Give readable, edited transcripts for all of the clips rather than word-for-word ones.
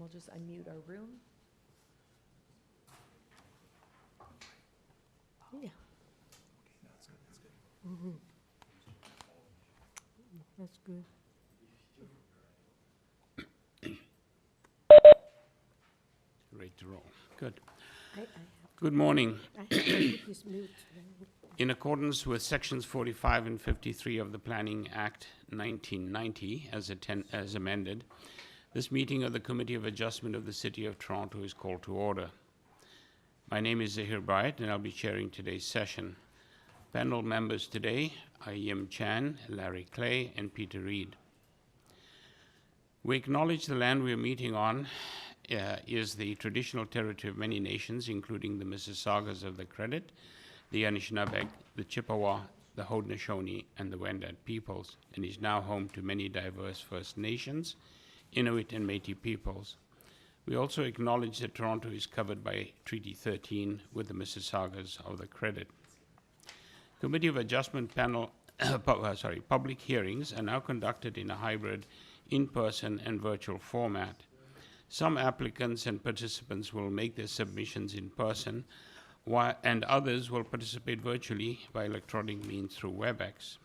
I'll just unmute our room. Yeah. That's good. Ready to roll. Good. I Good morning. have to put this mute. In accordance with sections 45 and 53 of the Planning Act 1990 as amended, this meeting of the Committee of Adjustment of the City of Toronto is called to order. My name is Zahir Bryant and I'll be chairing today's session. Panel members today are Yim Chan, Larry Clay, and Peter Reid. We acknowledge the land we are meeting on is the traditional territory of many nations, including the Mississaugas of the Credit, the Anishinaabe, the Chippewa, the Haudenosaunee, and the Wendat peoples, and is now home to many diverse First Nations, Inuit, and Métis peoples. We also acknowledge that Toronto is covered by Treaty 13 with the Mississaugas of the Credit. Committee of Adjustment panel, public hearings are now conducted in a hybrid, in-person and virtual format. Some applicants and participants will make their submissions in person, and others will participate virtually by electronic means through WebEx.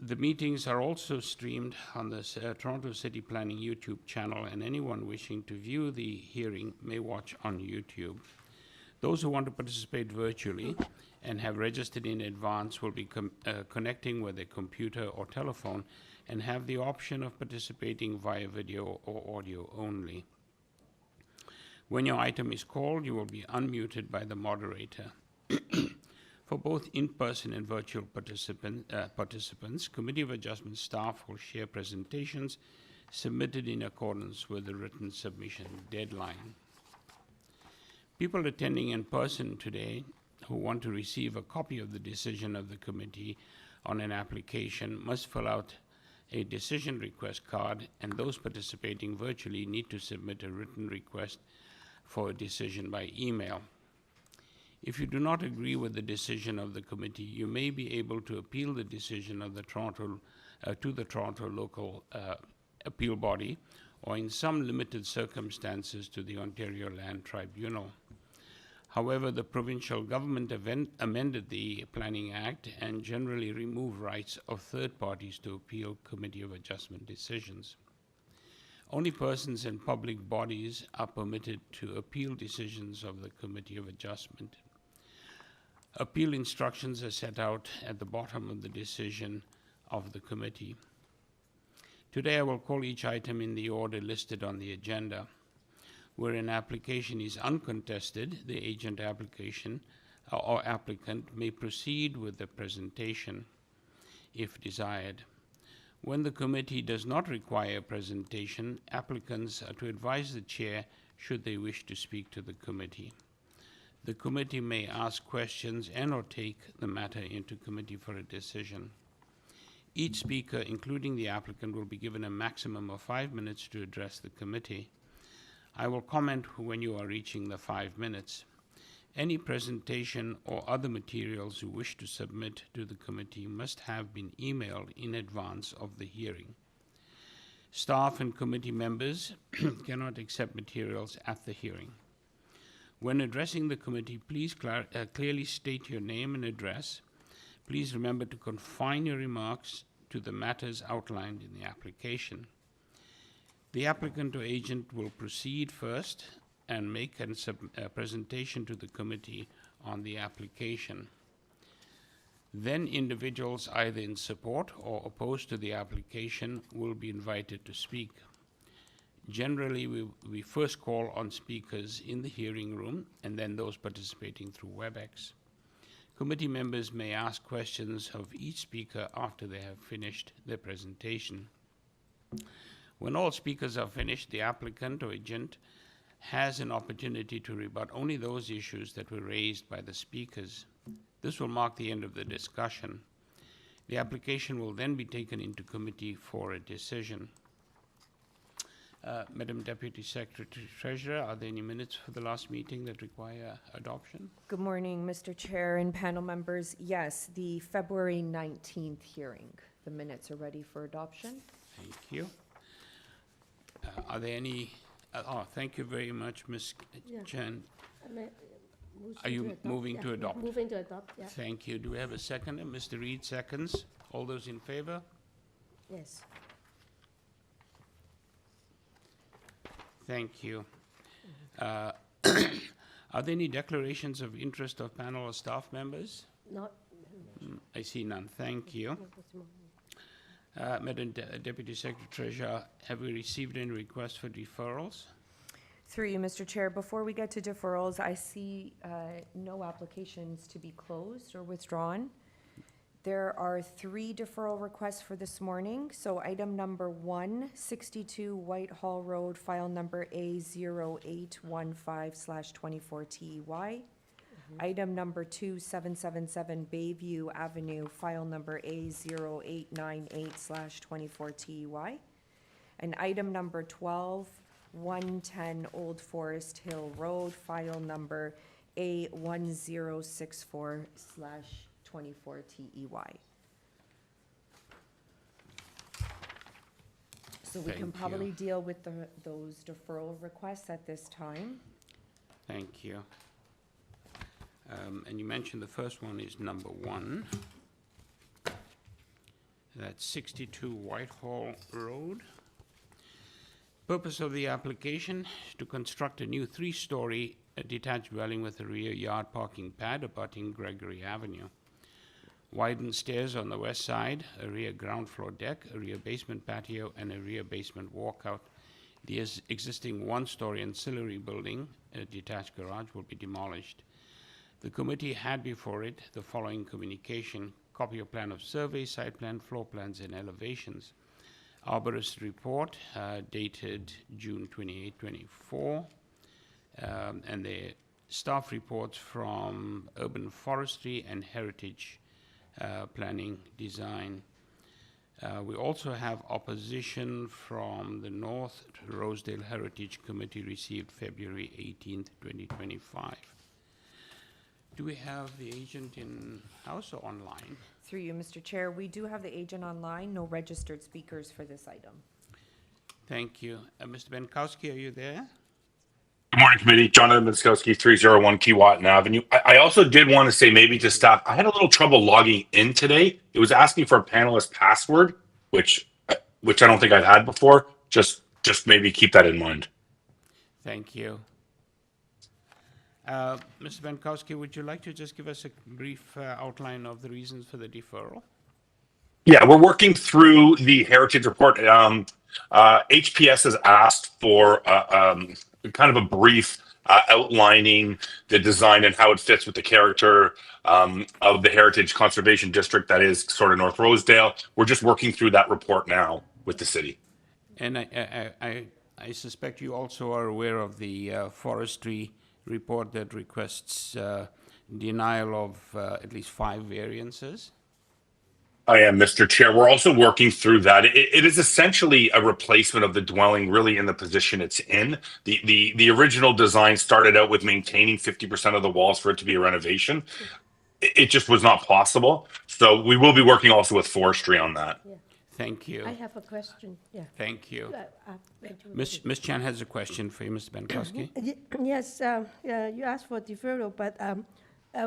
The meetings are also streamed on the Toronto City Planning YouTube channel, and anyone wishing to view the hearing may watch on YouTube. Those who want to participate virtually and have registered in advance will be connecting with a computer or telephone and have the option of participating via video or audio only. When your item is called, you will be unmuted by the moderator. For both in-person and virtual participants, Committee of Adjustment staff will share presentations submitted in accordance with the written submission deadline. People attending in person today who want to receive a copy of the decision of the committee on an application must fill out a decision request card, and those participating virtually need to submit a written request for a decision by email. If you do not agree with the decision of the committee, you may be able to appeal the decision of the Toronto to the Toronto local appeal body, or in some limited circumstances to the Ontario Land Tribunal. However, the provincial government amended the Planning Act and generally removed rights of third parties to appeal Committee of Adjustment decisions. Only persons and public bodies are permitted to appeal decisions of the Committee of Adjustment. Appeal instructions are set out at the bottom of the decision of the committee. Today I will call each item in the order listed on the agenda. Where an application is uncontested, the agent application or applicant may proceed with the presentation if desired. When the committee does not require a presentation, applicants are to advise the chair should they wish to speak to the committee. The committee may ask questions and/or take the matter into committee for a decision. Each speaker, including the applicant, will be given a maximum of 5 minutes to address the committee. I will comment when you are reaching the 5 minutes. Any presentation or other materials you wish to submit to the committee must have been emailed in advance of the hearing. Staff and committee members cannot accept materials at the hearing. When addressing the committee, please clearly state your name and address. Please remember to confine your remarks to the matters outlined in the application. The applicant or agent will proceed first and make a presentation to the committee on the application. Then individuals either in support or opposed to the application will be invited to speak. Generally, we first call on speakers in the hearing room and then those participating through WebEx. Committee members may ask questions of each speaker after they have finished their presentation. When all speakers are finished, the applicant or agent has an opportunity to rebut only those issues that were raised by the speakers. This will mark the end of the discussion. The application will then be taken into committee for a decision. Madam Deputy Secretary Treasurer, are there any minutes for the last meeting that require adoption? Good morning, Mr. Chair and panel members. Yes, the February 19th hearing. The minutes are ready for adoption. Thank you. Are there any, thank you very much, Ms. Yeah. Chen. Motion Are you to adopt, moving yeah. to adopt? Moving to adopt, yeah. Thank you. Do we have a second? Mr. Reed seconds. All those in favor? Yes. Thank you. Are there any declarations of interest of panel or staff members? Not. I see none. Thank you. not this morning. Madam Deputy Secretary Treasurer, have we received any requests for deferrals? Through you, Mr. Chair, before we get to deferrals, I see no applications to be closed or withdrawn. There are 3 deferral requests for this morning. So item number 1, 62 Whitehall Road, file number A0815/24TEY. Item number 2, 777 Bayview Avenue, file number A0898/24TEY. And item number 12, 110 Old Forest Hill Road, file number A1064/24TEY. So we can Thank probably you. deal with those deferral requests at this time. Thank you. And you mentioned the first one is number 1. That's 62 Whitehall Road. Purpose of the application is to construct a new 3-story detached dwelling with a rear yard parking pad abutting Gregory Avenue. Widened stairs on the west side, a rear ground floor deck, a rear basement patio, and a rear basement walkout. The existing 1-story ancillary building, a detached garage, will be demolished. The committee had before it the following communication: copy of plan of survey, site plan, floor plans, and elevations. Arborist report dated June 28, 24, and the staff reports from Urban Forestry and Heritage Planning Design. We also have opposition from the North Rosedale Heritage Committee received February 18th, 2025. Do we have the agent in-house or online? Through you, Mr. Chair, we do have the agent online, no registered speakers for this item. Thank you. Mr. Benkowski, are you there? Good morning, committee. Jonathan Miskowski, 301 Keewatin Avenue. I also did want to say maybe to staff, I had a little trouble logging in today. It was asking for a panelist password, which I don't think I've had before. Just maybe keep that in mind. Thank you. Mr. Benkowski, would you like to just give us a brief outline of the reasons for the deferral? Yeah, we're working through the heritage report. HPS has asked for kind of a brief outlining the design and how it fits with the character of the Heritage Conservation District that is sort of North Rosedale. We're just working through that report now with the city. And I suspect you also are aware of the forestry report that requests denial of at least 5 variances. I am, Mr. Chair. We're also working through that. It is essentially a replacement of the dwelling, really, in the position it's in. The original design started out with maintaining 50% of the walls for it to be a renovation. It just was not possible. So we will be working also with forestry on that. Yeah. Thank you. I have a question, yeah. Thank you. Wait a Ms. Chan has a question for you, Mr. Benkowski. Yes, you asked for deferral, but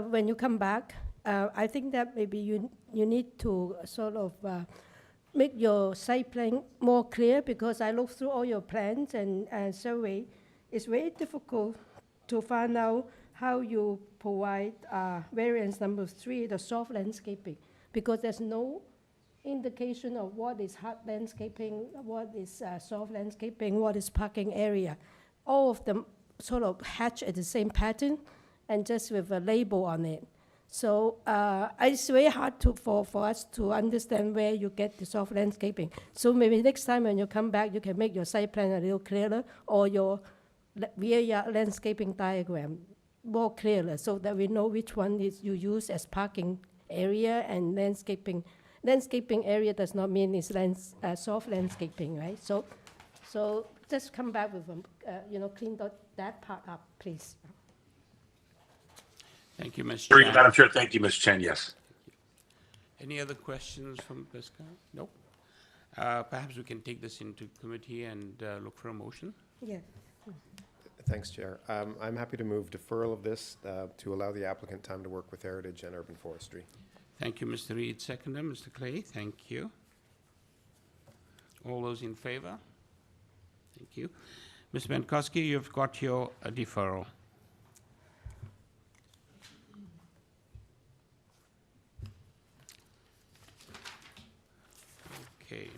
when you come back, I think that maybe you need to sort of make your site plan more clear, because I looked through all your plans and survey. It's very difficult to find out how you provide variance number 3, the soft landscaping, because there's no indication of what is hard landscaping, what is soft landscaping, what is parking area. All of them sort of hatch at the same pattern and just with a label on it. So it's very hard for us to understand where you get the soft landscaping. So maybe next time when you come back, you can make your site plan a little clearer, or your rear yard landscaping diagram more clearer, so that we know which one is you use as parking area and landscaping. Landscaping area does not mean it's soft landscaping, right? So just come back with clean that part up, please. Thank you, Ms. Through you, Chan. Madam Chair. Thank you, Ms. Chen. Yes. Any other questions from this guy? Nope. Perhaps we can take this into committee and look for a motion. Yeah. Thanks, Chair. I'm happy to move deferral of this to allow the applicant time to work with Heritage and Urban Forestry. Thank you, Mr. Reid. Seconder, Mr. Clay. Thank you. All those in favor? Thank you. Ms. Benkoski, you've got your deferral. Okay,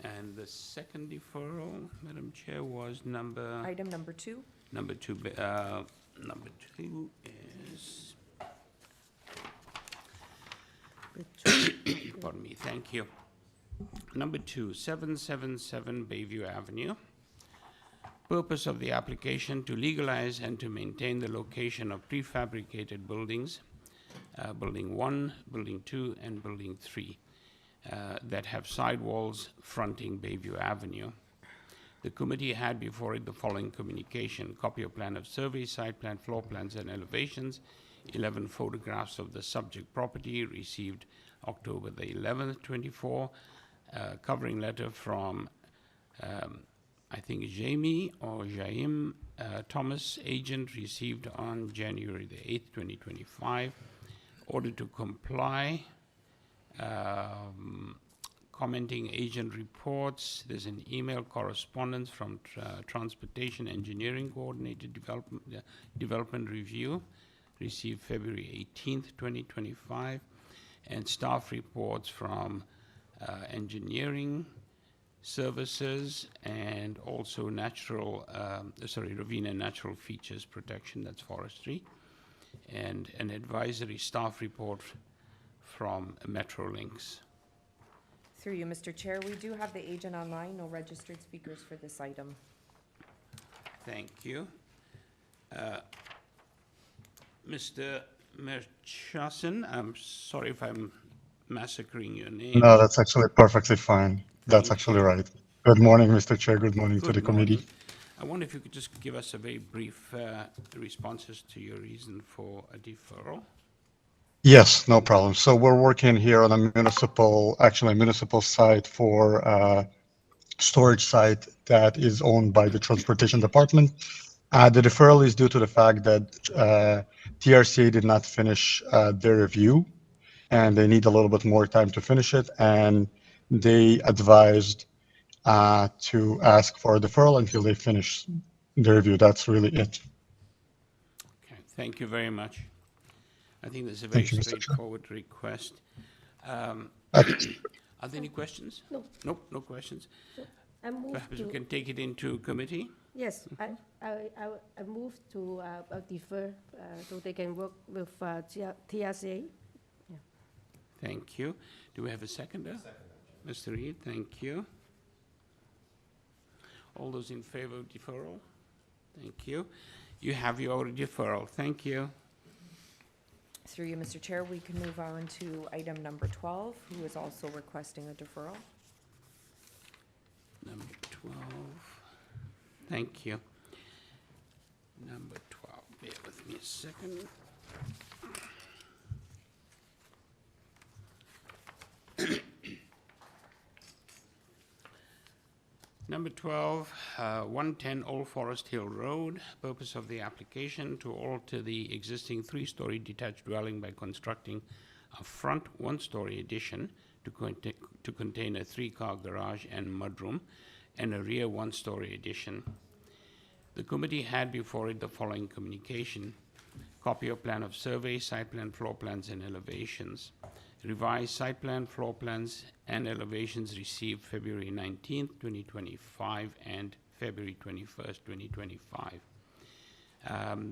and the second deferral, Madam Chair, was Item number 2. number two is, pardon me, thank you. Number 2, 777 Bayview Avenue. Purpose of the application to legalize and to maintain the location of prefabricated buildings, Building 1, Building 2, and Building 3, that have sidewalls fronting Bayview Avenue. The committee had before it the following communication: copy of plan of survey, site plan, floor plans, and elevations, 11 photographs of the subject property received October the 11th, 24, covering letter from, I think, Jamie or Jaim Thomas, agent, received on January the 8th, 2025, order to comply, commenting agent reports. There's an email correspondence from Transportation Engineering Coordinated Development Review, received February 18th, 2025, and staff reports from Engineering Services and also Ravine and Natural Features Protection, that's forestry, and an advisory staff report from Metrolinx. Through you, Mr. Chair, we do have the agent online, no registered speakers for this item. Thank you. Mr. Merchasan, I'm sorry if I'm massacring your name. No, that's actually perfectly fine. That's Thank actually you. right. Good morning, Mr. Chair. Good morning to the Good committee. morning. I wonder if you could just give us a very brief responses to your reason for a deferral. Yes, no problem. So we're working here on a municipal site for storage site that is owned by the Transportation Department. The deferral is due to the fact that TRCA did not finish their review, and they need a little bit more time to finish it, and they advised to ask for a deferral until they finish the review. That's really it. Okay, thank you very much. I think there's a very Thank you, Mr. Chair. straightforward request. Are there any questions? No. Nope, no questions. I move Perhaps we to, can take it into committee. yes, I move to defer so they can work with TRCA. Thank you. Do we have a seconder? Mr. Reid, thank you. All those in favor of deferral? Thank you. You have your deferral. Thank you. Through you, Mr. Chair, we can move on to item number 12, who is also requesting a deferral. Number 12. Thank you. Number 12. Bear with me a second. Number 12, 110 Old Forest Hill Road. Purpose of the application to alter the existing 3-story detached dwelling by constructing a front 1-story addition to contain a 3-car garage and mudroom, and a rear 1-story addition. The committee had before it the following communication: copy of plan of survey, site plan, floor plans, and elevations. Revised site plan, floor plans, and elevations received February 19th, 2025, and February 21st, 2025.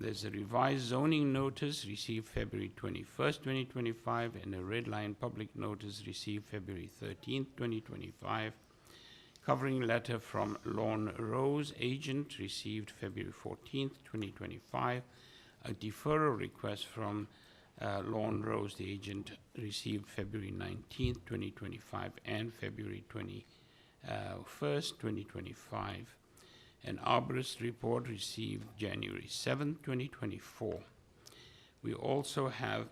There's a revised zoning notice received February 21st, 2025, and a red line public notice received February 13th, 2025. Covering letter from Lawn Rose agent received February 14th, 2025. A deferral request from Lawn Rose, the agent, received February 19th, 2025, and February 21st, 2025. An arborist report received January 7th, 2024. We also have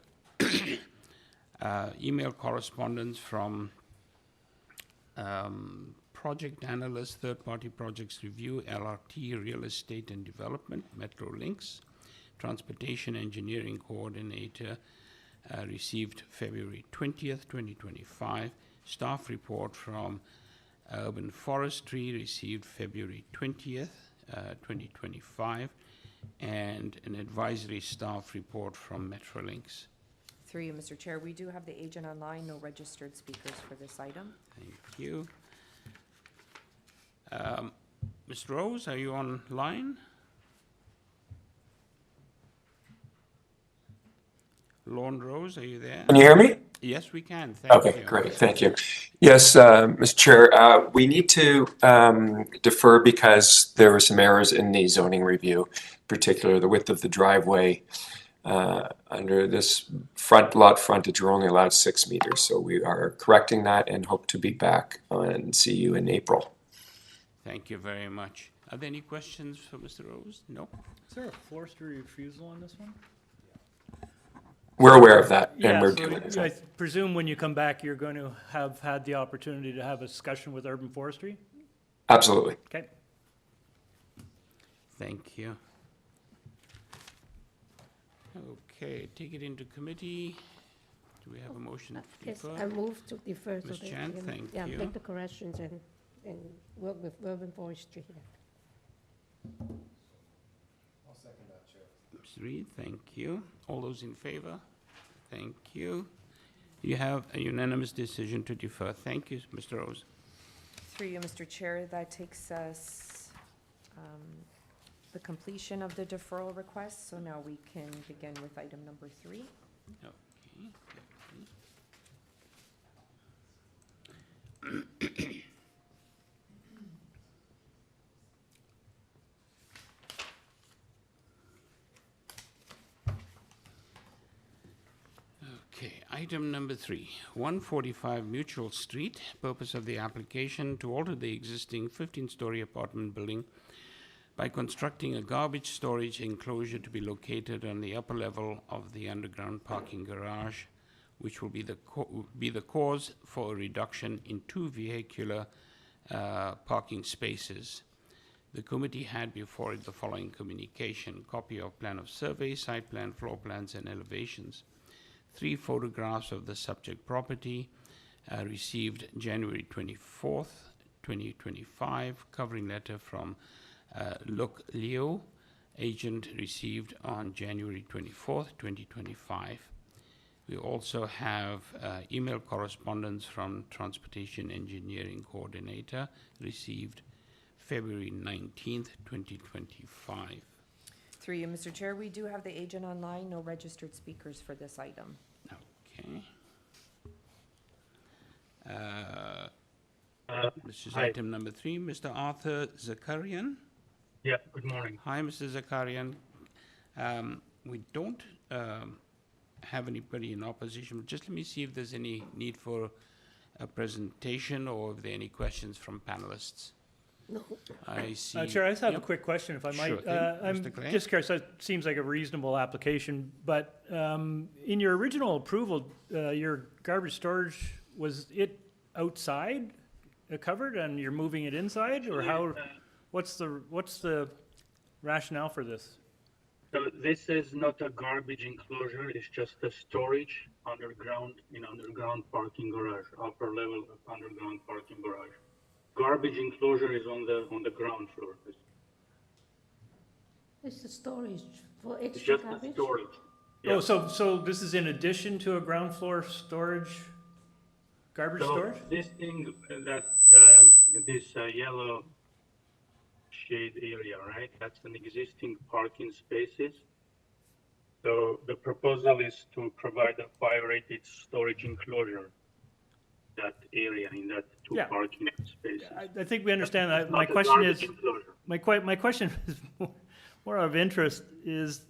email correspondence from Project Analyst, Third-Party Projects Review, LRT, Real Estate and Development, Metro Links. Transportation Engineering Coordinator, received February 20th, 2025. Staff report from Urban Forestry received February 20th, 2025. And an advisory staff report from Metrolinx. Through you, Mr. Chair, we do have the agent online, no registered speakers for this item. Thank you. Ms. Rose, are you online? Lorne Rose, are you there? Can you hear me? Yes, we can. Thank you. Okay, great. Thank you. Yes, Mr. Chair, we need to defer because there were some errors in the zoning review, particularly the width of the driveway. Under this front lot frontage, you're only allowed 6 meters. So we are correcting that and hope to be back and see you in April. Thank you very much. Are there any questions for Mr. Rose? No? Is there a forestry refusal on this one? We're aware of that and Yeah, we're so dealing with I that. presume when you come back, you're going to have had the opportunity to have a discussion with urban forestry? Absolutely. Okay. Thank you. Okay, take it into committee. Do we have a motion to Yes, defer? I move to defer so Ms. that we Chan, can, thank yeah, you. make the corrections and work with urban forestry here. I'll second that, Chair. Ms. Reed, thank you. All those in favor? Thank you. You have a unanimous decision to defer. Thank you, Mr. Rose. Through you, Mr. Chair, that takes us the completion of the deferral request, so now we can begin with item number 3. Okay. Okay, item number 3, 145 Mutual Street. Purpose of the application to alter the existing 15-story apartment building by constructing a garbage storage enclosure to be located on the upper level of the underground parking garage, which will be the cause for a reduction in 2 vehicular parking spaces. The committee had before it the following communication: copy of plan of survey, site plan, floor plans, and elevations. 3 photographs of the subject property, received January 24th, 2025. Covering letter from Luc Leo, agent, received on January 24th, 2025. We also have email correspondence from Transportation Engineering Coordinator, received February 19th, 2025. Through you, Mr. Chair, we do have the agent online, no registered speakers for this item. Okay. This is Hi. item number 3. Mr. Arthur Zakarian. Yeah, good morning. Hi, Mr. Zakarian. We don't have anybody in opposition. Just let me see if there's any need for a presentation or if there are any questions from panelists. No, I see. Chair, I just have a Yep. quick question, if I might. Sure thing. I'm Mr. Clay? just curious, that seems like a reasonable application, but in your original approval, your garbage storage, was it outside covered and you're moving it inside, or how, what's the rationale for this? So this is not a garbage enclosure, it's just a storage underground, in underground parking garage, upper level of underground parking garage. Garbage enclosure is on the ground floor. it's the storage for It's extra just a garbage. storage. Oh, Yeah. so this is in addition to a ground floor storage, garbage So storage? this thing, this yellow shade area, right? That's an existing parking spaces. So the proposal is to provide a fire-rated storage enclosure, that area in that 2 Yeah. parking spaces. I think we understand that. It's My not a question is, garbage enclosure. my question is more of interest is,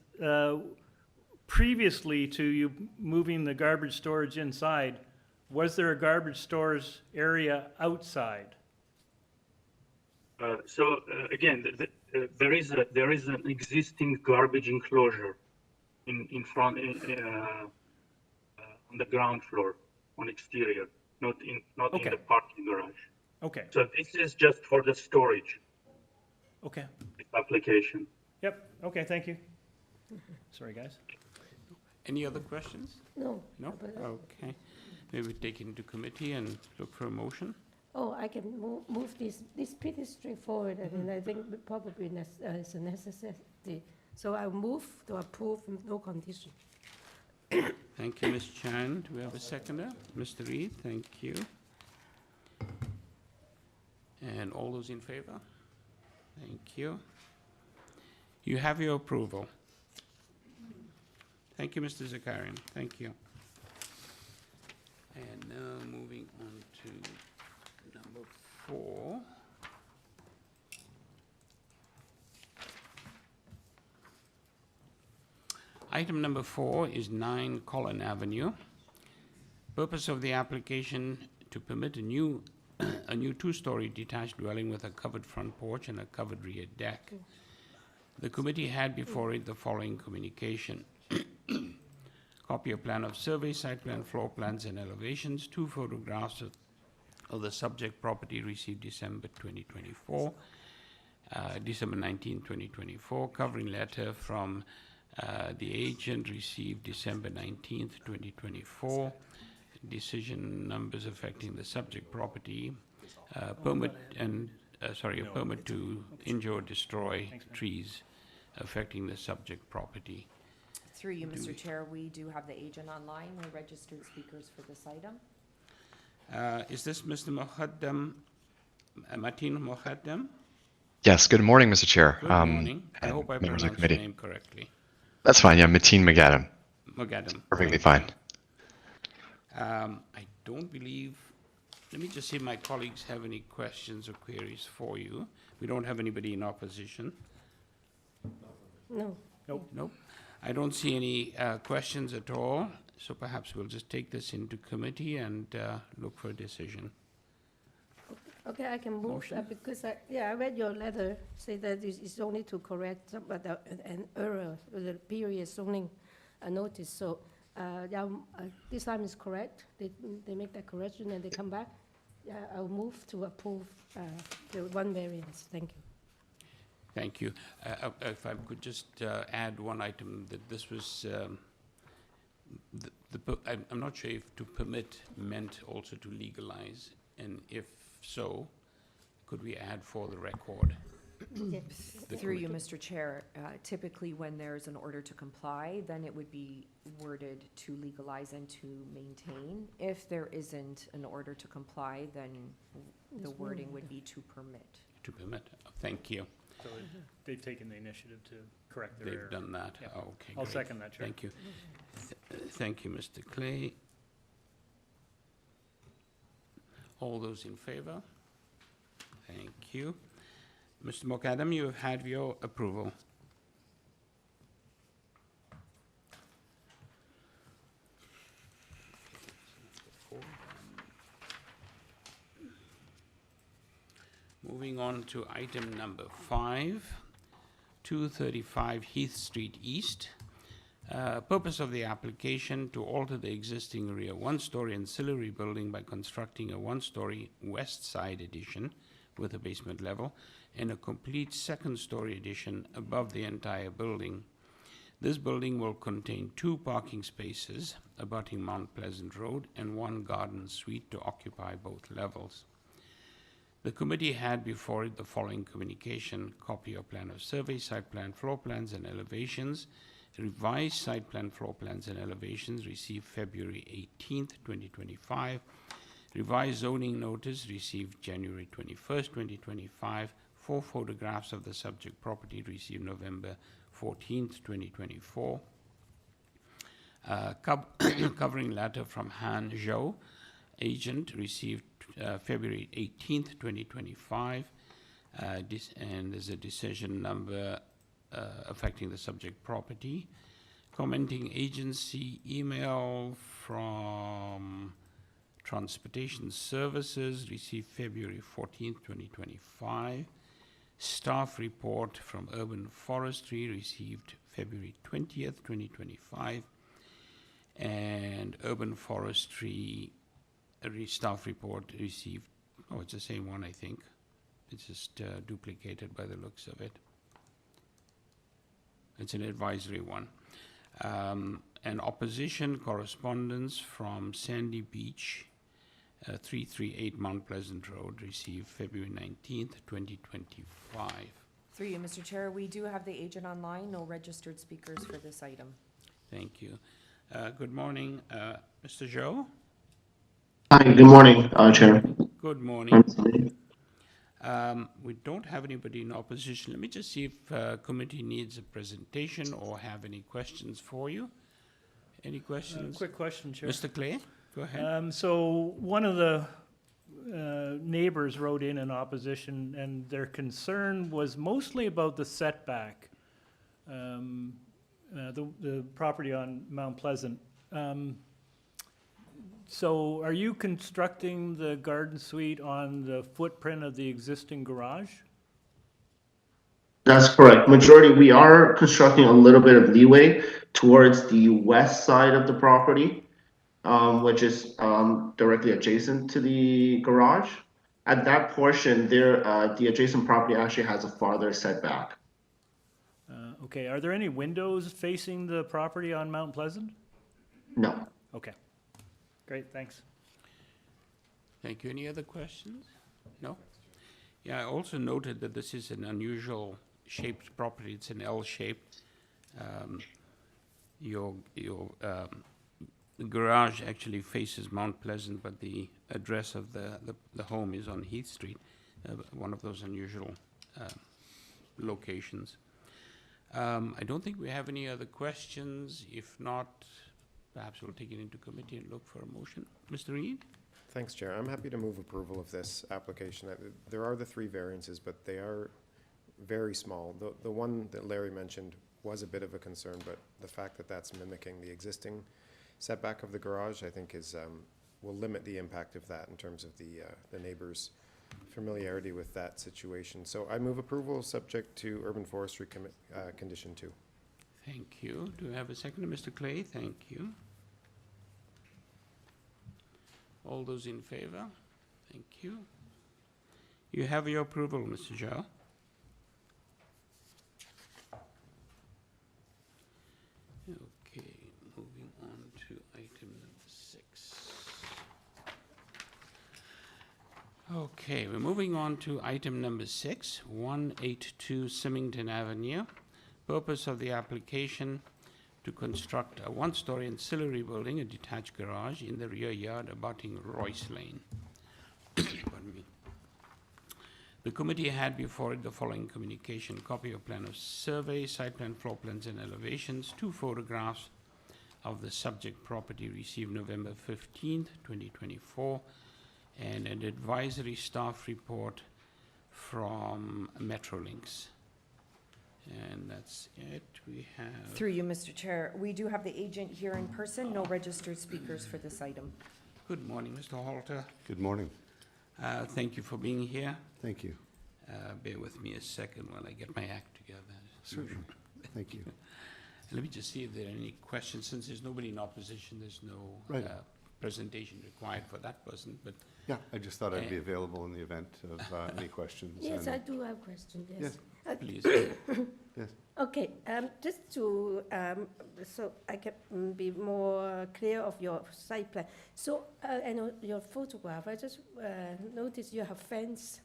previously to you moving the garbage storage inside, was there a garbage storage area outside? Again, there is an existing garbage enclosure in front, on the ground floor, on exterior, not in Okay. the parking garage. Okay, So this is just for the storage okay. application. Yep, okay, thank you. Sorry, guys. Any other questions? No. No? but, Okay. Maybe take it into committee and look for a motion. Oh, I can move this. This pretty straightforward, and I think it probably is a necessity. So I'll move to approve with no condition. Thank you, Ms. Chan. Do we have a seconder? Mr. Reed, thank you. And all those in favor? Thank you. You have your approval. Thank you, Mr. Zakarian. Thank you. And now moving on to number 4. Item number 4 is 9 Colin Avenue. Purpose of the application to permit a new two-story detached dwelling with a covered front porch and a covered rear deck. The committee had before it the following communication. Copy of plan of survey, site plan, floor plans, and elevations. 2 photographs of the subject property received December 2024, December 19, 2024. Covering letter from the agent received December 19th, 2024. Decision numbers affecting the subject property. Permit a permit to injure or destroy trees affecting the subject property. Through you, Mr. Chair, we do have the agent online. We're registered speakers for this item. Is this Mr. Mohaddam, Martin Mohaddam? Yes, good morning, Mr. Chair. Good morning. I and hope I members of the pronounced your committee. name correctly. That's fine, yeah, Mateen McAdam. Mohaddam. Perfectly fine. I don't believe, let me just see if my colleagues have any questions or queries for you. We don't have anybody in opposition. No. Nope. I don't see any questions at all, so perhaps we'll just take this into committee and look for a decision. Okay, I can move because I read your letter, say that it's only to correct an error with the previous zoning notice. So this time is correct. They make that correction and they come back. I'll move to approve the one variance. Thank you. Thank you. If I could just add one item, that this was, I'm not sure if to permit meant also to legalize, and if so, could we add for the record? Through you, Mr. Chair, typically when there's an order to comply, then it would be worded to legalize and to maintain. If there isn't an order to comply, then the wording would be to permit. To permit. Thank you. So they've taken the initiative to correct their error. They've done that. Yeah. Okay, I'll great. second that, Chair. Thank you. Thank you, Mr. Clay. All those in favor? Thank you. Mr. Mokaddam, you have had your approval. Moving on to item number 5, 235 Heath Street East. Purpose of the application to alter the existing rear one-story ancillary building by constructing a one-story west side addition with a basement level and a complete second-story addition above the entire building. This building will contain 2 parking spaces abutting Mount Pleasant Road and 1 garden suite to occupy both levels. The committee had before it the following communication: copy of plan of survey, site plan, floor plans, and elevations. Revised site plan, floor plans, and elevations received February 18th, 2025. Revised zoning notice received January 21st, 2025. 4 photographs of the subject property received November 14th, 2024. Covering letter from Han Zhou, agent, received February 18th, 2025. And there's a decision number affecting the subject property. Commenting agency email from Transportation Services received February 14th, 2025. Staff report from Urban Forestry received February 20th, 2025. And Urban Forestry staff report received Oh, it's the same one, I think. It's just duplicated by the looks of it. It's an advisory one. An opposition correspondence from Sandy Beach, 338 Mount Pleasant Road, received February 19th, 2025. Through you, Mr. Chair, we do have the agent online, no registered speakers for this item. Thank you. Good morning, Mr. Zhou. Hi, good morning, Chair. Good morning. We don't have anybody in opposition. Let me just see if committee needs a presentation or have any questions for you. Any questions? Quick question, Chair. Mr. Clay, go ahead. So one of the neighbors wrote in opposition, and their concern was mostly about the setback, the property on Mount Pleasant. So are you constructing the garden suite on the footprint of the existing garage? That's correct. Majority, we are constructing a little bit of leeway towards the west side of the property, which is directly adjacent to the garage. At that portion, there, the adjacent property actually has a farther setback. Okay, are there any windows facing the property on Mount Pleasant? No. Okay, great, thanks. Thank you. Any other questions? No? Yeah, I also noted that this is an unusual shaped property. It's an L shape. Your garage actually faces Mount Pleasant, but the address of the home is on Heath Street, one of those unusual locations. I don't think we have any other questions. If not, perhaps we'll take it into committee and look for a motion. Mr. Reid? Thanks, Chair. I'm happy to move approval of this application. There are the 3 variances, but they are very small. The one that Larry mentioned was a bit of a concern, but the fact that that's mimicking the existing setback of the garage, I think is, will limit the impact of that in terms of the neighbors' familiarity with that situation. So I move approval subject to urban forestry condition 2. Thank you. Do we have a second? Mr. Clay, thank you. All those in favor? Thank you. You have your approval, Mr. Zhao. Okay, moving on to item number 6. Okay, we're moving on to item number 6, 182 Symington Avenue. Purpose of the application: to construct a 1-story ancillary building, a detached garage in the rear yard abutting Royce Lane. Pardon me. The committee had before it the following communication: copy of plan of survey, site plan, floor plans, and elevations, 2 photographs of the subject property received November 15th, 2024, and an advisory staff report from Metrolinx. And that's it. We have... Through you, Mr. Chair, we do have the agent here in person, no registered speakers for this item. Good morning, Mr. Halter. Good morning. Thank you for being here. Thank you. Bear with me a second while I get my act together. Certainly. Thank you. Let me just see if there are any questions. Since there's nobody in opposition, there's no Right. Presentation required for that person, but... Yeah, I just thought I'd be available in the event of any questions. Yes, and- I do have questions, yes. Please. Yes. Okay, just to, so I can be more clear of your site plan. So, and your photograph, I just noticed you have fence.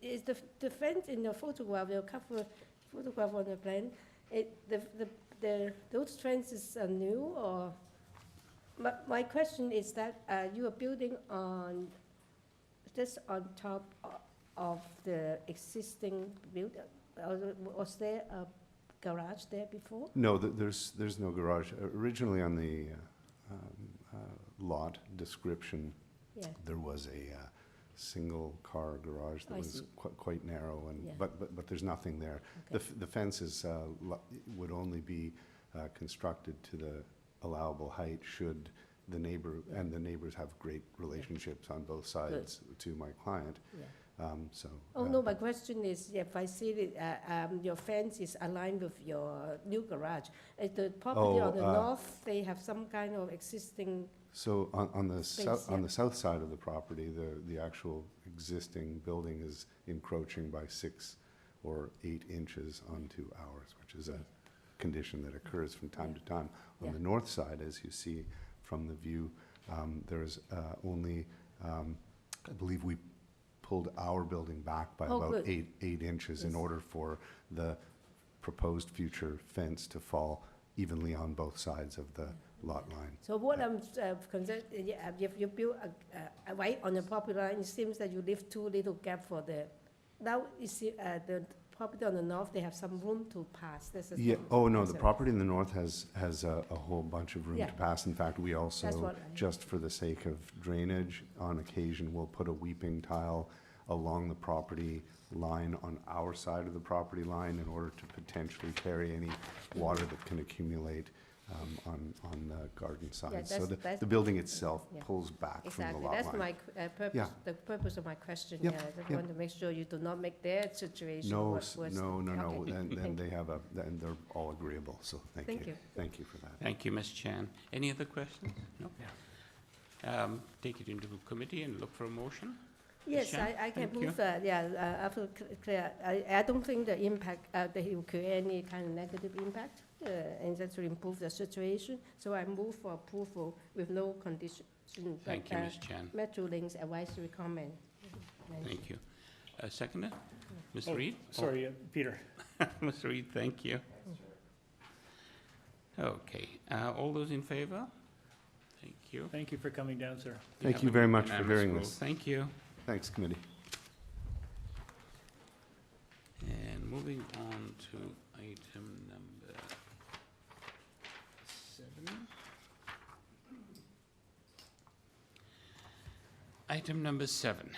Is the fence in your photograph, your cover photograph on the plan, those fences are new, or? My question is that you are building on, just on top of the existing building? Was there a garage there before? No, there's no garage. Originally on the lot description, Yeah. there was a single-car garage that I was see. quite narrow, and Yeah. but there's nothing there. Okay. The fence is, would only be constructed to the allowable height should the neighbors have great relationships on both sides to my client. Yeah. So. Oh, no, my question is, if I see that your fence is aligned with your new garage, at the property on the north, they have some kind of existing. So on the Space, south, on yeah. the south side of the property, the actual existing building is encroaching by 6 or 8 inches onto ours, which is a condition that occurs from time to time. On the north side, as you see from the view, there's only, I believe we pulled our building back by about 8 inches in order for the proposed future fence to fall evenly on both sides of the lot line. So what I'm concerned, if you build right on the property line, it seems that you leave too little gap for the, now you see the property on the north, they have some room to pass. This is Yeah, oh no, the property in the north has a whole bunch of room Yeah. to pass. In fact, we That's also, what I- just for the sake of drainage, on occasion, will put a weeping tile along the property line on our side of the property line in order to potentially carry any water that can accumulate on the garden side. So that's- the building itself Yeah. pulls back from the Exactly, lot that's line. my purpose, Yeah. the purpose of my question. Yep, Yeah, I just yep. want to make sure you do not make their situation No, worse. no, Okay. and they have and they're all agreeable, so thank Thank you. you. Thank you for that. Thank you, Ms. Chan. Any other questions? No? Take it into committee and look for a motion. Yes, Shan, I can thank you. move, after clear, I don't think the impact, that it will create any kind of negative impact, and that will improve the situation. So I move for approval with no condition. Thank you, Ms. Chan. Metro Link's advisory comment. Thank you. Seconder? Ms. Oh, Reed? Sorry, Peter. Ms. Reed, thank you. Okay, all those in favor? Thank you. Thank you for coming down, sir. We Thank have you a very much for unanimous hearing vote. this. Thank you. Thanks, committee. And moving on to item number 7. Item number 7,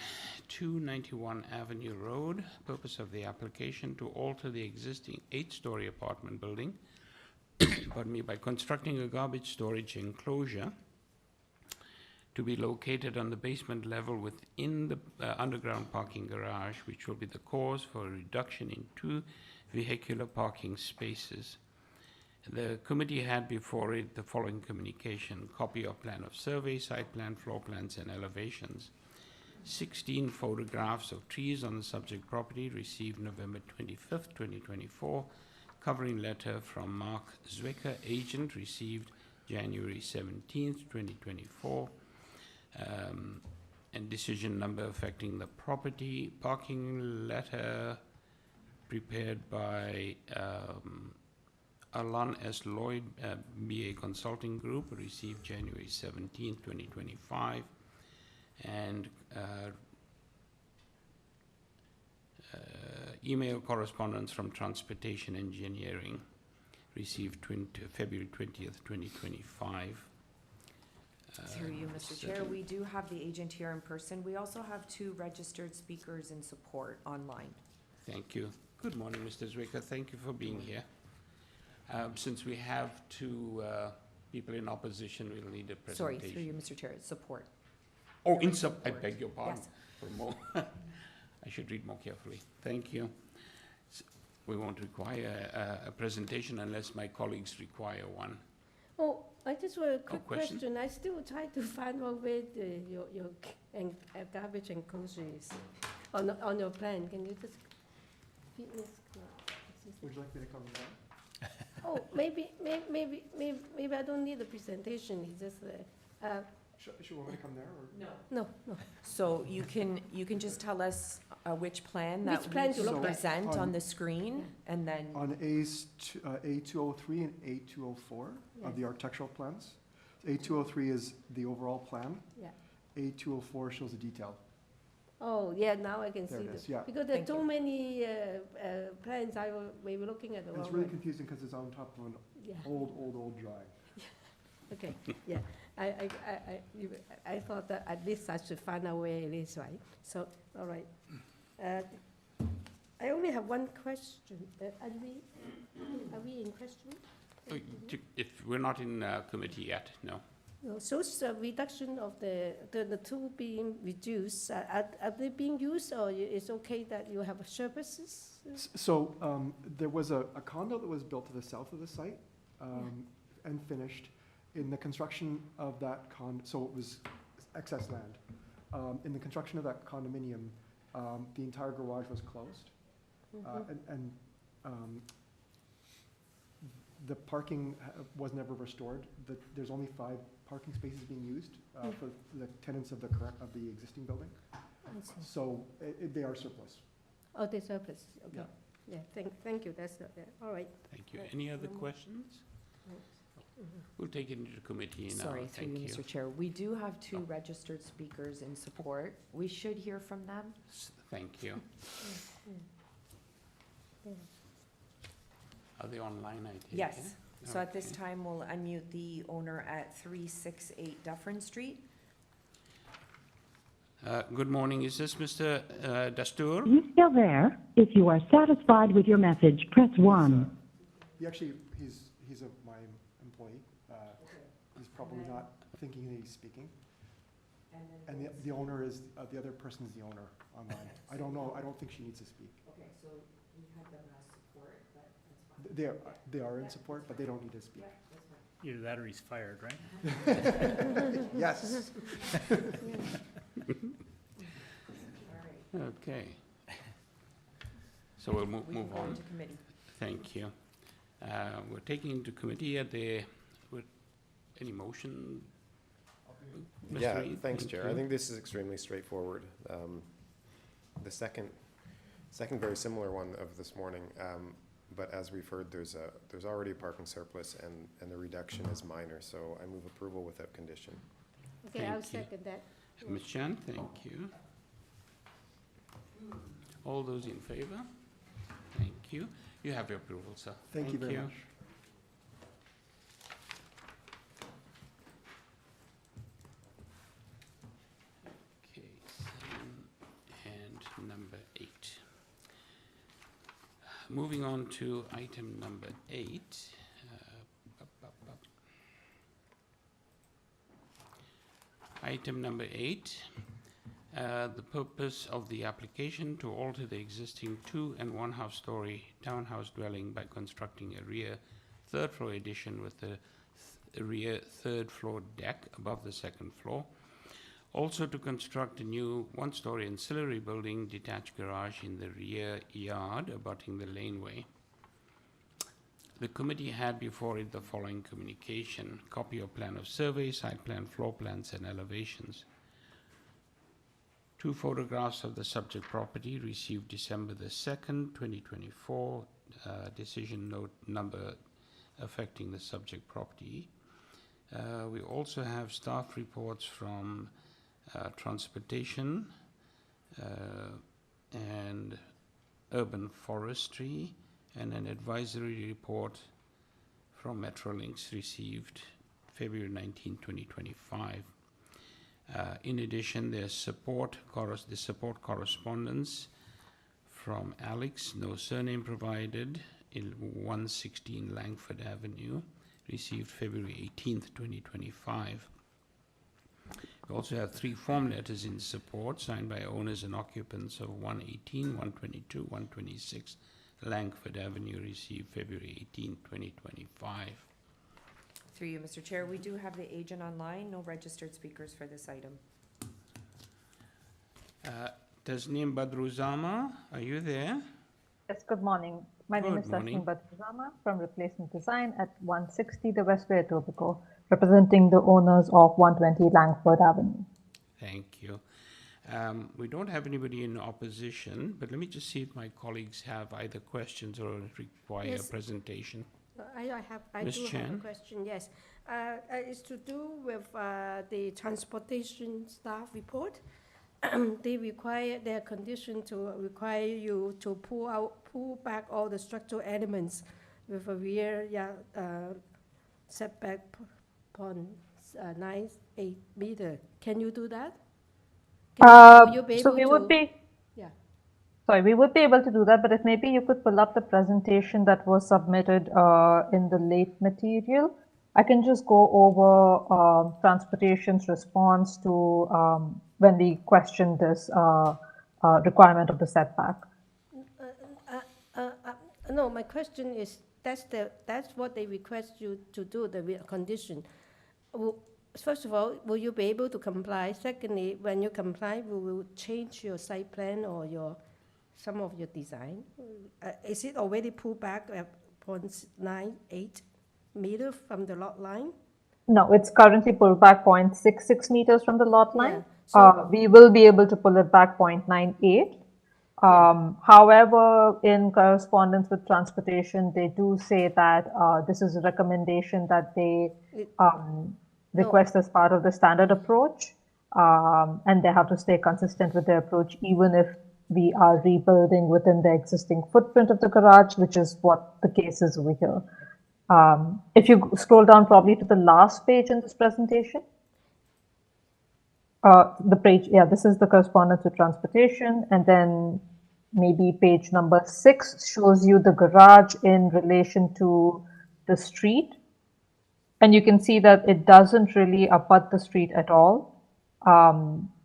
291 Avenue Road. Purpose of the application to alter the existing 8-story apartment building, pardon me, by constructing a garbage storage enclosure to be located on the basement level within the underground parking garage, which will be the cause for a reduction in 2 vehicular parking spaces. The committee had before it the following communication: copy of plan of survey, site plan, floor plans, and elevations. 16 photographs of trees on the subject property received November 25th, 2024. Covering letter from Mark Zwicker, agent, received January 17th, 2024. And decision number affecting the property. Parking letter prepared by Alon S. Lloyd, BA Consulting Group, received January 17th, 2025. And email correspondence from Transportation Engineering, received February 20th, 2025. Through you, Mr. Chair, we do have the agent here in person. We also have 2 registered speakers in support online. Thank you. Good morning, Mr. Zwicker. Thank you for being here. Since we have 2 people in opposition, we'll need a Sorry, presentation. through you, Mr. Chair, support. Oh, They're in I support. beg your pardon. Yes. For more, I should read more carefully. Thank you. We won't require a presentation unless my colleagues require one. Oh, I just want a quick question? question. I still try to find out where your garbage enclosure is on your plan. Can you just feed me? Would you like me to come down? Oh, maybe I don't need a presentation. It's just Should you want me to come there, or? no. So you can just tell us which plan Which that plan we to look should at? present on On- the screen, and then, On A203 and A204 of the architectural plans. A203 is the overall plan. Yeah. A204 shows the detail. Oh, yeah. Now I can There see it is, this yeah. because there are Thank too you. many plans. I will maybe looking at the And wrong it's really one. confusing because it's on top of an Yeah. old drawing. Okay, yeah. I thought that at least I should find out where it is, right? So, all right. I only have one question. Are we in question? If we're not in committee yet, no. No, so it's a reduction of the two being reduced. Are they being used, or it's okay that you have services? So there was a condo that was built to the south of the site and finished. In the construction of that condo, so it was excess land. In the construction of that condominium, the entire garage was closed. The parking was never restored. There's only 5 parking spaces being used for the tenants of the existing building. So they are surplus. Oh, they surplus, okay. Yeah. Yeah, thank you, that's, all right. Thank you. Any other questions? We'll take it into committee now. Sorry, through Thank you, you. Mr. Chair. We do have 2 registered speakers in support. We should hear from them. Thank you. Are they online, I think? Yes. yeah? So at this Okay. time, we'll unmute the owner at 368 Dufferin Street. Good morning. Is this Mr. Dastoor? You still there? If you are satisfied with your message, press 1. He actually, he's my employee. He's probably not thinking that he's speaking. And the owner is, the other person is the owner online. I don't know, I don't think she needs to speak. Okay, so we had them as support, but that's fine. They are in support, but they don't need to speak. Either that or he's fired, right? Yes. Okay. So we'll move We can go on. into committee. Thank you. We're taking into committee with any motion? Mr. Yeah, Reid, thanks, thank Chair. I you. think this is extremely straightforward. The second very similar one of this morning, but as we've heard, there's already a parking surplus and the reduction is minor, so I move approval without condition. Okay, I'll Thank you. second that. Ms. Chan, thank you. All those in favor? Thank you. You have your approval, sir. Thank you very much. Okay, 7 and number 8. Moving on to item number 8. Item number 8. The purpose of the application to alter the existing 2- and 1.5-story townhouse dwelling by constructing a rear 3rd-floor addition with a rear 3rd-floor deck above the 2nd floor. Also to construct a new 1-story ancillary building detached garage in the rear yard abutting the laneway. The committee had before it the following communication: copy of plan of survey, site plan, floor plans, and elevations. 2 photographs of the subject property received December the 2nd, 2024, decision note number affecting the subject property. We also have staff reports from transportation and urban forestry, and an advisory report from Metrolinx received February 19, 2025. In addition, there's support correspondence from Alex, no surname provided, in 116 Langford Avenue, received February 18th, 2025. We also have 3 form letters in support signed by owners and occupants of 118, 122, 126 Langford Avenue, received February 18th, 2025. Through you, Mr. Chair, we do have the agent online, no registered speakers for this item. Tasneem Badruzama, are you there? Yes, good morning. My name is Good morning. Tasneem Badruzama from Replacement Design at 160 The Westway, Etobicoke, representing the owners of 120 Langford Avenue. Thank you. We don't have anybody in opposition, but let me just see if my colleagues have either questions or require a Yes. presentation. I Ms. do have a Chan? question, yes. It's to do with the transportation staff report. They require, their condition to require you to pull back all the structural elements with a rear setback upon 9.8 meter. Can you do that? Will you be So able we to- would be, Yeah. sorry, we would be able to do that, but if maybe you could pull up the presentation that was submitted in the late material. I can just go over transportation's response to when we questioned this requirement of the setback. No, my question is, that's what they request you to do, the condition. first of all, will you be able to comply? Secondly, when you comply, will you change your site plan or some of your design? Is it already pulled back at 0.98 meter from the lot line? No, it's currently pulled back 0.66 meters from the lot line. so- We will be able to pull it back 0.98. However, in correspondence with transportation, they do say that this is a recommendation that they request as part of the standard approach, and they have to stay consistent with their approach, even if we are rebuilding within the existing footprint of the garage, which is what the case is over here. If you scroll down probably to the last page in this presentation, the page, yeah, this is the correspondence with transportation, and then maybe page number 6 shows you the garage in relation to the street. And you can see that it doesn't really abut the street at all.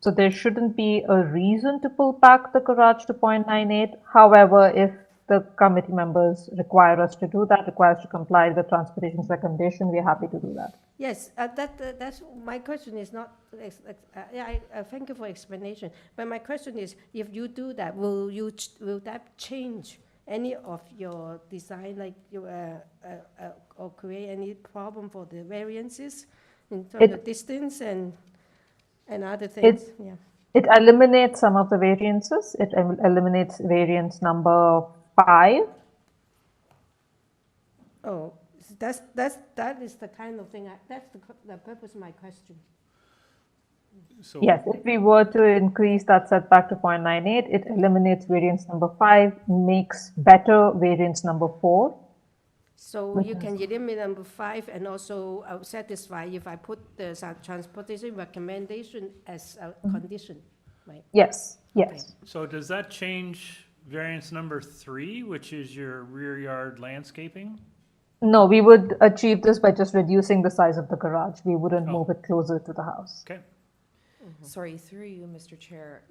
So there shouldn't be a reason to pull back the garage to 0.98. However, if the committee members require us to do that, require us to comply with transportation's recommendation, we're happy to do that. Yes, that's my question is not, I thank you for explanation. But my question is, if you do that, will that change any of your design, like or create any problem for the variances in terms of distance and other things? It eliminates some of the variances. It eliminates variance number 5. Oh, that is the kind of thing, that's the purpose of my question. So Yes, if we were to increase that setback to 0.98, it eliminates variance number 5, makes better variance number 4. So you can eliminate number 5 and also satisfy if I put the transportation recommendation as a condition, right? Yes, yes. So does that change variance number 3, which is your rear yard landscaping? No, we would achieve this by just reducing the size of the garage. We wouldn't move it closer to the house. Okay. Sorry, through you, Mr. Chair,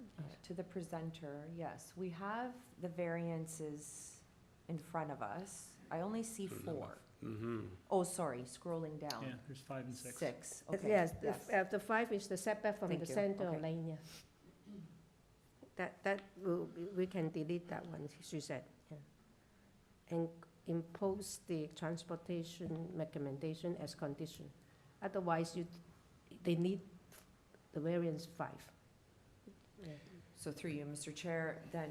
to the presenter, yes, we have the variances in front of us. I only see 4. Oh, sorry, scrolling down. Yeah, there's 5 and 6. 6, okay. Yes, the 5 is the setback from Thank the you. center of Okay. lane, yeah. That will, we can delete that one, she said, yeah. And impose the transportation recommendation as condition. Otherwise, they need the variance 5. So through you, Mr. Chair, then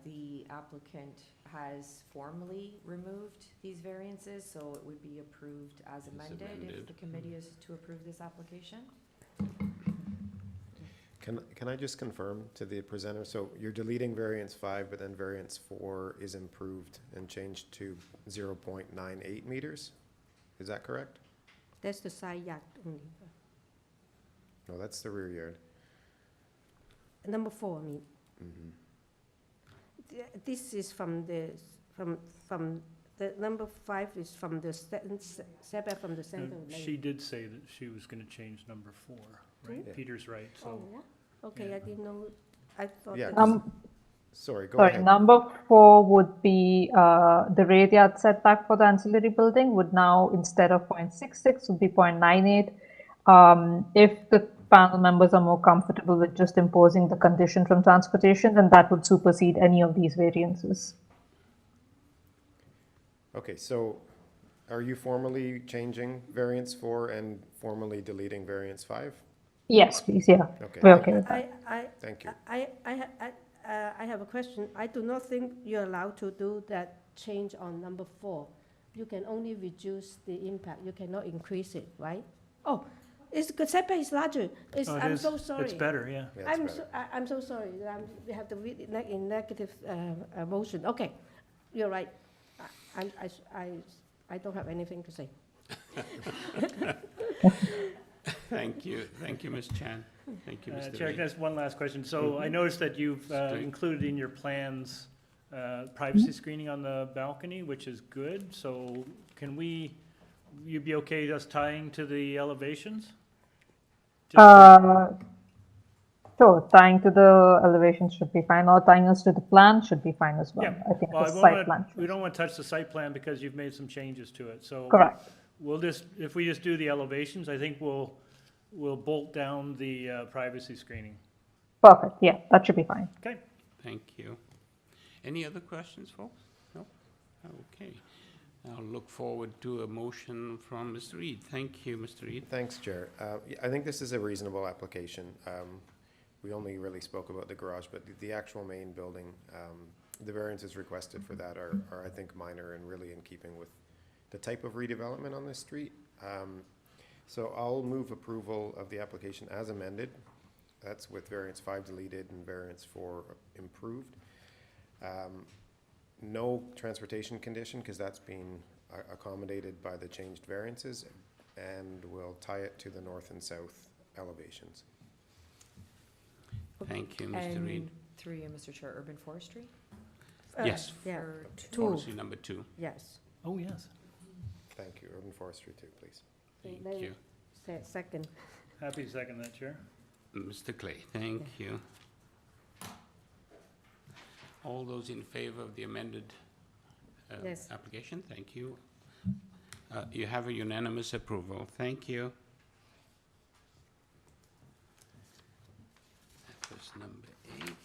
the applicant has formally removed these variances, so it would be approved as amended if the committee is to approve this application? Can I just confirm to the presenter, so you're deleting variance 5, but then variance 4 is improved and changed to 0.98 meters? Is that correct? That's the side yard only. No, that's the rear yard. Number 4, I mean. This is from the number 5 is from the setback from the center of lane. She did say that she was going to change number 4, right? Yeah. Peter's right, so. Oh, yeah? Okay, yeah. I didn't know, I thought. Yeah, that- sorry, go Sorry, ahead. number 4 would be the rear yard setback for the ancillary building would now, instead of 0.66, would be 0.98. If the panel members are more comfortable with just imposing the condition from transportation, then that would supersede any of these variances. Okay, so are you formally changing variance 4 and formally deleting variance 5? Yes, please, yeah. Okay. We're okay with that. Thank you. I have a question. I do not think you're allowed to do that change on number 4. You can only reduce the impact. You cannot increase it, right? Oh, the setback is larger. Oh, it I'm is. so sorry. It's better, yeah. Yeah, it's better. I'm so sorry. We have to read it in negative motion. Okay, you're right. I don't have anything to say. Thank you, Ms. Chan. Thank you, Mr. Chair, Lee. can I ask one last question? So I noticed that you've Straight. included in your plans privacy screening on the balcony, which is good. So can you be okay just tying to the elevations? Sure, tying to the elevations should be fine, or tying us to the plan should be fine as well. Yeah. I think Well, the I won't site wanna- plan. we don't want to touch the site plan because you've made some changes to it, so. Correct. We'll just, if we just do the elevations, I think we'll we'll bolt down the privacy screening. Perfect, yeah, that should be fine. Okay. Thank you. Any other questions, folks? No? Okay. I'll look forward to a motion from Mr. Reid. Thank you, Mr. Reid. Thanks, Chair. Yeah, I think this is a reasonable application. We only really spoke about the garage, but the actual main building, the variances requested for that are, I think, minor and really in keeping with the type of redevelopment on this street. So I'll move approval of the application as amended. That's with variance 5 deleted and variance 4 improved. No transportation condition, because that's been accommodated by the changed variances, and we'll tie it to the north and south elevations. Thank you, Mr. Reid. And through you, Mr. Chair, urban forestry? Yes. Yeah, For two. Policy number 2. Yes. Oh, yes. Thank you. Urban forestry too, please. Thank you. Second. Happy to second that, Chair. Mr. Clay, thank you. All those in favor of the amended Yes. application, thank you. You have a unanimous approval. Thank you. That was number 8.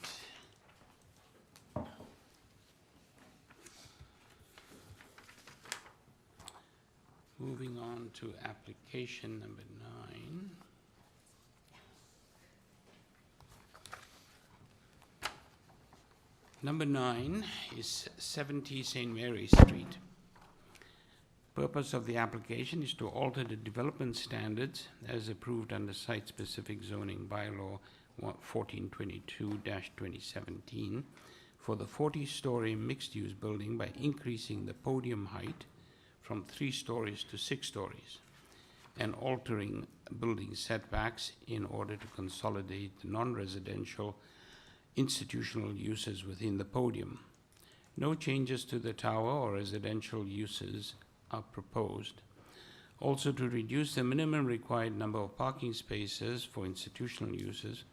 Moving on to application number 9. Number 9 is 70 St. Mary's Street. Purpose of the application is to alter the development standards as approved under site-specific zoning bylaw 1422-2017 for the 40-story mixed-use building by increasing the podium height from 3 stories to 6 stories and altering building setbacks in order to consolidate the non-residential institutional uses within the podium. No changes to the tower or residential uses are proposed. Also, to reduce the minimum required number of parking spaces for institutional uses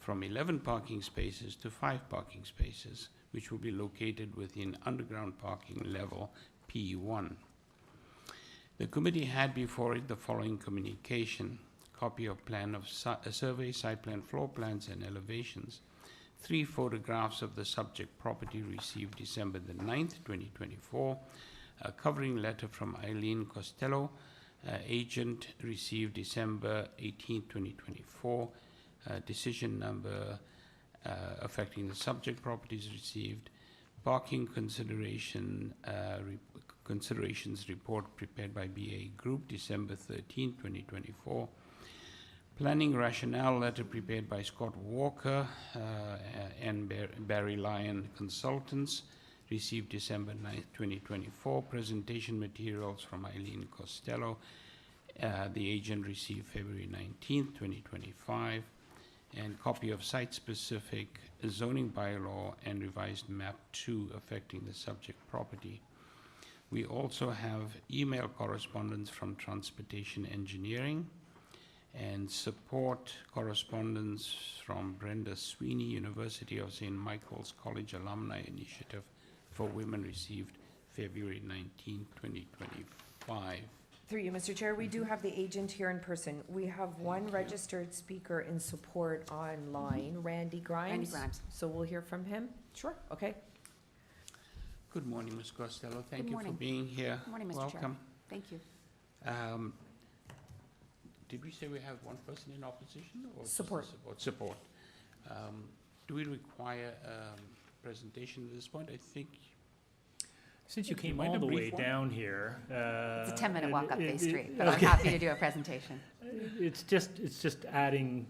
from 11 parking spaces to 5 parking spaces, which will be located within underground parking level P1. The committee had before it the following communication: copy of plan of survey, site plan, floor plans, and elevations. 3 photographs of the subject property received December the 9th, 2024. A covering letter from Eileen Costello, agent, received December 18th, 2024. Decision number affecting the subject properties received. Parking considerations report prepared by BA Group, December 13th, 2024. Planning rationale letter prepared by Scott Walker and Barry Lyon Consultants, received December 9th, 2024. Presentation materials from Eileen Costello, the agent, received February 19th, 2025. And copy of site-specific zoning bylaw and revised map 2 affecting the subject property. We also have email correspondence from Transportation Engineering and support correspondence from Brenda Sweeney, University of St. Michael's College Alumni Initiative for Women, received February 19, 2025. Through you, Mr. Chair, we do have the agent here in person. We have one registered speaker in support online, Randy Grimes. Randy Grimes. So we'll hear from him? Sure, okay. Good morning, Ms. Costello. Thank Good you for morning. being here. Good morning, Mr. Welcome. Chair. Thank you. Did we say we have one person in opposition? Or just Support. Support. Do we require presentation at this point? I think. Since you came might all have the way briefed one. down here. It's a 10-minute walk up Bay Street, but okay. I'm happy to do a presentation. It's just adding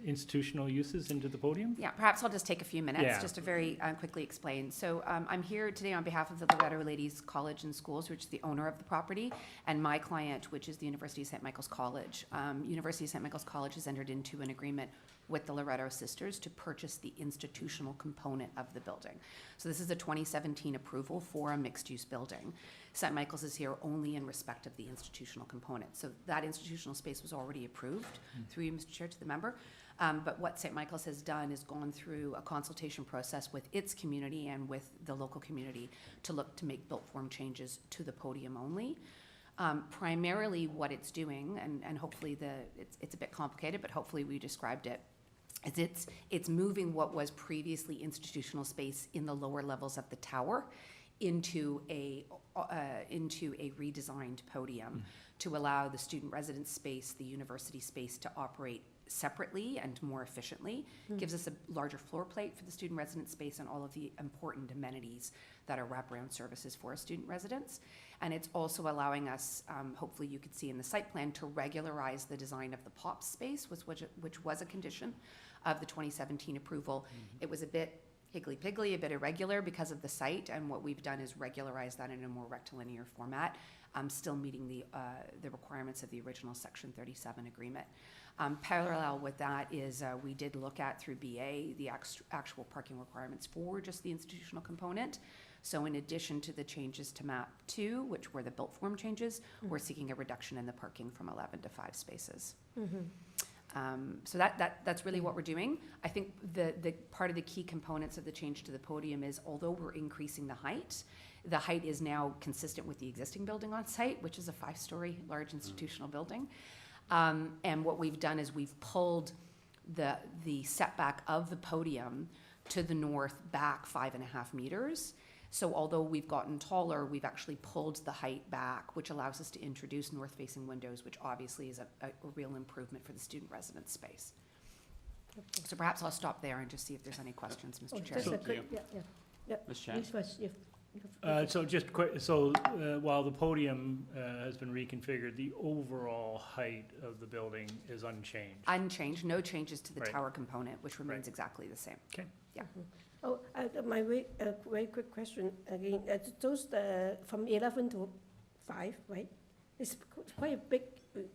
institutional uses into the podium? Yeah, perhaps I'll just take a few minutes Yeah. just to very quickly explain. So I'm here today on behalf of the Loretto Ladies College and Schools, which is the owner of the property, and my client, which is the University of St. Michael's College. University of St. Michael's College has entered into an agreement with the Loretto sisters to purchase the institutional component of the building. So this is a 2017 approval for a mixed-use building. St. Michael's is here only in respect of the institutional component. So that institutional space was already approved through you, Mr. Chair, to the member. But what St. Michael's has done is gone through a consultation process with its community and with the local community to look to make built form changes to the podium only. Primarily what it's doing, and hopefully it's a bit complicated, but hopefully we described it, is it's moving what was previously institutional space in the lower levels of the tower into a redesigned podium to allow the student residence space, the university space to operate separately and more efficiently. Gives us a larger floor plate for the student residence space and all of the important amenities that are wraparound services for student residents. And it's also allowing us, hopefully you could see in the site plan, to regularize the design of the POP space, which was a condition of the 2017 approval. It was a bit higgly-piggly, a bit irregular because of the site, and what we've done is regularize that in a more rectilinear format, still meeting the requirements of the original Section 37 agreement. Parallel with that is we did look at, through BA, the actual parking requirements for just the institutional component. So in addition to the changes to map 2, which were the built form changes, we're seeking a reduction in the parking from 11 to 5 spaces. So that's really what we're doing. I think the part of the key components of the change to the podium is, although we're increasing the height is now consistent with the existing building on site, which is a 5-story large institutional building. And what we've done is we've pulled the setback of the podium to the north back 5.5 meters. So although we've gotten taller, we've actually pulled the height back, which allows us to introduce north-facing windows, which obviously is a real improvement for the student residence space. So perhaps I'll stop there and just see if there's any questions, Mr. Chair. Ms. Chan? So just quick, while the podium has been reconfigured, the overall height of the building is unchanged? Unchanged, no changes to the tower component, which remains exactly the same. Okay. Yeah. Oh, my very quick question again. Those from 11 to 5, right? It's quite a big,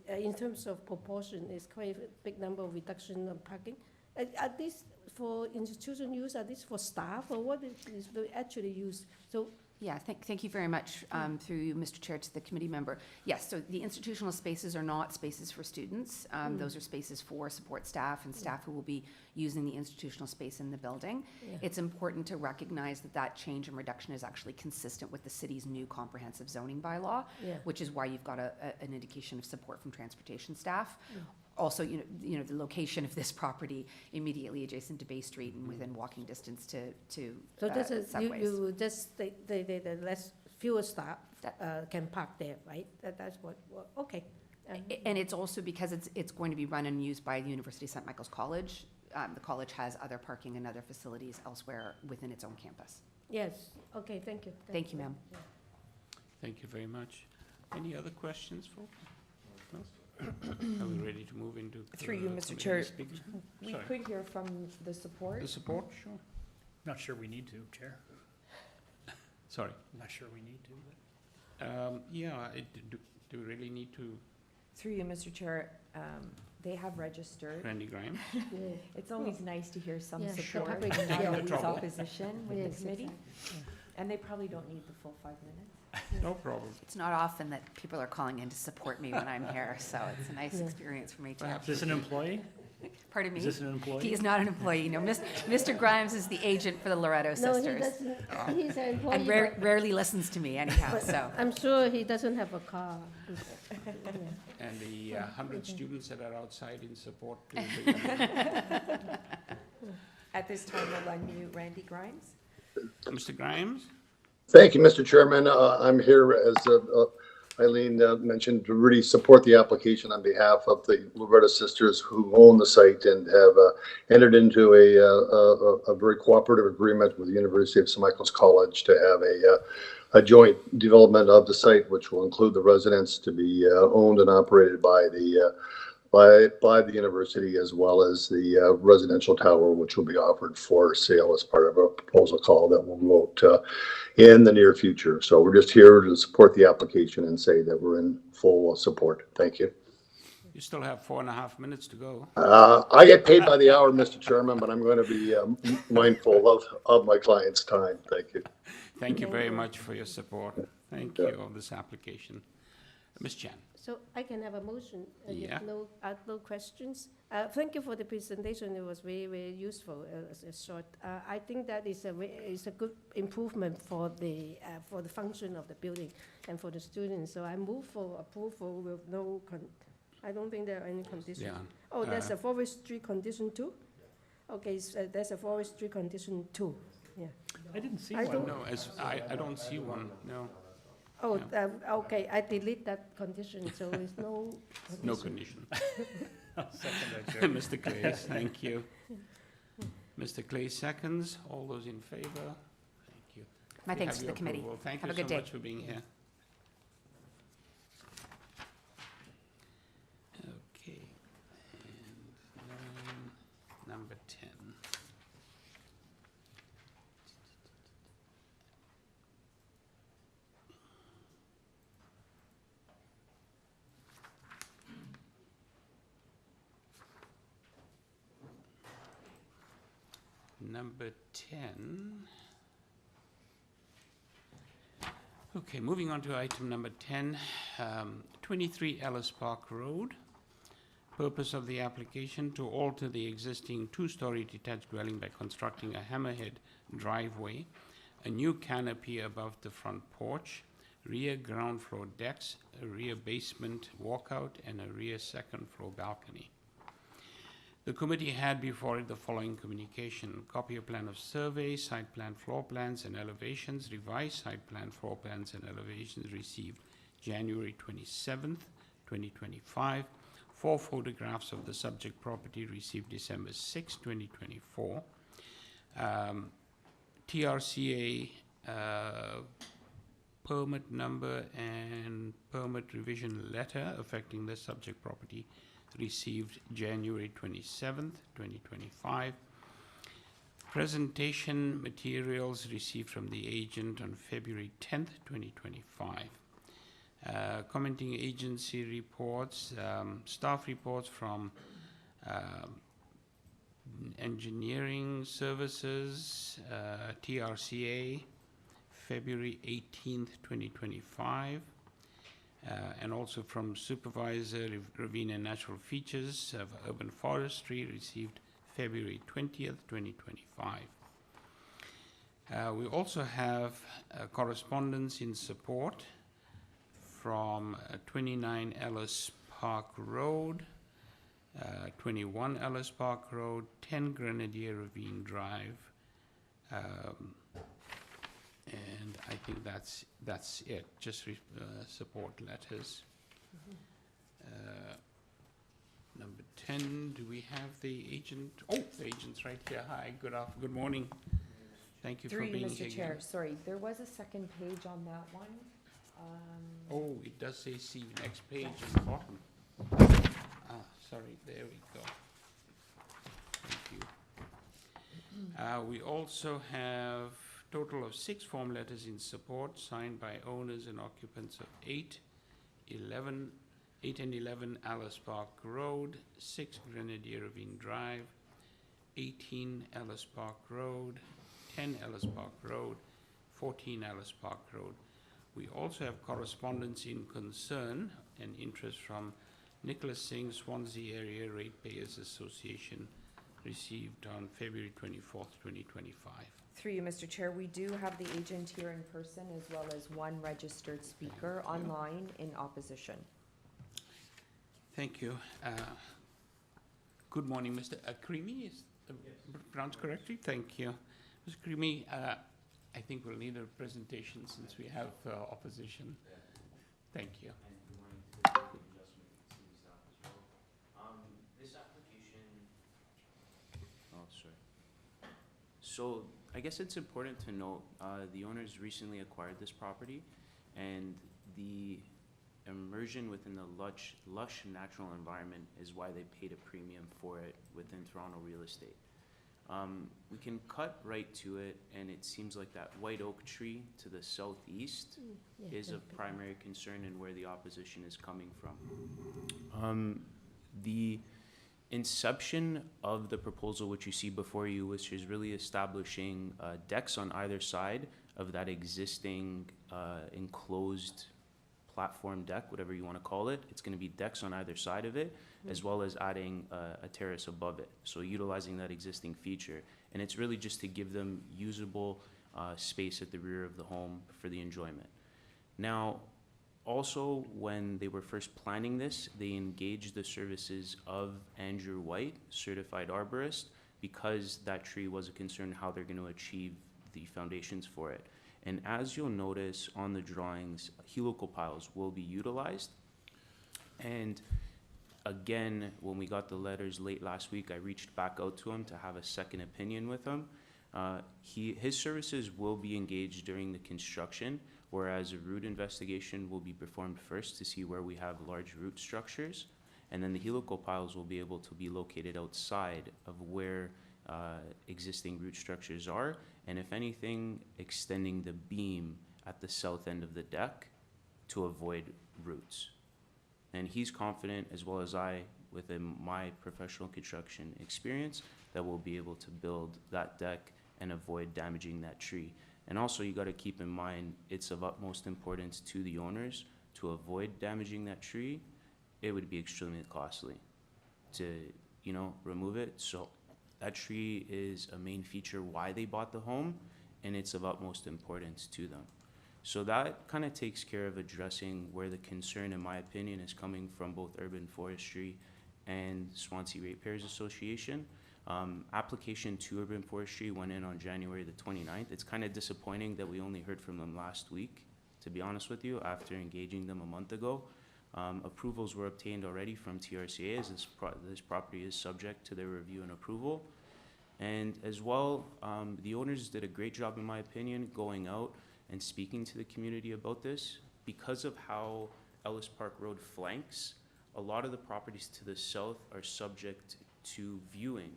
in terms of proportion, it's quite a big number of reduction of parking. Are these for institutional use? Are these for staff, or what is actually used? So. Yeah, thank you very much, through you, Mr. Chair, to the committee member. Yes, so the institutional spaces are not spaces for students. Those are spaces for support staff and staff who will be using the institutional space in the building. It's important to recognize that change and reduction is actually consistent with the city's new comprehensive zoning bylaw, which is why you've got an indication of support from transportation staff. Also, you know, the location of this property immediately adjacent to Bay Street and within walking distance to so this is, subways. you just the less fewer staff can park there, right? That's what okay. And it's also because it's going to be run and used by the University of St. Michael's College. The college has other parking and other facilities elsewhere within its own campus. Yes. Okay. Thank you. Thank you, ma'am. Thank you very much. Any other questions, folks? No? Are we ready to move into? Through you, Mr. Chair, we Sorry. could hear from the support. The support, sure. Not sure we need to, Chair. Sorry. Not sure we need to. Do we really need to? Through you, Mr. Chair, they have registered. Randy Grimes? It's always nice to hear some Yeah, support, sure. not No always trouble. opposition with the committee. Exactly. And they probably don't need the full 5 minutes. No problem. It's not often that people are calling in to support me when I'm here, so it's a nice experience for me to have. Is this an employee? Pardon me? Is this an employee? He is not an employee. No, Mr. Grimes is the agent for the Loretto No, he sisters. doesn't. He's an employee. And but- rarely listens to me anyhow, but so. I'm sure he doesn't have a car. And the 100 students that are outside in support. At this time, we'll unmute Randy Grimes. Mr. Grimes? Thank you, Mr. Chairman. I'm here, as Eileen mentioned, to really support the application on behalf of the Loretto sisters who own the site and have entered into a very cooperative agreement with the University of St. Michael's College to have a joint development of the site, which will include the residence to be owned and operated by the university, as well as the residential tower, which will be offered for sale as part of a proposal call that will vote in the near future. So we're just here to support the application and say that we're in full support. Thank you. You still have 4.5 minutes to go. I get paid by the hour, Mr. Chairman, but I'm going to be mindful of my client's time. Thank you. Thank you very much for your support. Thank you on this application. Ms. Chan. So I can have a motion, Yeah. if no questions. Thank you for the presentation, it was very, very useful, short. I think that is a good improvement for the function of the building and for the students. So I move for approval with no, I don't think there are any conditions. Yeah. Oh, there's a forestry condition too? Okay, so there's a forestry condition too, yeah. I didn't see I one. don't- No, I don't see one, no. Oh, okay, I delete that condition, so there's no condition. No condition. I'll second that, Chair. Mr. Clay, thank you. Mr. Clay seconds. All those in favor? Thank you. My We thanks have to your the committee. approval. Thank Have you a good so day. much for being here. Okay. And number 10. Number 10. Okay, moving on to item number 10, 23 Ellis Park Road. Purpose of the application to alter the existing two-story detached dwelling by constructing a hammerhead driveway, a new canopy above the front porch, rear ground floor decks, a rear basement walkout, and a rear second floor balcony. The committee had before it the following communication: copy of plan of survey, site plan, floor plans, and elevations, revised site plan, floor plans, and elevations received January 27th, 2025. 4 photographs of the subject property received December 6, 2024. TRCA permit number and permit revision letter affecting the subject property received January 27th, 2025. Presentation materials received from the agent on February 10th, 2025. Commenting agency reports, staff reports from engineering services, TRCA, February 18th, 2025. And also from Supervisor Ravine and Natural Features of Urban Forestry, received February 20th, 2025. We also have correspondence in support from 29 Ellis Park Road, 21 Ellis Park Road, 10 Grenadier Ravine Drive, and I think that's it, just support letters. Number 10, do we have the agent? Oh, the agent's right here. Hi, good morning. Thank you for Through you, being here. Mr. Chair, sorry, there was a second page on that one. Oh, it does say see next page at the bottom. Sorry, there we go. Thank you. We also have total of 6 form letters in support signed by owners and occupants of 8 and 11 Ellis Park Road, 6 Grenadier Ravine Drive, 18 Ellis Park Road, 10 Ellis Park Road, 14 Ellis Park Road. We also have correspondence in concern and interest from Nicholas Singh, Swansea Area Ratepayers Association, received on February 24th, 2025. Through you, Mr. Chair, we do have the agent here in person as well as one registered speaker online in opposition. Thank you. Good morning, Mr. Akrimi, is pronounced correctly? Thank you. Mr. Akrimi, I think we'll need a presentation since we have opposition. Thank you. This application, so I guess it's important to note, the owners recently acquired this property, and the immersion within the lush natural environment is why they paid a premium for it within Toronto real estate. We can cut right to it, and it seems like that white oak tree to the southeast is of primary concern and where the opposition is coming from. The inception of the proposal, which you see before you, which is really establishing decks on either side of that existing enclosed platform deck, whatever you want to call it. It's going to be decks on either side of it, as well as adding a terrace above it. So utilizing that existing feature. And it's really just to give them usable space at the rear of the home for the enjoyment. Now, also, when they were first planning this, they engaged the services of Andrew White, certified arborist, because that tree was a concern how they're going to achieve the foundations for it. And as you'll notice on the drawings, helical piles will be utilized. And again, when we got the letters late last week, I reached back out to him to have a second opinion with him. His services will be engaged during the construction, whereas a root investigation will be performed first to see where we have large root structures, and then the helical piles will be able to be located outside of where existing root structures are, and if anything, extending the beam at the south end of the deck to avoid roots. And he's confident, as well as I, within my professional construction experience, that we'll be able to build that deck and avoid damaging that tree. And also, you got to keep in mind, it's of utmost importance to the owners to avoid damaging that tree. It would be extremely costly to, you know, remove it. So that tree is a main feature why they bought the home, and it's of utmost importance to them. So that kind of takes care of addressing where the concern, in my opinion, is coming from both Urban Forestry and Swansea Ratepayers Association. Application to Urban Forestry went in on January the 29th. It's kind of disappointing that we only heard from them last week, to be honest with you, after engaging them a month ago. Approvals were obtained already from TRCA, as this property is subject to their review and approval. And as well, the owners did a great job, in my opinion, going out and speaking to the community about this. Because of how Ellis Park Road flanks, a lot of the properties to the south are subject to viewing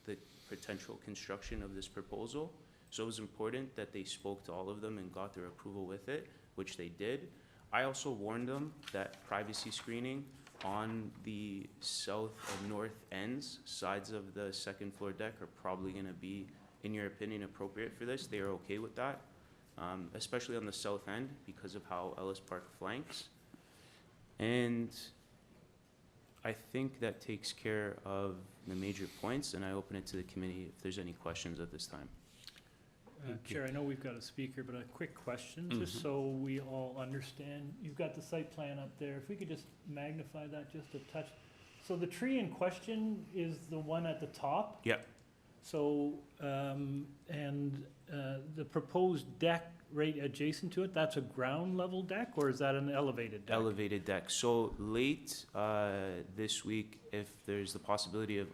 the potential construction of this proposal. So it was important that they spoke to all of them and got their approval with it, which they did. I also warned them that privacy screening on the south and north ends, sides of the second floor deck, are probably going to be, in your opinion, appropriate for this. They are okay with that, especially on the south end because of how Ellis Park flanks. And I think that takes care of the major points, and I open it to the committee if there's any questions at this time. Chair, I know we've got a speaker, but a quick question, just so we all understand. You've got the site plan up there. If we could just magnify that just a touch. So the tree in question is the one at the top? Yep. So, the proposed deck right adjacent to it, that's a ground level deck, or is that an elevated deck? Elevated deck. So late this week, if there's the possibility of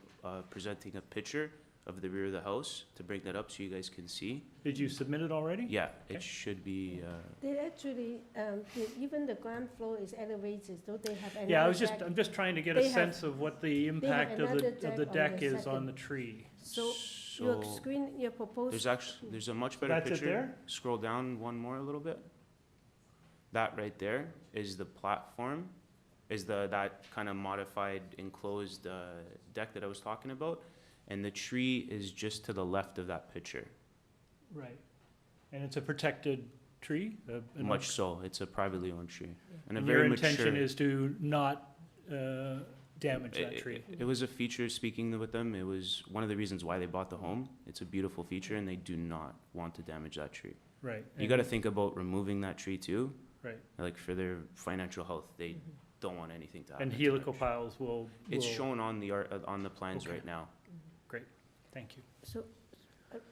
presenting a picture of the rear of the house to bring that up so you guys can see. Did you submit it already? Yeah, Okay. it should be. They actually, even the ground floor is elevated, don't they have another Yeah, deck? I'm just trying to get They a have- sense of what the impact of another the deck on deck the is on second. the tree. So your screen, your proposed. There's a much better That's it picture. there? Scroll down one more a little bit. That right there is the platform, is that kind of modified enclosed deck that I was talking about, and the tree is just to the left of that picture. Right. And it's a protected tree? Much so. It's a privately owned tree. And a And very your mature. intention is to not damage that tree? It was a feature, speaking with them, it was one of the reasons why they bought the home. It's a beautiful feature, and they do not want to damage that tree. Right. You got to think about removing that tree too. Right. Like for their financial health, they don't want anything to happen. And to that helical tree. piles will. It's shown on the plans Okay. right now. Great, thank you. So,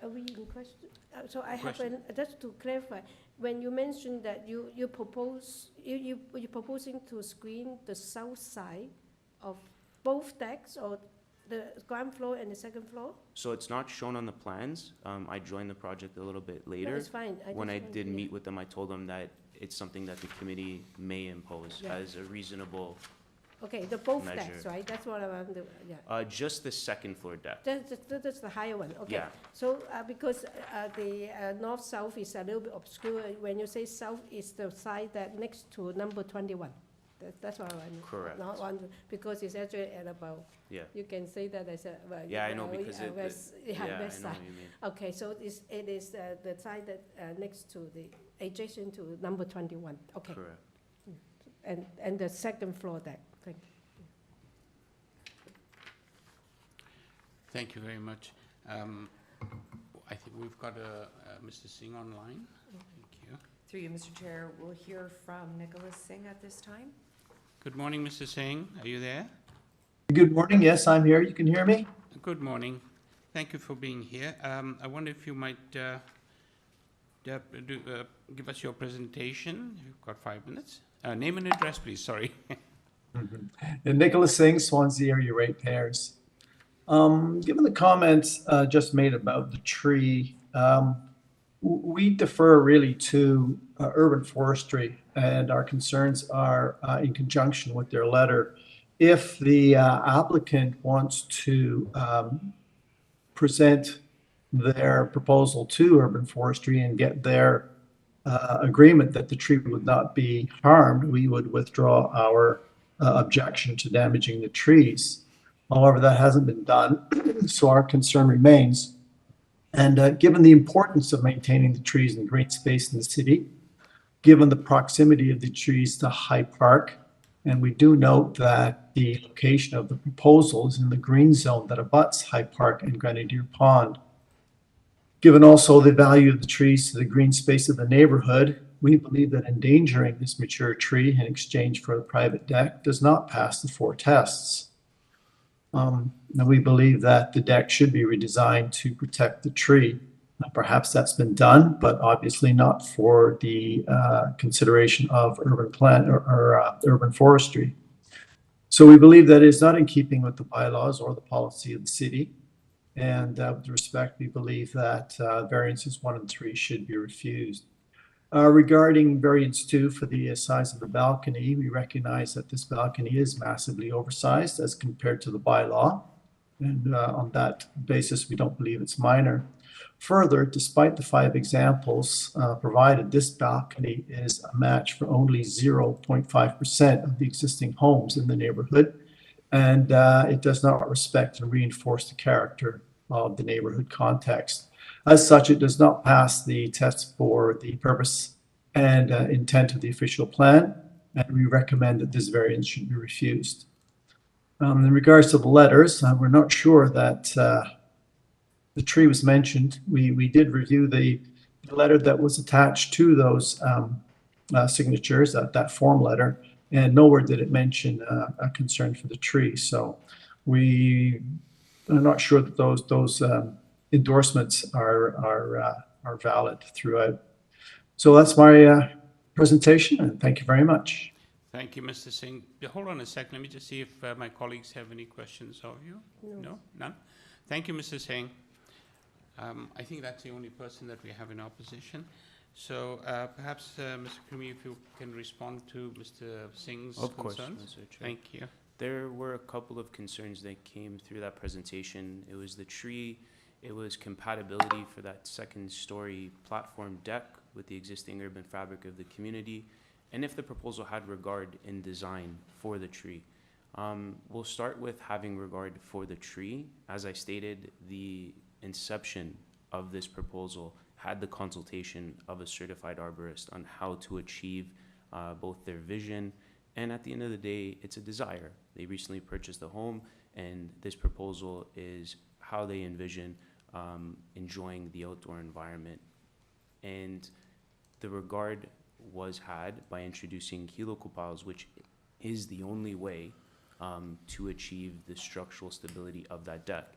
are we in question? So I have Question. just to clarify, when you mentioned that you're proposing to screen the south side of both decks, or the ground floor and the second floor? So it's not shown on the plans. I joined the project a little bit later. No, it's fine. When I just did want- meet with them, I told them that it's something that the committee may impose Yeah. as a reasonable, Okay, the both measure. decks, right? That's what I want to, yeah. just the second floor deck. That's the higher one, okay. Yeah. So, because the north-south is a little bit obscure, when you say south, is the side that next to number 21. That's what I want. Correct. Not one, because it's actually at about, Yeah. you can say that as a, well, Yeah, I know, because it- west, yeah, I know west what side. you mean. Okay, so it is the side that next to the, adjacent to number 21, okay. Correct. and the second floor deck. Thank you. Thank you very much. I think we've got Mr. Singh online. Thank you. Through you, Mr. Chair, we'll hear from Nicholas Singh at this time. Good morning, Mr. Singh. Are you there? Good morning. Yes, I'm here. You can hear me? Good morning. Thank you for being here. I wonder if you might give us your presentation. You've got 5 minutes. Name and address, please. Sorry. And Nicholas Singh, Swansea Area Ratepayers. Given the comments just made about the tree, we defer really to urban forestry, and our concerns are in conjunction with their letter. If the applicant wants to present their proposal to urban forestry and get their agreement that the tree would not be harmed, we would withdraw our objection to damaging the trees. However, that hasn't been done, so our concern remains. And given the importance of maintaining the trees and green space in the city, given the proximity of the trees to High Park, and we do note that the location of the proposal is in the green zone that abuts High Park and Grenadier Pond. Given also the value of the trees to the green space of the neighborhood, we believe that endangering this mature tree in exchange for a private deck does not pass the 4 tests. And we believe that the deck should be redesigned to protect the tree. Now, perhaps that's been done, but obviously not for the consideration of urban plan or urban forestry. So we believe that it's not in keeping with the bylaws or the policy of the city. And with respect, we believe that variances 1 and 3 should be refused. Regarding variance 2 for the size of the balcony, we recognize that this balcony is massively oversized as compared to the bylaw. And on that basis, we don't believe it's minor. Further, despite the 5 examples provided, this balcony is a match for only 0.5% of the existing homes in the neighborhood. And it does not respect and reinforce the character of the neighborhood context. As such, it does not pass the test for the purpose and intent of the official plan, and we recommend that this variance should be refused. In regards to the letters, we're not sure that the tree was mentioned. We did review the letter that was attached to those signatures, that form letter, and nowhere did it mention a concern for the tree. So we are not sure that those endorsements are valid throughout. So that's my presentation, and thank you very much. Thank you, Mr. Singh. Hold on a second. Let me just see if my colleagues have any questions of you. No? None? Thank you, Mr. Singh. I think that's the only person that we have in opposition. So perhaps, Mr. Krimi, if you can respond to Mr. Singh's concerns. Of course, Mr. Chair. Thank you. There were a couple of concerns that came through that presentation. It was the tree, it was compatibility for that 2nd-story platform deck with the existing urban fabric of the community, and if the proposal had regard in design for the tree. We'll start with having regard for the tree. As I stated, the inception of this proposal had the consultation of a certified arborist on how to achieve both their vision, and at the end of the day, it's a desire. They recently purchased a home, and this proposal is how they envision enjoying the outdoor environment. And the regard was had by introducing helicopiles, which is the only way to achieve the structural stability of that deck.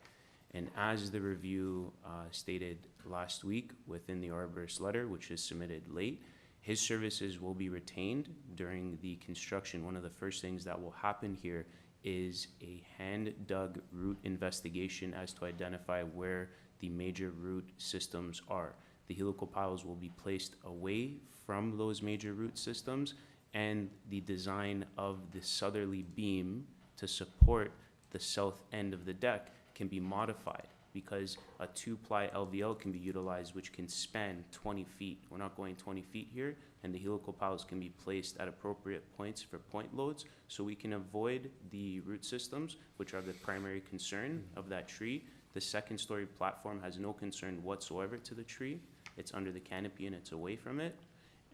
And as the review stated last week within the arborist letter, which is submitted late, his services will be retained during the construction. One of the first things that will happen here is a hand-dug root investigation as to identify where the major root systems are. The helicopiles will be placed away from those major root systems, and the design of the southerly beam to support the south end of the deck can be modified, because a 2-ply LVL can be utilized, which can span 20 feet. We're not going 20 feet here, and the helicopiles can be placed at appropriate points for point loads, so we can avoid the root systems, which are the primary concern of that tree. The 2nd-story platform has no concern whatsoever to the tree. It's under the canopy and it's away from it.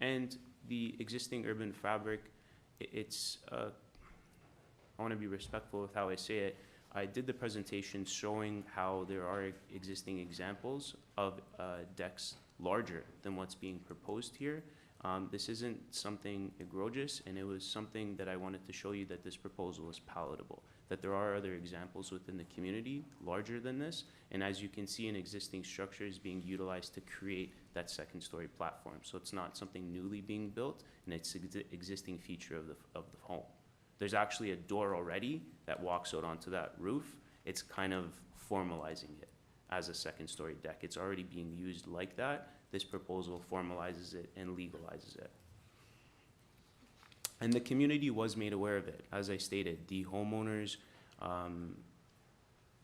And the existing urban fabric it's, I want to be respectful with how I say it. I did the presentation showing how there are existing examples of decks larger than what's being proposed here. This isn't something egregious, and it was something that I wanted to show you that this proposal is palatable, that there are other examples within the community larger than this, and as you can see, an existing structure is being utilized to create that second-story platform. So it's not something newly being built, and it's an existing feature of the home. There's actually a door already that walks out onto that roof. It's kind of formalizing it as a second-story deck. It's already being used like that. This proposal formalizes it and legalizes it. And the community was made aware of it. As I stated, the homeowners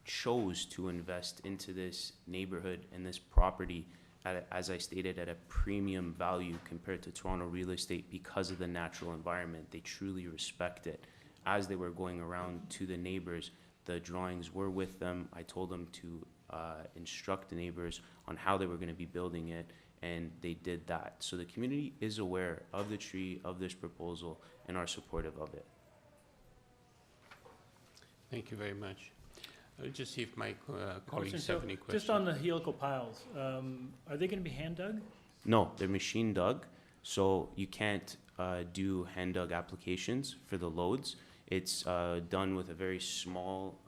chose to invest into this neighborhood and this property at, as I stated, at a premium value compared to Toronto real estate because of the natural environment. They truly respect it. As they were going around to the neighbors, the drawings were with them. I told them to instruct the neighbors on how they were going to be building it, and they did that. So the community is aware of the tree, of this proposal, and are supportive of it. Thank you very much. I'll just see if my colleagues Question, have any questions. just on the helical piles, are they going to be hand dug? No, they're machine dug, so you can't do hand dug applications for the loads. It's done with a very small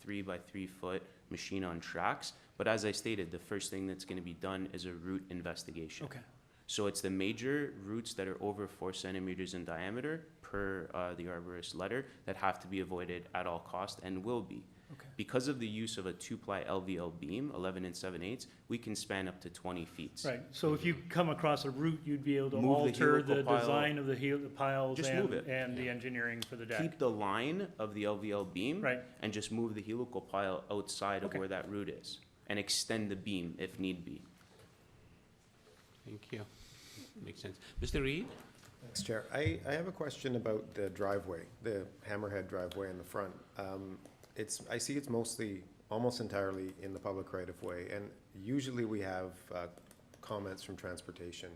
3 by 3 foot machine on tracks. But as I stated, the first thing that's going to be done is a root investigation. Okay. So it's the major roots that are over 4 centimeters in diameter per the arborist letter that have to be avoided at all costs and will be. Okay. Because of the use of a 2-ply LVL beam, 11 7/8, we can span up to 20 feet. Right, so if you come across a route, you'd be able to Move the alter the helical pile. design of the piles Just and, move it. and the engineering for the deck. Keep the line of the LVL beam Right. and just move the helical pile outside of Okay. where that root is and extend the beam if need be. Thank you. Makes sense. Mr. Reed? Thanks, Chair. I have a question about the driveway, the hammerhead driveway in the front. I see it's mostly, almost entirely in the public right-of-way, and usually we have comments from transportation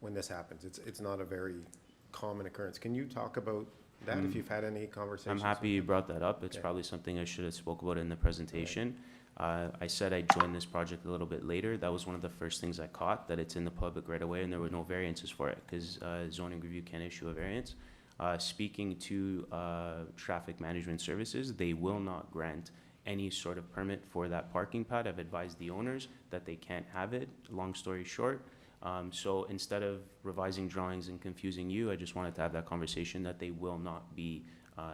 when this happens. It's not a very common occurrence. Can you talk about that, if you've had any conversations? I'm happy you brought that up. It's Okay. probably something I should have spoke about in the presentation. I said I'd join this project a little bit later. That was one of the first things I caught, that it's in the public right away and there were no variances for it, because zoning review can't issue a variance. Speaking to traffic management services, they will not grant any sort of permit for that parking pad. I've advised the owners that they can't have it, long story short. So instead of revising drawings and confusing you, I just wanted to have that conversation that they will not be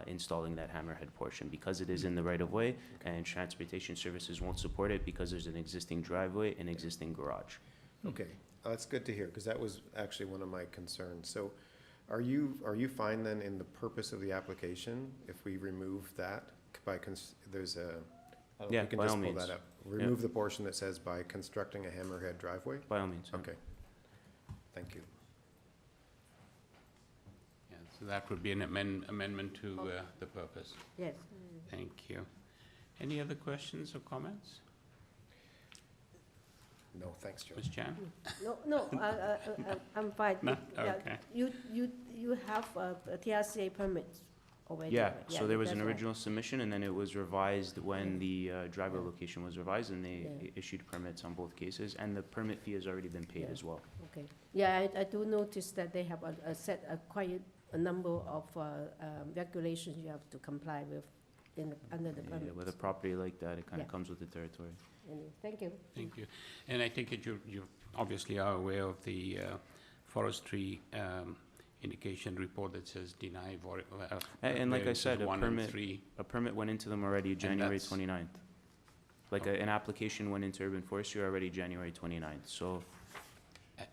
installing that hammerhead portion because it is in the right-of-way, and transportation services won't support it because there's an existing driveway and existing garage. Okay, that's good to hear, because that was actually one of my concerns. So are you fine then in the purpose of the application if we remove that by, there's a, I don't know if Yeah, you can by just all pull means. that up. Remove the portion that says by constructing a hammerhead driveway? By all means. Okay, thank you. Yeah, so that would be an amendment to the purpose. Yes. Thank you. Any other questions or comments? No, thanks, Joe. Ms. Chan? No, I'm fine. No? Yeah, Okay. You have a TRCA permit already? Yeah, right? so there was an that's right. original submission, and then it was revised when the driveway location was revised, and they issued permits on both cases, and the permit fee has already been paid as well. Okay. Yeah, I do notice that they have quite a number of regulations you have to comply with under the permit. Yeah, with a property like that, it kind of Yeah. comes with the territory. Thank you. Thank you. And I think you obviously are aware of the forestry indication report that says deny And like I variances said, 1 and 3. a permit went into them already January that's- 29th. Like an application went into urban forestry already January 29th, so.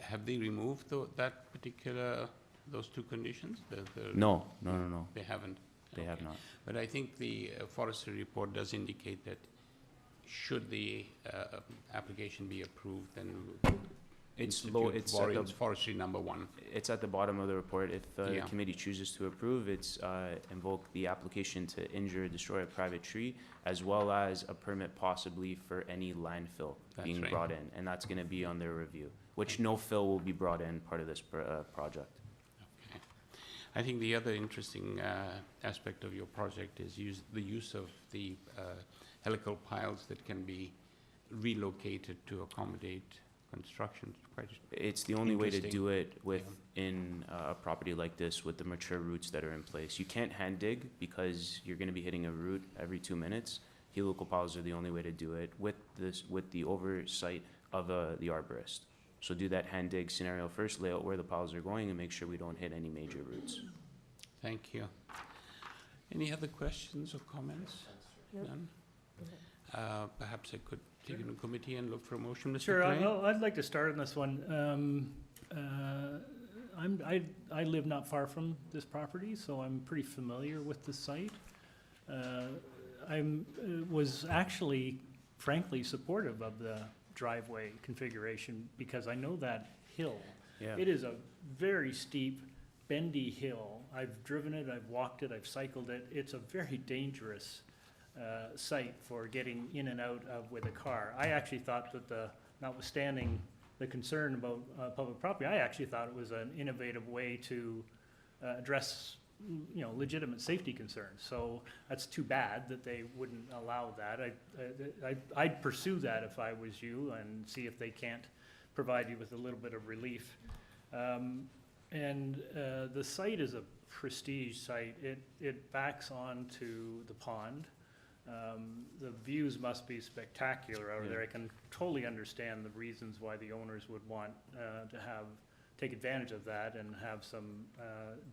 Have they removed that particular, those two conditions? No. They haven't? They have Okay. not. But I think the forestry report does indicate that should the application be approved, then It's low, it's at the, forestry number 1. it's at the bottom of the report. If the Yeah. committee chooses to approve, it's invoke the application to injure or destroy a private tree, as well as a permit possibly for any landfill That's being right. brought in, and that's gonna be on their review, which no fill will be brought in part of this project. Okay. I think the other interesting aspect of your project is the use of the helical piles that can be relocated to accommodate construction. It's the only way to interesting. do it within a property like this with the mature roots that are in place. You can't hand dig because you're going to be hitting a root every 2 minutes. Helical piles are the only way to do it with the oversight of the arborist. So do that hand dig scenario first, lay out where the piles are going, and make sure we don't hit any major roots. Thank you. Any other questions or comments? No. None? Perhaps I could take it in committee and look for a motion, Mr. Sure, Clay? I'd like to start on this one. I live not far from this property, so I'm pretty familiar with the site. Was actually, frankly, supportive of the driveway configuration because I know that hill. Yeah. It is a very steep, bendy hill. I've driven it, I've walked it, I've cycled it. It's a very dangerous site for getting in and out of with a car. I actually thought that notwithstanding the concern about public property, I actually thought it was an innovative way to address legitimate safety concerns. So that's too bad that they wouldn't allow that. I'd pursue that if I was you and see if they can't provide you with a little bit of relief. And the site is a prestige site. It backs onto the pond. The views must be spectacular out there. I can totally understand the reasons why the owners would want to take advantage of that and have some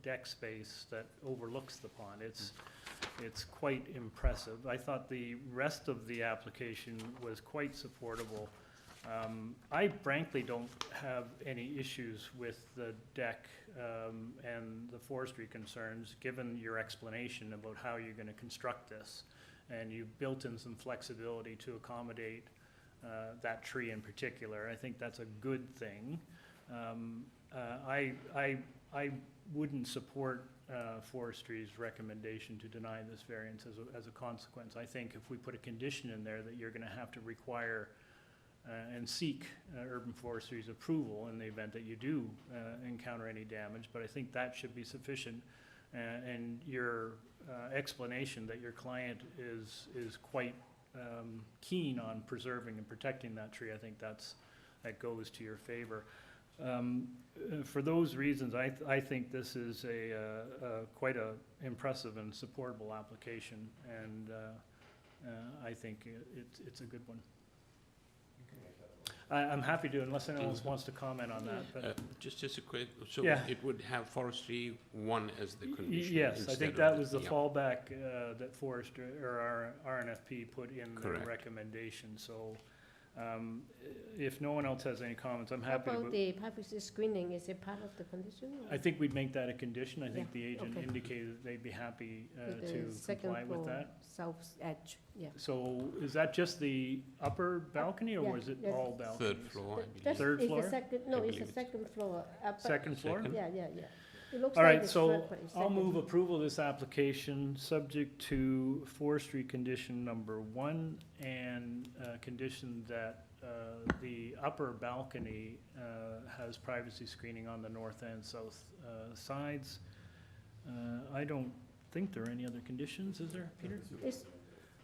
deck space that overlooks the pond. It's quite impressive. I thought the rest of the application was quite supportable. I frankly don't have any issues with the deck and the forestry concerns, given your explanation about how you're going to construct this. And you've built in some flexibility to accommodate that tree in particular. I think that's a good thing. I wouldn't support forestry's recommendation to deny this variance as a consequence. I think if we put a condition in there that you're going to have to require and seek urban forestry's approval in the event that you do encounter any damage, but I think that should be sufficient. And your explanation that your client is quite keen on preserving and protecting that tree, I think that goes to your favor. For those reasons, I think this is quite a impressive and supportable application, and I think it's a good one. I'm happy to, unless anyone else wants to comment on that. But just a quick, so Yeah. it would have forestry 1 as the condition? Yes, I instead think of that was the yeah. fallback that forestry or our RNFP put in the Correct. recommendation. So if no one else has any comments, I'm How happy to. about the privacy screening? Is it part of the condition? I think we'd make that a condition. I think Yeah, the agent okay. indicated that they'd be happy With the to second comply with floor, that. South edge, yeah. So is that just the upper balcony, or Yeah, was it yes. all balconies? Third floor, I believe. That's- Third it's the floor? second- No, I it's believe the it's- second floor. Second floor? Second. Yeah. It looks All like right, it's so third, but it's I'll second. move approval of this application, subject to forestry condition number 1 and condition that the upper balcony has privacy screening on the north and south sides. I don't think there are any other conditions, is there, Peter? It's-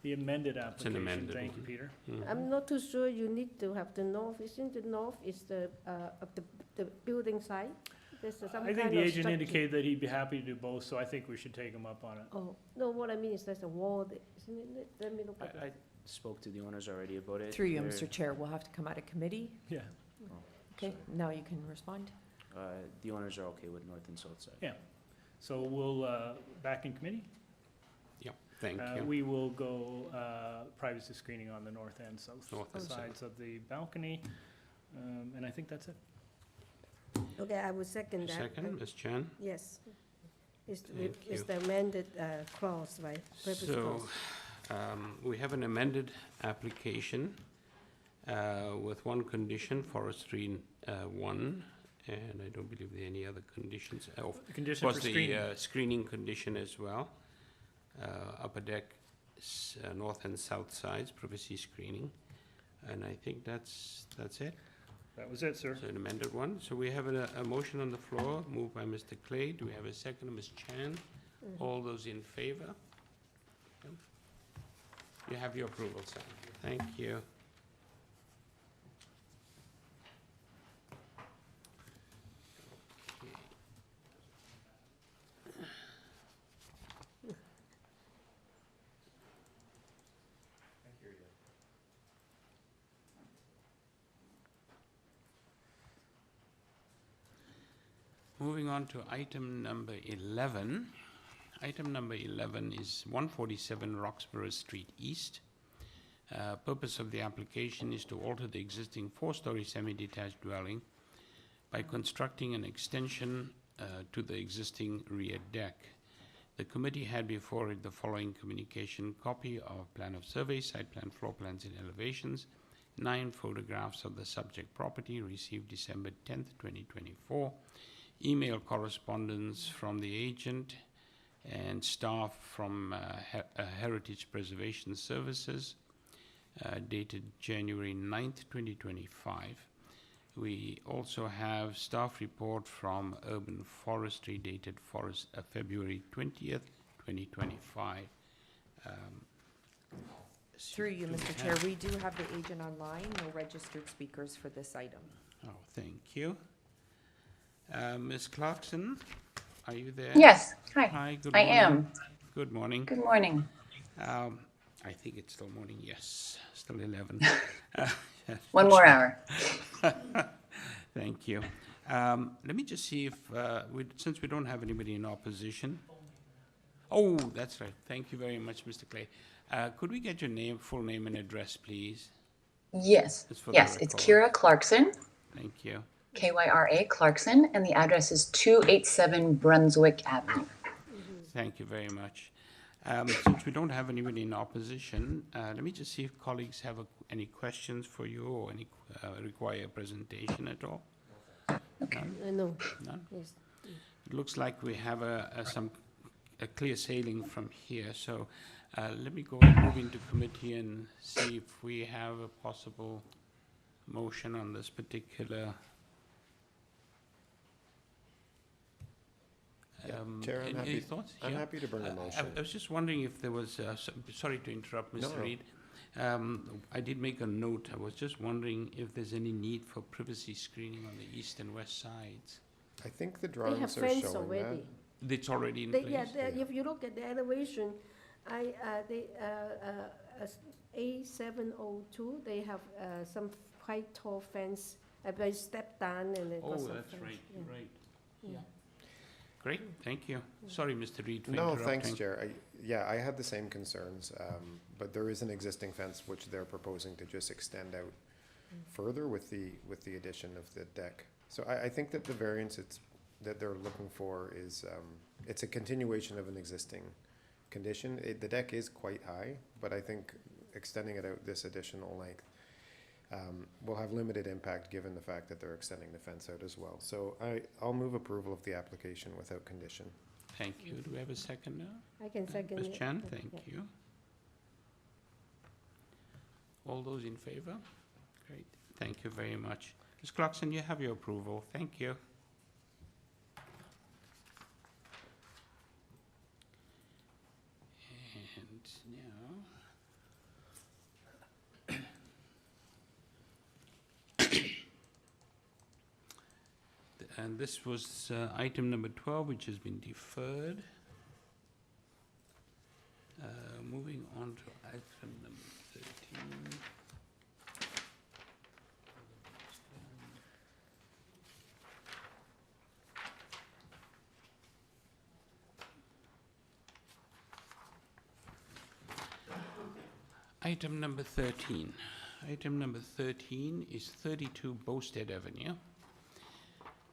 The amended an application, amended thank you, one. Peter. I'm not too sure you need to have the north. Isn't the north is the of the building side? There's some I think kind the of agent structure. indicated that he'd be happy to do both, so I think we should take him up on it. Oh, no, what I mean is there's a wall there, isn't it? Let me look at it. I spoke to the owners already about it. Through you, They're- Mr. Chair, we'll have to come out of committee. Yeah. Okay, now you can respond. The owners are okay with north and south side. Yeah. So we'll, back in committee? Yeah, thank you. We will go privacy screening on the north and south North and sides of the balcony, and I think that's it. Okay, I will second that. Second, Ms. Chan? Yes. It's Thank it's you. the amended clause, right? Purpose So, clause. we have an amended application with one condition, forestry 1, and I don't believe there are any other conditions. The condition Was for the screening. screening condition as well. Upper deck, north and south sides, privacy screening, and I think that's it. That was it, sir. So an amended one. So we have a motion on the floor, moved by Mr. Clay. Do we have a second, Ms. Chan? All those in favor? Okay. You have your approval, sir. Thank you. Moving on to item number 11. Item number 11 is 147 Roxboro Street East. Purpose of the application is to alter the existing 4-story semi-detached dwelling by constructing an extension to the existing rear deck. The committee had before it the following communication: copy of plan of survey, site plan, floor plans and elevations, 9 photographs of the subject property received December 10th, 2024, email correspondence from the agent and staff from Heritage Preservation Services, dated January 9th, 2025. We also have staff report from Urban Forestry dated February 20th, 2025. Through you, Mr. Chair, we do have the agent online, no registered speakers for this item. Oh, thank you. Ms. Clarkson, are you there? Yes. Hi. Hi, good I morning. am. Good morning. Good morning. I think it's still morning, yes, still 11. One more hour. Thank you. Let me just see if, since we don't have anybody in opposition. Oh, that's right. Thank you very much, Mr. Clay. Could we get your name, full name and address, please? Yes. Yes, it's Kira Clarkson. Thank you. Kyra Clarkson, and the address is 287 Brunswick Avenue. Thank you very much. Since we don't have anybody in opposition, let me just see if colleagues have any questions for you or any require a presentation at all. Okay. No. None? Yes. It looks like we have a clear sailing from here. So let me go and move into committee and see if we have a possible motion on this particular. Chair, any thoughts? I'm Yeah. happy to bring a motion. I was just wondering if there was, sorry to interrupt, Mr. No. Reid. I did make a note. I was just wondering if there's any need for privacy screening on the east and west sides. I think the They have drawings are fence showing already. that. It's already in They, place? yeah, if you look at the elevation, A702, they have some quite tall fence, but step down and it Oh, goes some that's fence. right, Yeah. right. Yeah. Great, thank you. Sorry, Mr. Reid, for No, interrupting. thanks, Chair. I had the same concerns, but there is an existing fence which they're proposing to just extend out further with the addition of the deck. So I think that the variance that they're looking for is, it's a continuation of an existing condition. The deck is quite high, but I think extending it out this additional length will have limited impact given the fact that they're extending the fence out as well. So I'll move approval of the application without condition. Thank you. Do we have a second now? I can second Ms. it. Chan, Yeah. thank you. All those in favor? Great, thank you very much. Ms. Clarkson, you have your approval. Thank you. And now, and this was item number 12, which has been deferred. Moving on to item number 13. Item number 13. Item number 13 is 32 Bousted Avenue.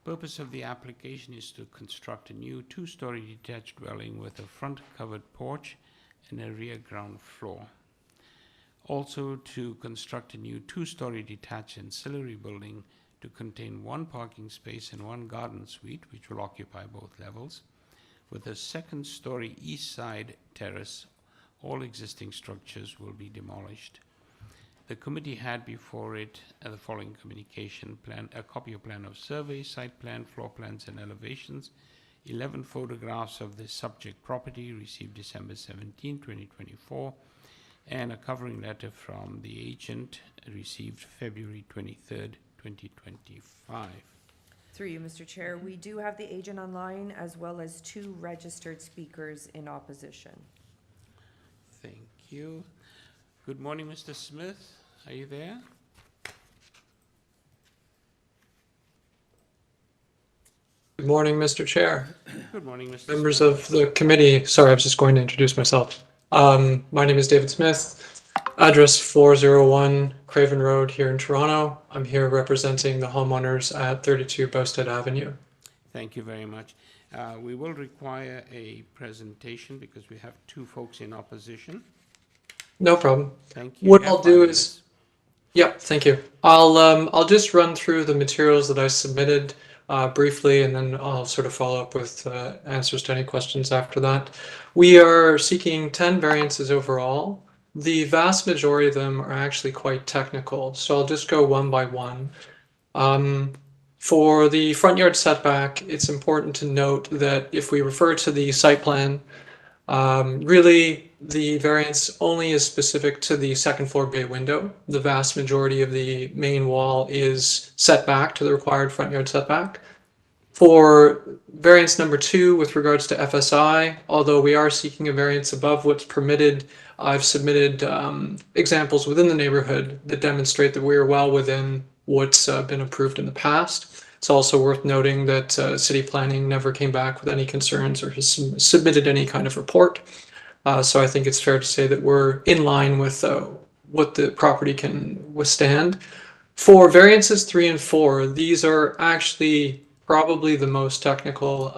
Purpose of the application is to construct a new 2-story detached dwelling with a front covered porch and a rear ground floor. Also to construct a new 2-story detached ancillary building to contain 1 parking space and 1 garden suite, which will occupy both levels, with a 2nd-story east side terrace. All existing structures will be demolished. The committee had before it the following communication plan: a copy of plan of survey, site plan, floor plans and elevations, 11 photographs of the subject property received December 17, 2024, and a covering letter from the agent received February 23rd, 2025. Through you, Mr. Chair, we do have the agent online as well as 2 registered speakers in opposition. Thank you. Good morning, Mr. Smith. Are you there? Good morning, Mr. Chair. Good morning, Mr. Members Smith. of the committee. Sorry, I was just going to introduce myself. My name is David Smith, address 401 Craven Road here in Toronto. I'm here representing the homeowners at 32 Bousted Avenue. Thank you very much. We will require a presentation because we have 2 folks in opposition. No problem. Thank you. What I'll do is, yeah, thank you. I'll just run through the materials that I submitted briefly, and then I'll sort of follow up with answers to any questions after that. We are seeking 10 variances overall. The vast majority of them are actually quite technical, so I'll just go one by one. For the front yard setback, it's important to note that if we refer to the site plan, really the variance only is specific to the second floor bay window. The vast majority of the main wall is set back to the required front yard setback. For variance number 2 with regards to FSI, although we are seeking a variance above what's permitted, I've submitted examples within the neighborhood that demonstrate that we are well within what's been approved in the past. It's also worth noting that city planning never came back with any concerns or has submitted any kind of report. So I think it's fair to say that we're in line with what the property can withstand. For variances 3 and 4, these are actually probably the most technical.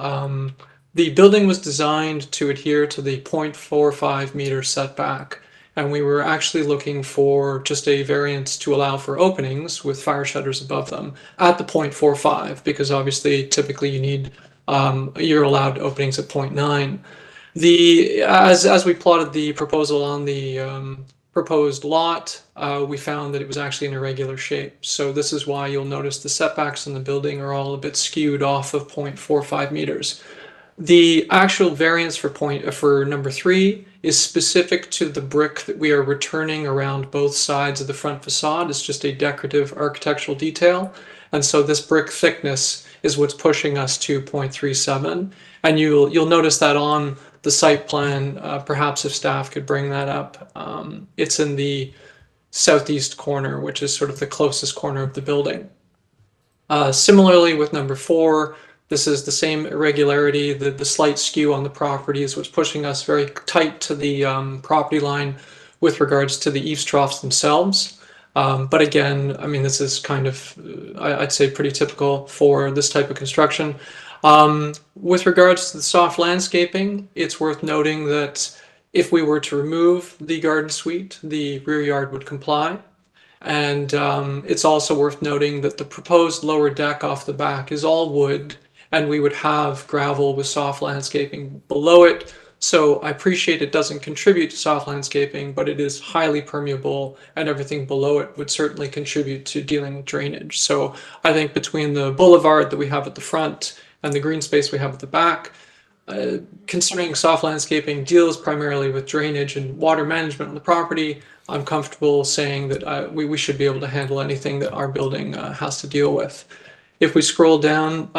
The building was designed to adhere to the 0.45 meter setback, and we were actually looking for just a variance to allow for openings with fire shutters above them at the 0.45, because obviously typically you need you're allowed openings at 0.9. As we plotted the proposal on the proposed lot, we found that it was actually an irregular shape. So this is why you'll notice the setbacks in the building are all a bit skewed off of 0.45 meters. The actual variance for number 3 is specific to the brick that we are returning around both sides of the front facade. It's just a decorative architectural detail. And so this brick thickness is what's pushing us to 0.37. And you'll notice that on the site plan, perhaps if staff could bring that up. It's in the southeast corner, which is sort of the closest corner of the building. Similarly with number 4, this is the same irregularity. The slight skew on the property is what's pushing us very tight to the property line with regards to the eaves troughs themselves. But again, I mean, this is kind of, I'd say, pretty typical for this type of construction. With regards to the soft landscaping, it's worth noting that if we were to remove the garden suite, the rear yard would comply. And it's also worth noting that the proposed lower deck off the back is all wood, and we would have gravel with soft landscaping below it. So I appreciate it doesn't contribute to soft landscaping, but it is highly permeable, and everything below it would certainly contribute to dealing with drainage. So I think between the boulevard that we have at the front and the green space we have at the back, considering soft landscaping deals primarily with drainage and water management on the property, I'm comfortable saying that we should be able to handle anything that our building has to deal with. If we scroll down,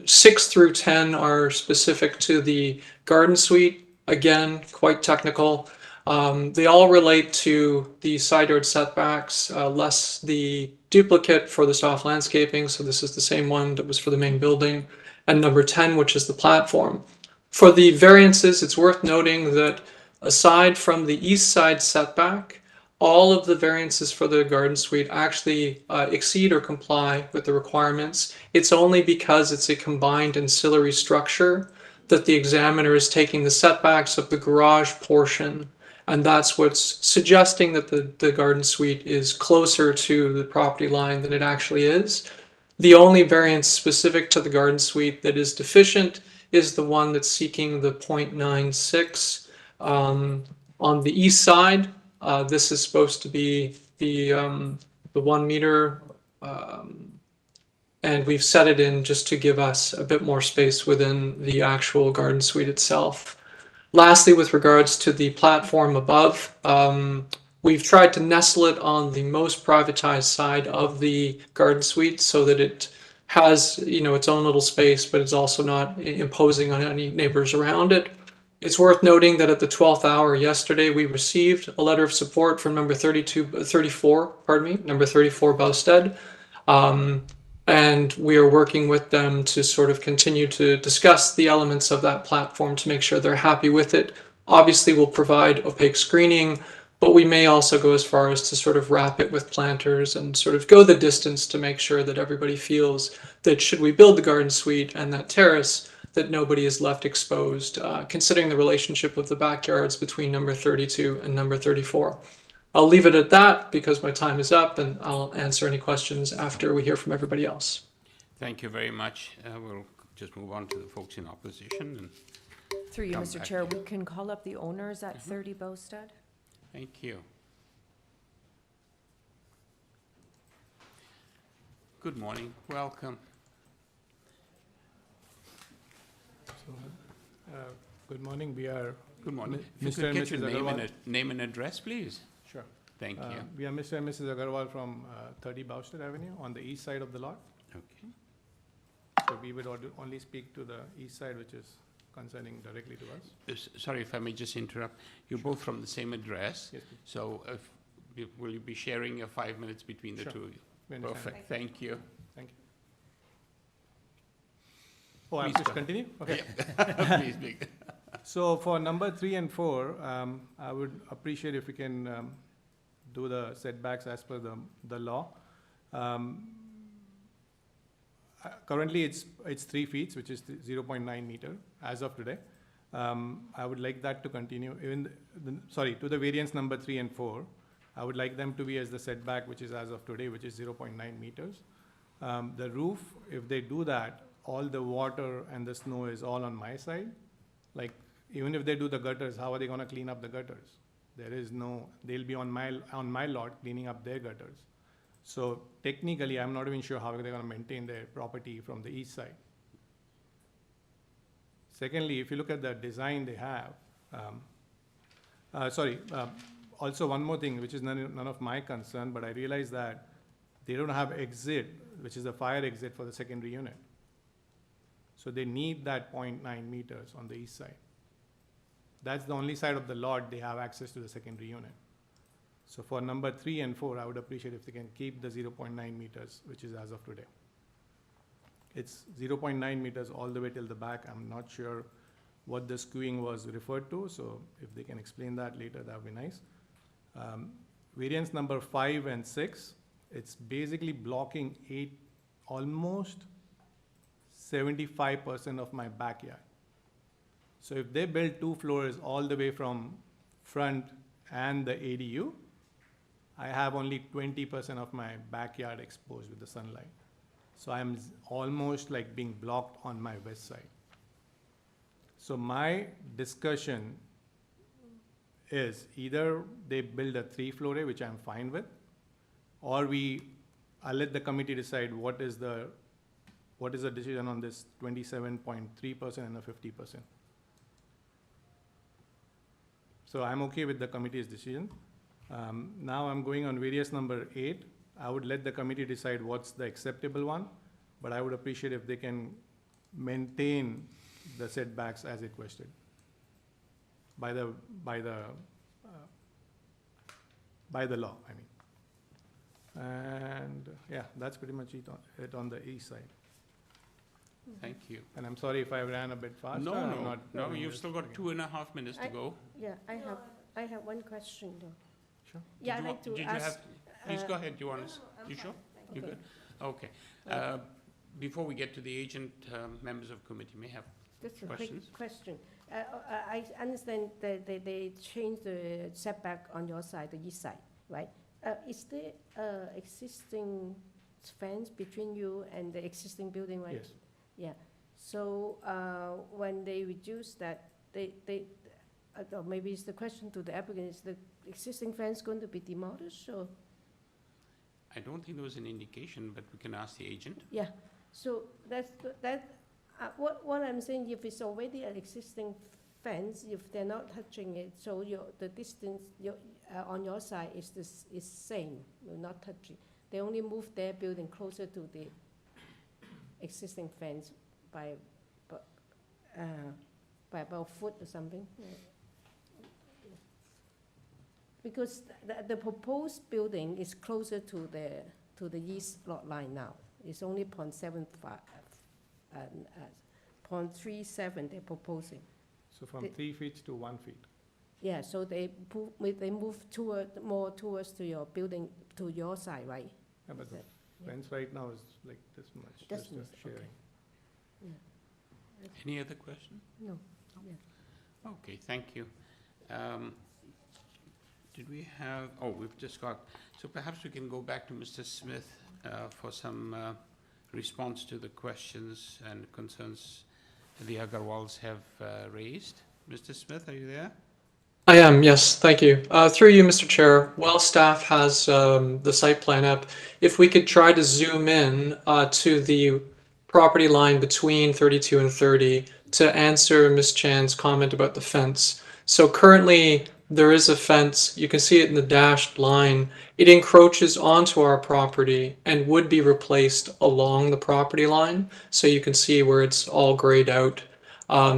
6 through 10 are specific to the garden suite. Again, quite technical. They all relate to the side yard setbacks, less the duplicate for the soft landscaping. So this is the same one that was for the main building. And number 10, which is the platform. For the variances, it's worth noting that aside from the east side setback, all of the variances for the garden suite actually exceed or comply with the requirements. It's only because it's a combined ancillary structure that the examiner is taking the setbacks of the garage portion, and that's what's suggesting that the garden suite is closer to the property line than it actually is. The only variance specific to the garden suite that is deficient is the one that's seeking the 0.96 on the east side. This is supposed to be the 1 meter, and we've set it in just to give us a bit more space within the actual garden suite itself. Lastly, with regards to the platform above, we've tried to nestle it on the most privatized side of the garden suite so that it has, its own little space, but it's also not imposing on any neighbors around it. It's worth noting that at the 12th hour yesterday, we received a letter of support from number 34 BOUSTEAD. And we are working with them to sort of continue to discuss the elements of that platform to make sure they're happy with it. Obviously, we'll provide opaque screening, but we may also go as far as to sort of wrap it with planters and sort of go the distance to make sure that everybody feels that should we build the garden suite and that terrace, that nobody is left exposed, considering the relationship of the backyards between number 32 and number 34. I'll leave it at that because my time is up, and I'll answer any questions after we hear from everybody else. Thank you very much. We'll just move on to the folks in opposition. And through you, Mr. Chair, we can call up the owners at 30 BOUSTEAD. Thank you. Good morning. Welcome. Good morning. We are. Good morning. Mr. and Get your Mrs. name and address, please. Sure. Thank you. We are Mr. and Mrs. Agarwal from 30 BOUSTEAD Avenue on the east side of the lot. Okay. So we would only speak to the east side, which is concerning directly to us. Sorry if I may just interrupt. You're both from the same address. Yes, please. So will you be sharing your 5 minutes between the Sure. two of you? We understand. Perfect. Thank you. Thank you. Oh, I Please have to go. continue? Okay. Yeah. Please begin. So for number 3 and 4, I would appreciate if we can do the setbacks as per the law. Currently, it's 3 feet, which is 0.9 meter as of today. I would like that to continue. Even to the variance number 3 and 4, I would like them to be as the setback, which is as of today, which is 0.9 meters. The roof, if they do that, all the water and the snow is all on my side. Like, even if they do the gutters, how are they going to clean up the gutters? There is no, they'll be on my lot cleaning up their gutters. So technically, I'm not even sure how they're going to maintain their property from the east side. Secondly, if you look at the design they have, also one more thing, which is none of my concern, but I realize that they don't have exit, which is a fire exit for the secondary unit. So they need that 0.9 meters on the east side. That's the only side of the lot they have access to the secondary unit. So for number 3 and 4, I would appreciate if they can keep the 0.9 meters, which is as of today. It's 0.9 meters all the way till the back. I'm not sure what the skewing was referred to, so if they can explain that later, that would be nice. Variance number 5 and 6, it's basically blocking almost 75% of my backyard. So if they build 2 floors all the way from front and the ADU, I have only 20% of my backyard exposed with the sunlight. So I'm almost like being blocked on my west side. So my discussion is either they build a 3-floor, which I'm fine with, or I'll let the committee decide what is the decision on this 27.3% and a 50%. So I'm okay with the committee's decision. Now I'm going on variance number 8. I would let the committee decide what's the acceptable one, but I would appreciate if they can maintain the setbacks as requested by the law, I mean. And yeah, that's pretty much it on the east side. Thank you. And I'm sorry if I ran a bit fast. No, you've still got 2.5 minutes to go. Yeah, I have one question though. Sure. Yeah, I'd like to ask. Please go ahead. You sure? You good? Okay. Before we get to the agent, members of committee may have Just a questions. quick question. I understand that they changed the setback on your side, the east side, right? Is there existing fence between you and the existing building, right? Yes. Yeah. So when they reduce that, or maybe it's the question to the applicant, is the existing fence going to be demolished, or I don't think there was an indication, but we can ask the agent. Yeah, so what I'm saying, if it's already an existing fence, if they're not touching it, so the distance on your side is same, you're not touching. They only move their building closer to the existing fence by about a foot or something. Yeah. Because the proposed building is closer to the east lot line now. It's only 0.37 they're proposing. So from 3 feet to 1 feet. Yeah, so they move more towards to your building, to your side, right? Yeah, but the fence right now is like this much, This just much, sharing. okay. Yeah. Any other question? No. Yeah. Okay, thank you. Did we have, we've just got, so perhaps we can go back to Mr. Smith for some response to the questions and concerns the Agarwals have raised. Mr. Smith, are you there? I am, yes, thank you. Through you, Mr. Chair, while staff has the site plan up, if we could try to zoom in to the property line between 32 and 30 to answer Ms. Chan's comment about the fence. So currently, there is a fence. You can see it in the dashed line. It encroaches onto our property and would be replaced along the property line. So you can see where it's all grayed out.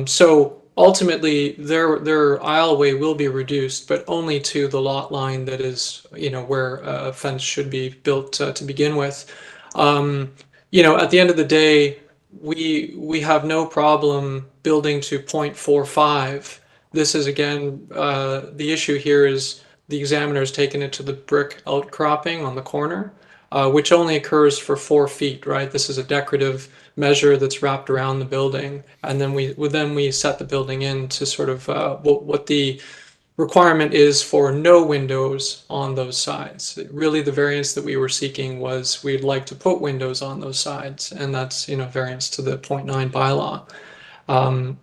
So ultimately, their aisleway will be reduced, but only to the lot line that is, where a fence should be built to begin with. At the end of the day, we have no problem building to 0.45. This is, again, the issue here is the examiner has taken it to the brick outcropping on the corner, which only occurs for 4 feet, right? This is a decorative measure that's wrapped around the building. And then we set the building in to sort of what the requirement is for no windows on those sides. Really, the variance that we were seeking was we'd like to put windows on those sides, and that's, variance to the 0.9 bylaw.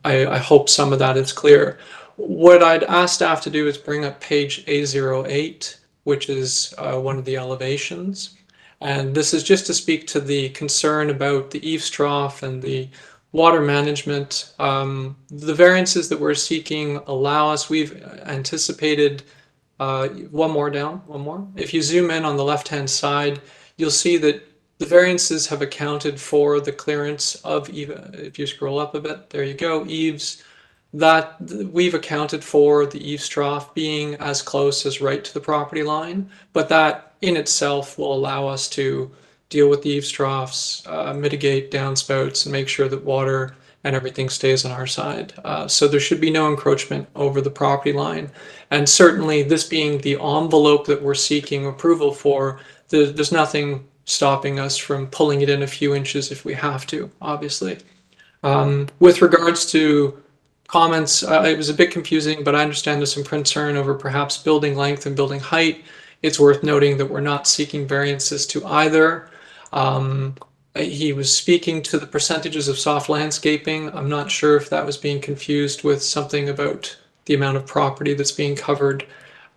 I hope some of that is clear. What I'd ask staff to do is bring up page A08, which is one of the elevations. And this is just to speak to the concern about the eaves trough and the water management. The variances that we're seeking allow us, we've anticipated, one more down. If you zoom in on the left-hand side, you'll see that the variances have accounted for the clearance of, if you scroll up a bit, there you go, eaves, that we've accounted for the eaves trough being as close as right to the property line, but that in itself will allow us to deal with the eaves troughs, mitigate downspouts, and make sure that water and everything stays on our side. So there should be no encroachment over the property line. And certainly this being the envelope that we're seeking approval for, there's nothing stopping us from pulling it in a few inches if we have to, obviously. With regards to comments, it was a bit confusing, but I understand there's some concern over perhaps building length and building height. It's worth noting that we're not seeking variances to either. He was speaking to the percentages of soft landscaping. I'm not sure if that was being confused with something about the amount of property that's being covered.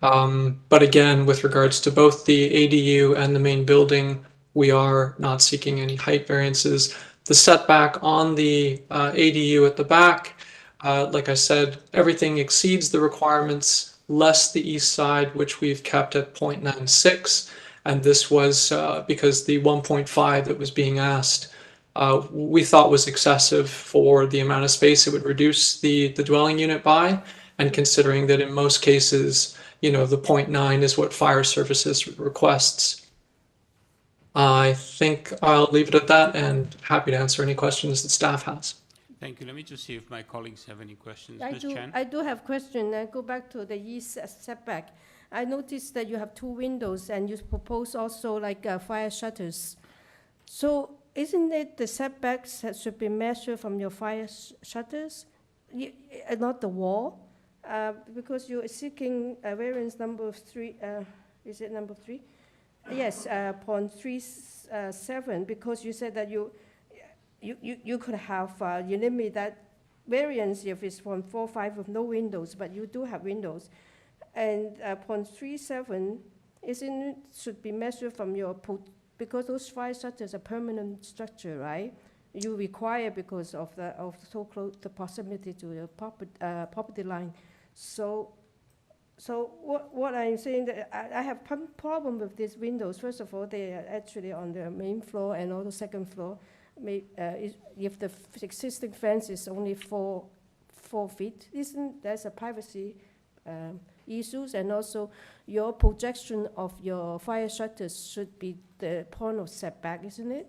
But again, with regards to both the ADU and the main building, we are not seeking any height variances. The setback on the ADU at the back, like I said, everything exceeds the requirements, less the east side, which we've kept at 0.96. And this was because the 1.5 that was being asked, we thought was excessive for the amount of space it would reduce the dwelling unit by. And considering that in most cases, the 0.9 is what fire services requests. I think I'll leave it at that and happy to answer any questions that staff has. Thank you. Let me just see if my colleagues have any questions. I Ms. Chan? do have a question. Go back to the east setback. I noticed that you have 2 windows and you propose also like fire shutters. So isn't it the setbacks that should be measured from your fire shutters, not the wall? Because you're seeking a variance number 3, is it number 3? Yes, 0.37, because you said that you could have, you limit that variance if it's from 4.5 with no windows, but you do have windows. And 0.37 isn't it should be measured from your, because those fire shutters are permanent structure, right? You require because of so close, the proximity to your property line. So what I'm saying, that I have problem with these windows. First of all, they are actually on the main floor and also second floor. If the existing fence is only 4 feet, isn't there's a privacy issues, and also your projection of your fire shutters should be the point of setback, isn't it?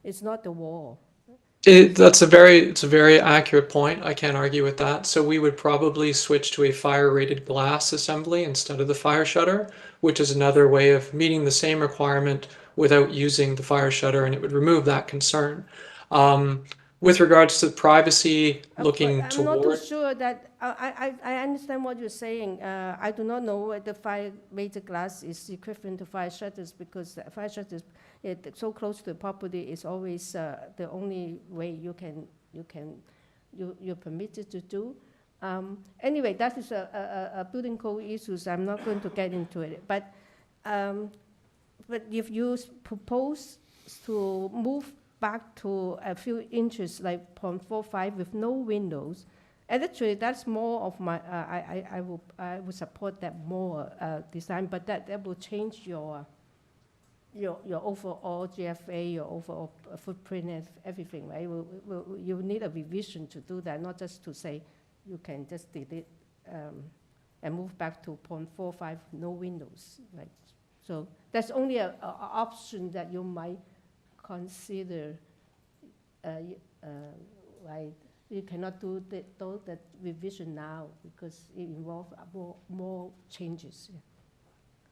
It's not the wall. It's a very accurate point. I can't argue with that. So we would probably switch to a fire-rated glass assembly instead of the fire shutter, which is another way of meeting the same requirement without using the fire shutter, and it would remove that concern. With regards to privacy, looking I'm not too toward. sure that I understand what you're saying. I do not know whether fire-rated glass is equivalent to fire shutters, because the fire shutters so close to the property is always the only way you're permitted to do. Anyway, that is a building code issues. I'm not going to get into it. But if you propose to move back to a few inches, like 0.45 with no windows, and actually that's more of my, I will support that more design, but that will change your overall GFA, your overall footprint and everything, right? You need a revision to do that, not just to say you can just delete and move back to 0.45, no windows, right? So that's only an option that you might consider, right? You cannot do that revision now because it involves more changes. Yeah.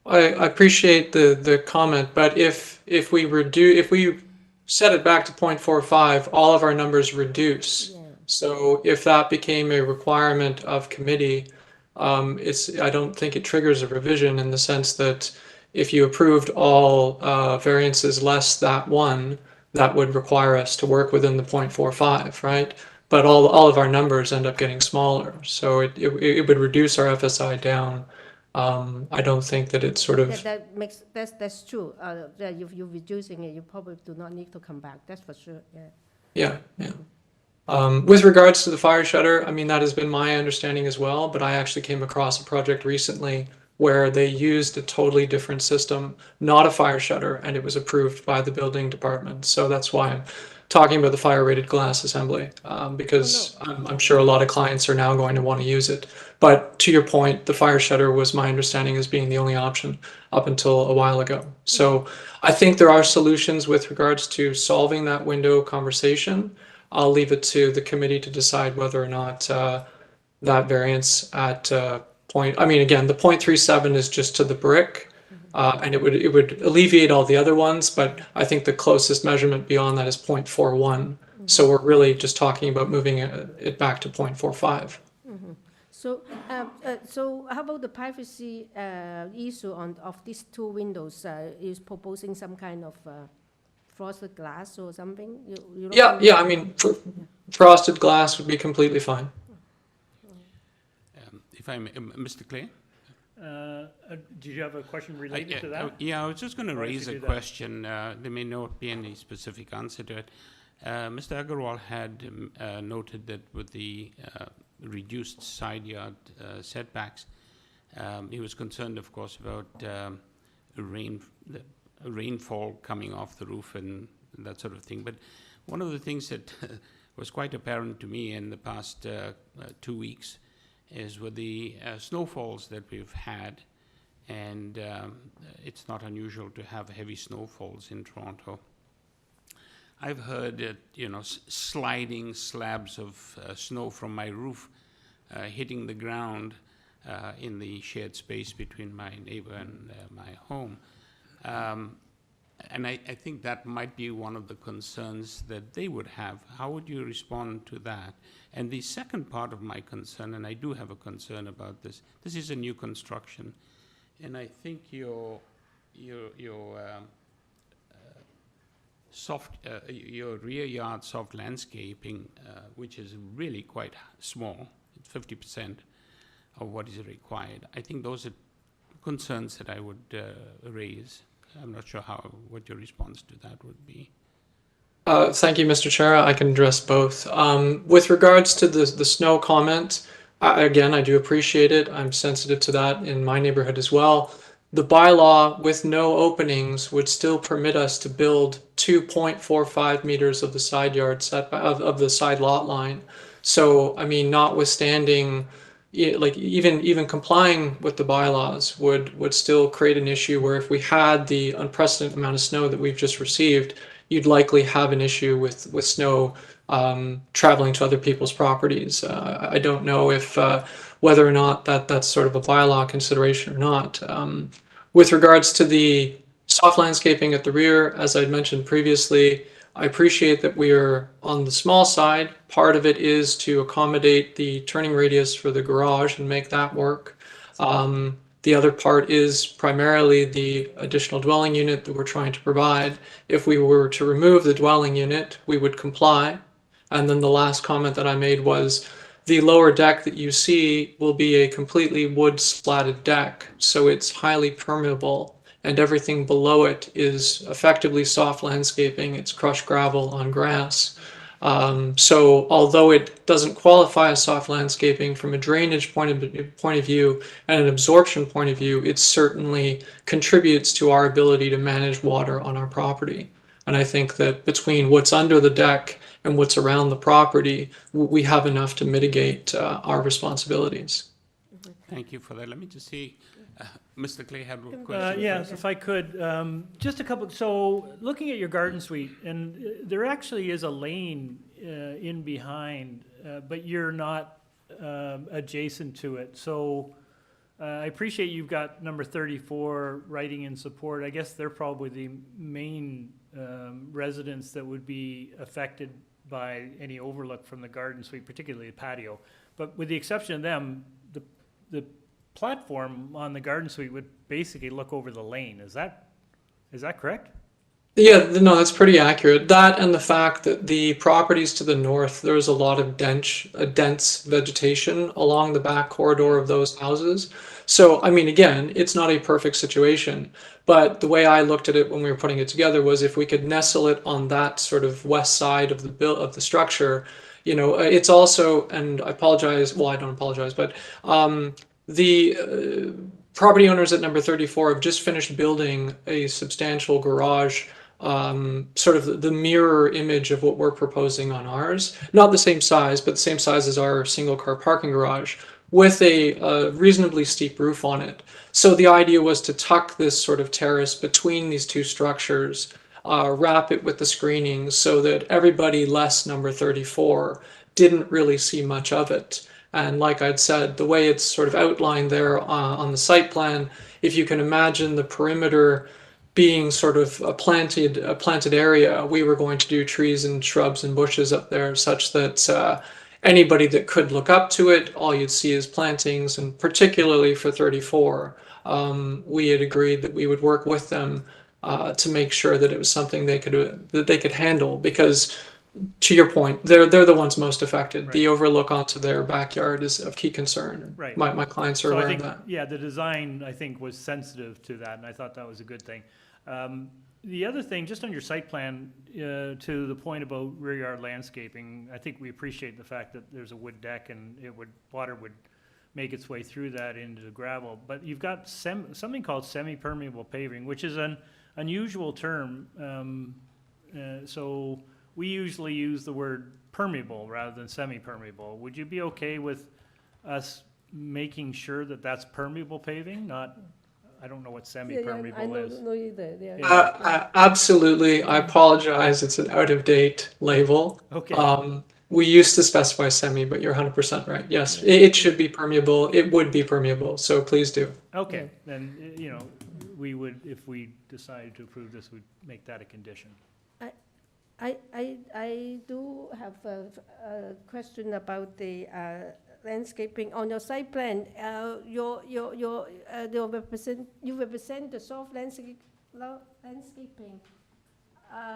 I appreciate the comment, but if we set it back to 0.45, all of our numbers reduce. Yeah. So if that became a requirement of committee, I don't think it triggers a revision, in the sense that if you approved all variances less that one, that would require us to work within the 0.45, right? But all of our numbers end up getting smaller, so it would reduce our FSI down. I don't think that it's sort of... That's true. If you're reducing it, you probably do not need to come back. That's for sure. Yeah. With regards to the fire shutter, I mean, that has been my understanding as well, but I actually came across a project recently where they used a totally different system, not a fire shutter, and it was approved by the building department. So that's why I'm talking about the fire-rated glass assembly, because I'm sure a lot of clients are now going to want to use it. But to your point, the fire shutter was my understanding as being the only option up until a while ago. So I think there are solutions with regards to solving that window conversation. I'll leave it to the committee to decide whether or not that variance at again, the 0.37 is just to the brick, and it would alleviate all the other ones, but I think the closest measurement beyond that is 0.41. So we're really just talking about moving it back to 0.45. So how about the privacy issue of these two windows? Is proposing some kind of frosted glass or something? Yeah. I mean, frosted glass would be completely fine. If I may, Mr. Clay? Did you have a question related to that? Yeah, I was just going to raise a question. There may not be any specific answer to it. Mr. Agarwal had noted that with the reduced side yard setbacks, he was concerned, of course, about rainfall coming off the roof and that sort of thing. But one of the things that was quite apparent to me in the past 2 weeks is with the snowfalls that we've had, and it's not unusual to have heavy snowfalls in Toronto. I've heard that, sliding slabs of snow from my roof hitting the ground in the shared space between my neighbor and my home. And I think that might be one of the concerns that they would have. How would you respond to that? And the second part of my concern, and I do have a concern about this is a new construction, and I think your rear yard soft landscaping, which is really quite small, it's 50% of what is required. I think those are concerns that I would raise. I'm not sure what your response to that would be. Thank you, Mr. Chair. I can address both. With regards to the snow comment, again, I do appreciate it. I'm sensitive to that in my neighborhood as well. The bylaw with no openings would still permit us to build 2.45 meters of the side yard setback of the side lot line. So, I mean, notwithstanding, like even complying with the bylaws would still create an issue where if we had the unprecedented amount of snow that we've just received, you'd likely have an issue with snow traveling to other people's properties. I don't know if whether or not that's sort of a bylaw consideration or not. With regards to the soft landscaping at the rear, as I'd mentioned previously, I appreciate that we are on the small side. Part of it is to accommodate the turning radius for the garage and make that work. The other part is primarily the additional dwelling unit that we're trying to provide. If we were to remove the dwelling unit, we would comply. And then the last comment that I made was the lower deck that you see will be a completely wood slatted deck. So it's highly permeable and everything below it is effectively soft landscaping. It's crushed gravel on grass. So although it doesn't qualify as soft landscaping from a drainage point of view and an absorption point of view, it certainly contributes to our ability to manage water on our property. And I think that between what's under the deck and what's around the property, we have enough to mitigate our responsibilities. Thank you for that. Let me just see. Mr. Clay had a question. Yes, if I could, just a couple. So looking at your garden suite, and there actually is a lane in behind, but you're not adjacent to it. So I appreciate you've got number 34 writing in support. I guess they're probably the main residents that would be affected by any overlook from the garden suite, particularly the patio. But with the exception of them, the platform on the garden suite would basically look over the lane. Is that correct? Yeah, no, that's pretty accurate. That and the fact that the properties to the north, there's a lot of dense vegetation along the back corridor of those houses. So, I mean, again, it's not a perfect situation, but the way I looked at it when we were putting it together was if we could nestle it on that sort of west side of the structure, you know, it's also, and I apologize, well, I don't apologize, but the property owners at number 34 have just finished building a substantial garage, sort of the mirror image of what we're proposing on ours. Not the same size, but the same size as our single car parking garage with a reasonably steep roof on it. So the idea was to tuck this sort of terrace between these two structures, wrap it with the screenings so that everybody less number 34 didn't really see much of it. And like I'd said, the way it's sort of outlined there on the site plan, if you can imagine the perimeter being sort of a planted area, we were going to do trees and shrubs and bushes up there such that anybody that could look up to it, all you'd see is plantings. And particularly for 34, we had agreed that we would work with them to make sure that it was something they could handle, because to your point, they're the ones most affected. Right. The overlook onto their backyard is of key concern. Right. My clients are aware of that. Yeah, the design, I think, was sensitive to that, and I thought that was a good thing. The other thing, just on your site plan, to the point about rear yard landscaping, I think we appreciate the fact that there's a wood deck and water would make its way through that into the gravel. But you've got something called semi-permeable paving, which is an unusual term. So we usually use the word permeable rather than semi-permeable. Would you be okay with us making sure that that's permeable paving, not, I don't know what semi-permeable is. I know either. Absolutely. I apologize. It's an out-of-date label. Okay. We used to specify semi, but you're 100% right. Yes, it should be permeable. It would be permeable. So please do. Okay. Then, you know, we would, if we decided to approve this, we'd make that a condition. I do have a question about the landscaping on your site plan. You represent the soft landscaping.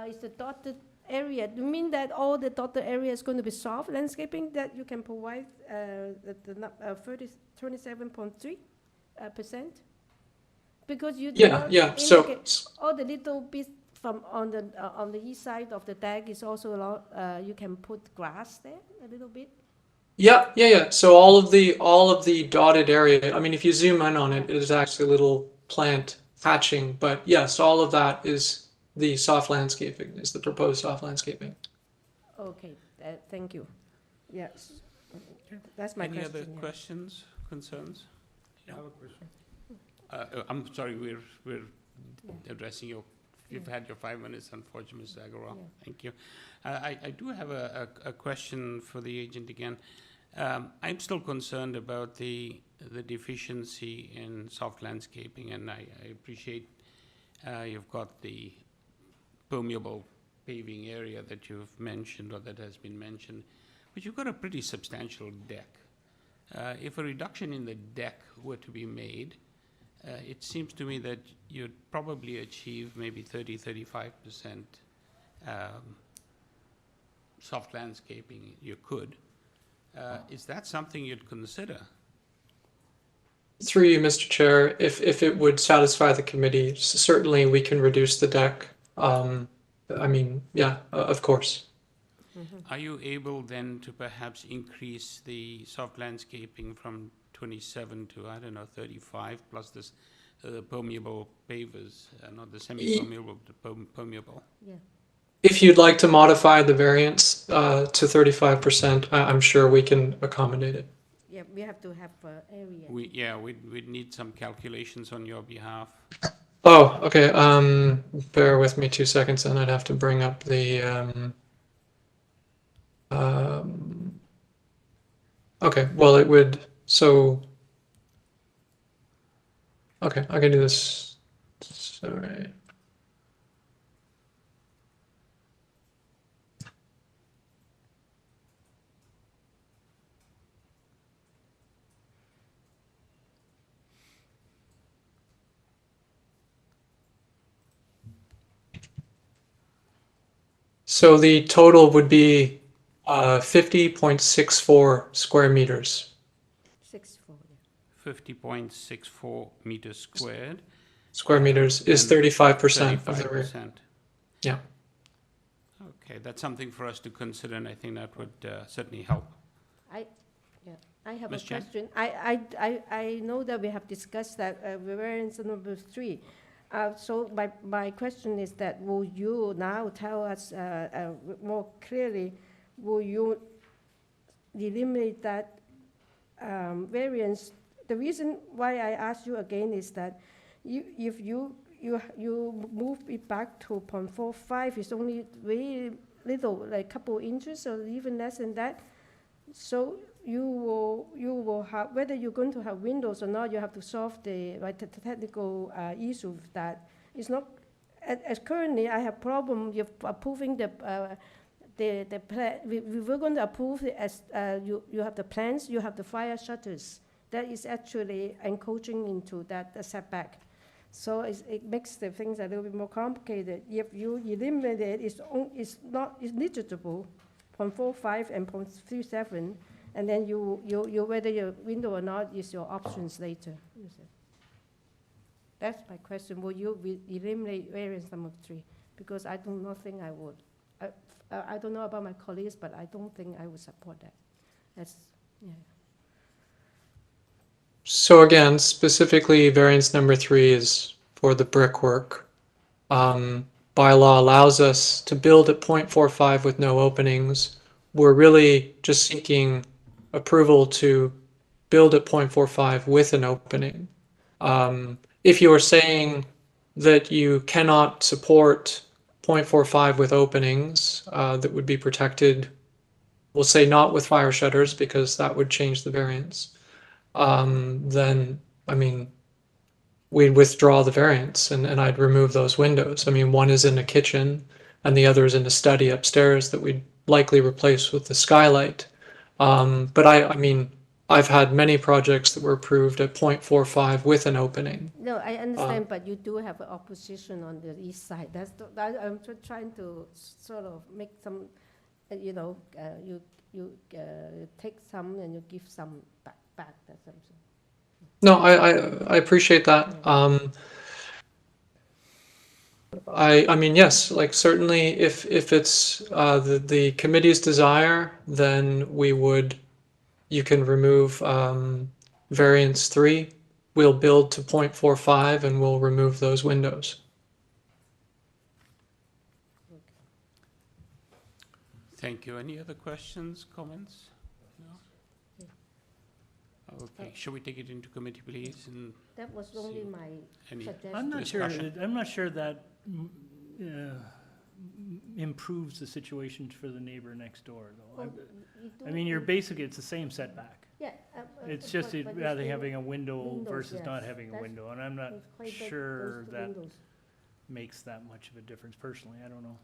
Is the dotted area? Do you mean that all the dotted area is going to be soft landscaping that you can provide the 27.3%? Because you do Yeah, not yeah. So indicate all the little bits from on the east side of the deck is also a lot, you can put grass there a little bit. yeah. So all of the dotted area. I mean, if you zoom in on it, it is actually a little plant hatching. But yes, all of that is the soft landscaping. Is the proposed soft landscaping. Okay, thank you. Yes, that's my Any question. other yeah. questions, concerns? I have a question. I'm sorry, we're addressing your, you've had your 5 minutes, unfortunately, Mr. Agarwal. Yeah. Thank you. I do have a question for the agent again. I'm still concerned about the deficiency in soft landscaping, and I appreciate you've got the permeable paving area that you've mentioned, or that has been mentioned, but you've got a pretty substantial deck. If a reduction in the deck were to be made, it seems to me that you'd probably achieve maybe 30-35% soft landscaping. You could. Is that something you'd consider? Through you, Mr. Chair, if it would satisfy the committee, certainly we can reduce the deck. I mean, yeah, of course. Are you able then to perhaps increase the soft landscaping from 27 to, I don't know, 35, plus this permeable pavers, not the semi-permeable, the permeable? Yeah. If you'd like to modify the variance to 35%, I'm sure we can accommodate it. Yeah, we have to have area. We'd need some calculations on your behalf. Oh, okay. Bear with me 2 seconds, and I'd have to bring up the. Okay, well, it would. So. Okay, I can do this. Sorry. So the total would be 50.64 square meters. 50.64 meters squared. Square meters is 35% of the rear. 35%. Yeah. Okay, that's something for us to consider, and I think that would certainly help. I have Ms. a Chen? question. I know that we have discussed that variance number 3. So my question is that will you now tell us more clearly, will you eliminate that variance? The reason why I ask you again is that if you move it back to 0.45, it's only very little, like a couple inches or even less than that. So you will have, whether you're going to have windows or not, you have to solve the technical issue of that. It's not, as currently I have problem with approving the plan. We were going to approve it as you have the plans, you have the fire shutters. That is actually encroaching into that setback. So it makes the things a little bit more complicated. If you eliminate it, it's negligible, 0.45 and 0.37, and then you whether your window or not is your options later. That's my question. Will you eliminate variance number 3? Because I do not think I would. I don't know about my colleagues, but I don't think I would support that. That's, yeah. So again, specifically variance number 3 is for the brickwork. Bylaw allows us to build at 0.45 with no openings. We're really just seeking approval to build at 0.45 with an opening. If you are saying that you cannot support 0.45 with openings that would be protected, we'll say not with fire shutters because that would change the variance. Then, I mean, we'd withdraw the variance and I'd remove those windows. I mean, one is in a kitchen and the other is in a study upstairs that we'd likely replace with the skylight. But I mean, I've had many projects that were approved at 0.45 with an opening. No, I understand, but you do have an opposition on the east side. I'm trying to sort of make some, you take some and you give some back. That's something. No, I appreciate that. I mean, yes, like certainly if it's the committee's desire, then you can remove variance 3. We'll build to 0.45 and we'll remove those windows. Thank you. Any other questions, comments? No? Okay, shall we take it into committee, please? And That was only my any suggestion. I'm not sure that improves the situation for the neighbor next door, though. I mean, you're basically, it's the same setback. Yeah. It's just but rather it's having a window windows, versus yes. not having a That's- window, and I'm not it's quite big, sure those that windows. makes that much of a difference personally. I don't know.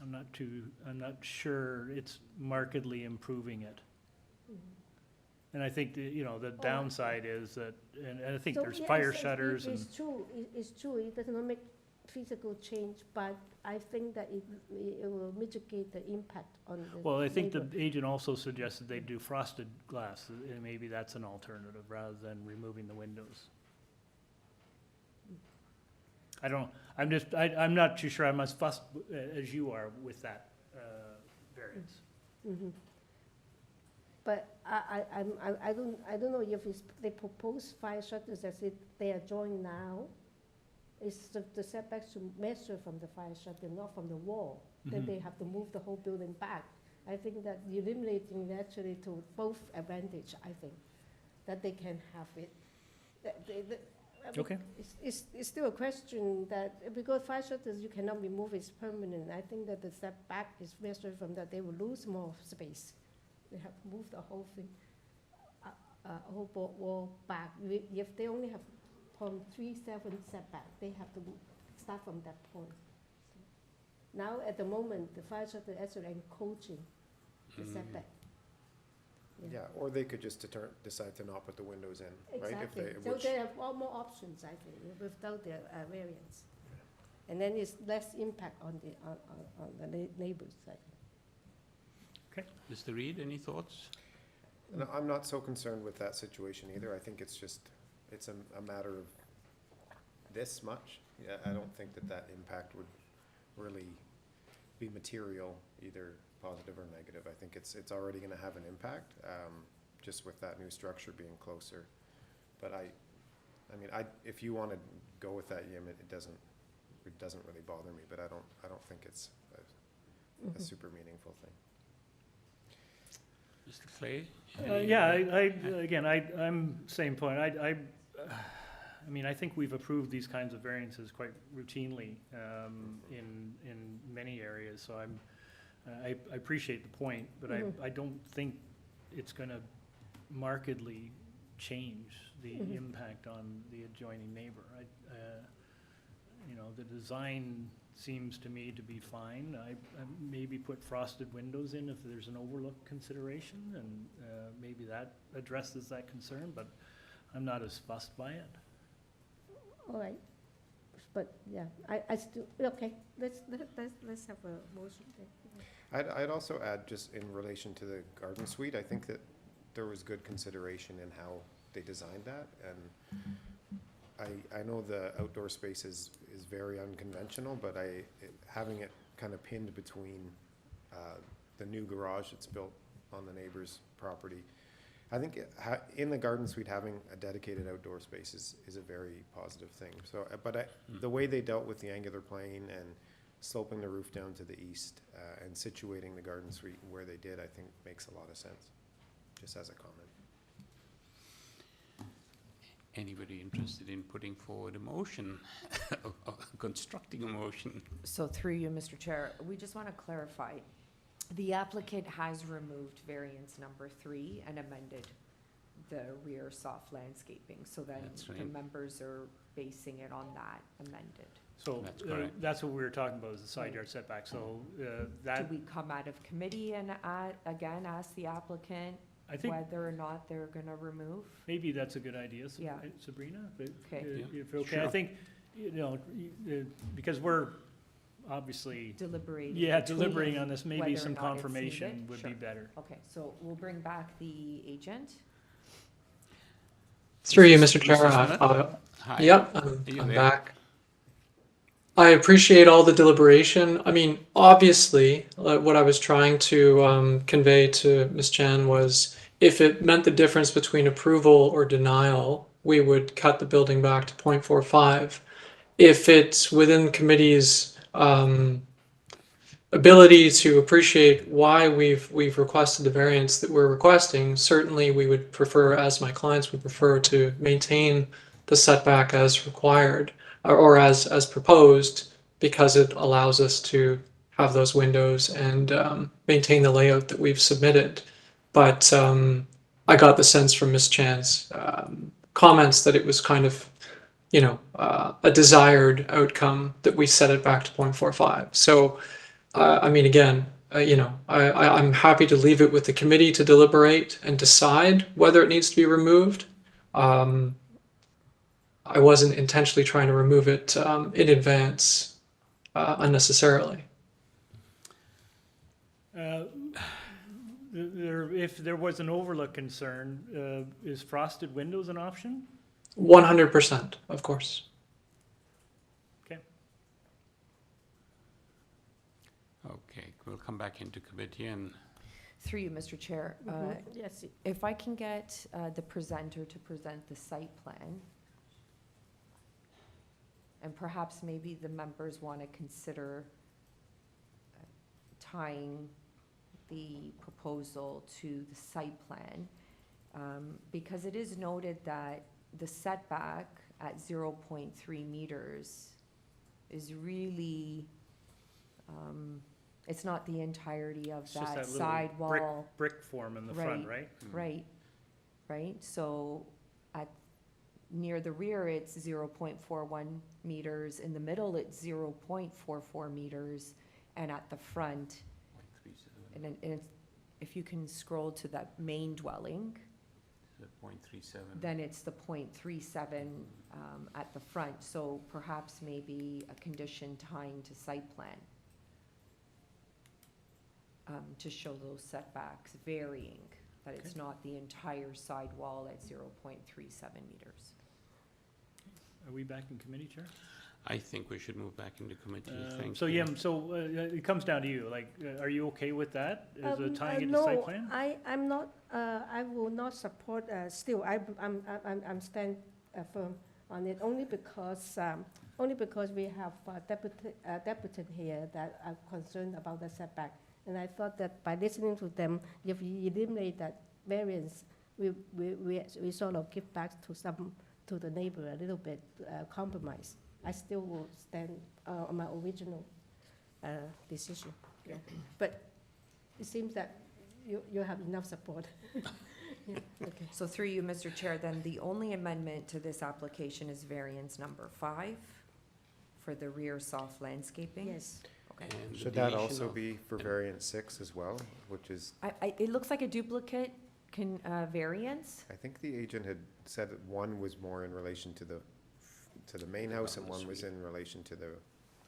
I'm not sure it's markedly improving it. And I think, the downside is that, and I think So, there's yes, fire shutters and. It's true, it's true, it does not make physical change, but I think that it will mitigate the impact on the Well, I think the neighbor. agent also suggested they do frosted glass, and maybe that's an alternative rather than removing the windows. I'm not too sure I'm as fussed as you are with that variance. Mhm. But I don't know if they propose fire shutters as they are drawing now. It's the setbacks to measure from the fire shutter, not from the wall. Then Mhm. they have to move the whole building back. I think that eliminating actually to both advantage, I think, that they can have it. I mean, Okay. It's still a question that, because fire shutters, you cannot remove, it's permanent. I think that the setback is measured from that, they will lose more space. They have to move the whole thing, whole wall back. If they only have 0.37 setback, they have to start from that point. So now, at the moment, the fire shutter is actually encroaching the setback. Yeah, or they could just decide to not put the windows in, right? Exactly. So Which- they have all more options, I think, without their variance. And then it's less impact on the neighbors, I think. Okay, Mr. Reed, any thoughts? No, I'm not so concerned with that situation either. I think it's just, it's a matter of this much. Yeah, I don't think that impact would really be material, either positive or negative. I think it's already gonna have an impact, just with that new structure being closer. But I mean, if you wanna go with that, Yim, it doesn't really bother me, but I don't think it's a super meaningful thing. Mr. Clay? I'm same point. I mean, I think we've approved these kinds of variances quite routinely in many areas, so I appreciate the point, but I don't think it's gonna markedly change the impact on the adjoining neighbor. The design seems to me to be fine. I maybe put frosted windows in if there's an overlook consideration, and maybe that addresses that concern, but I'm not as fussed by it. All right, but yeah, I still, okay, let's have a motion then. I'd also add, just in relation to the garden suite, I think that there was good consideration in how they designed that, and I know the outdoor space is very unconventional, but having it kind of pinned between the new garage that's built on the neighbor's property, I think in the garden suite, having a dedicated outdoor space is a very positive thing. So, but the way they dealt with the angular plane and sloping the roof down to the east and situating the garden suite where they did, I think makes a lot of sense, just as a comment. Anybody interested in putting forward a motion, or constructing a motion? So through you, Mr. Chair, we just want to clarify. The applicant has removed variance number 3 and amended the rear soft landscaping, so then That's the right. members are basing it on that amended. So That's correct. that's what we were talking about, is the side yard setback, so Do that, we come out of committee and again ask the applicant I think whether or not they're gonna remove? maybe that's a good idea, Yeah. Sabrina, but Okay. if okay, Sure. I think, because we're obviously, Deliberating. deliberating between on this, maybe whether or some not it's confirmation needed? would Sure. be better. Okay, so we'll bring back the agent. Through you, Mr. Chair. Mr. Smith? Hi. Yep, Are you I'm there? back. I appreciate all the deliberation. I mean, obviously, what I was trying to convey to Ms. Chan was if it meant the difference between approval or denial, we would cut the building back to 0.45. If it's within committee's ability to appreciate why we've requested the variance that we're requesting, certainly we would prefer, as my clients would prefer, to maintain the setback as required or as proposed, because it allows us to have those windows and maintain the layout that we've submitted. But I got the sense from Ms. Chan's comments that it was kind of, you know, a desired outcome that we set it back to 0.45. So, I mean, again, you know, I'm happy to leave it with the committee to deliberate and decide whether it needs to be removed. I wasn't intentionally trying to remove it in advance unnecessarily. If there was an overlook concern, is frosted windows an option? 100%, of course. Okay. Okay, we'll come back into committee and. Through you, Mr. Chair. Yes. If I can get the presenter to present the site plan, and perhaps maybe the members want to consider tying the proposal to the site plan, because it is noted that the setback at 0.3 meters is really, it's not the entirety of It's just that little side wall. brick form in the front, right? Right. So at near the rear, it's 0.41 meters. In the middle, it's 0.44 meters, and at the front, and then if you can scroll to that main dwelling, 0.37. then it's the 0.37 at the front. So perhaps maybe a condition tying to site plan to show those setbacks varying, that it's not the entire side wall at 0.37 meters. Are we back in committee, Chair? I think we should move back into committee. Thank So you. yeah, so it comes down to you. Like, are you okay with that? Is it tying into no, site plan? I'm not. I will not support. Still, I'm stand firm on it only because we have deputy here that are concerned about the setback, and I thought that by listening to them, if we eliminate that variance, we sort of give back to the neighbor a little bit compromise. I still will stand on my original decision. Yeah. But it seems that you have enough support. Yeah, okay. So through you, Mr. Chair, then the only amendment to this application is variance number 5 for the rear soft landscaping? Yes. Okay. And Should the that deletion also of- be for variance 6 as well, which is, It looks like a duplicate variance. I think the agent had said that one was more in relation to the main house and one was in relation to the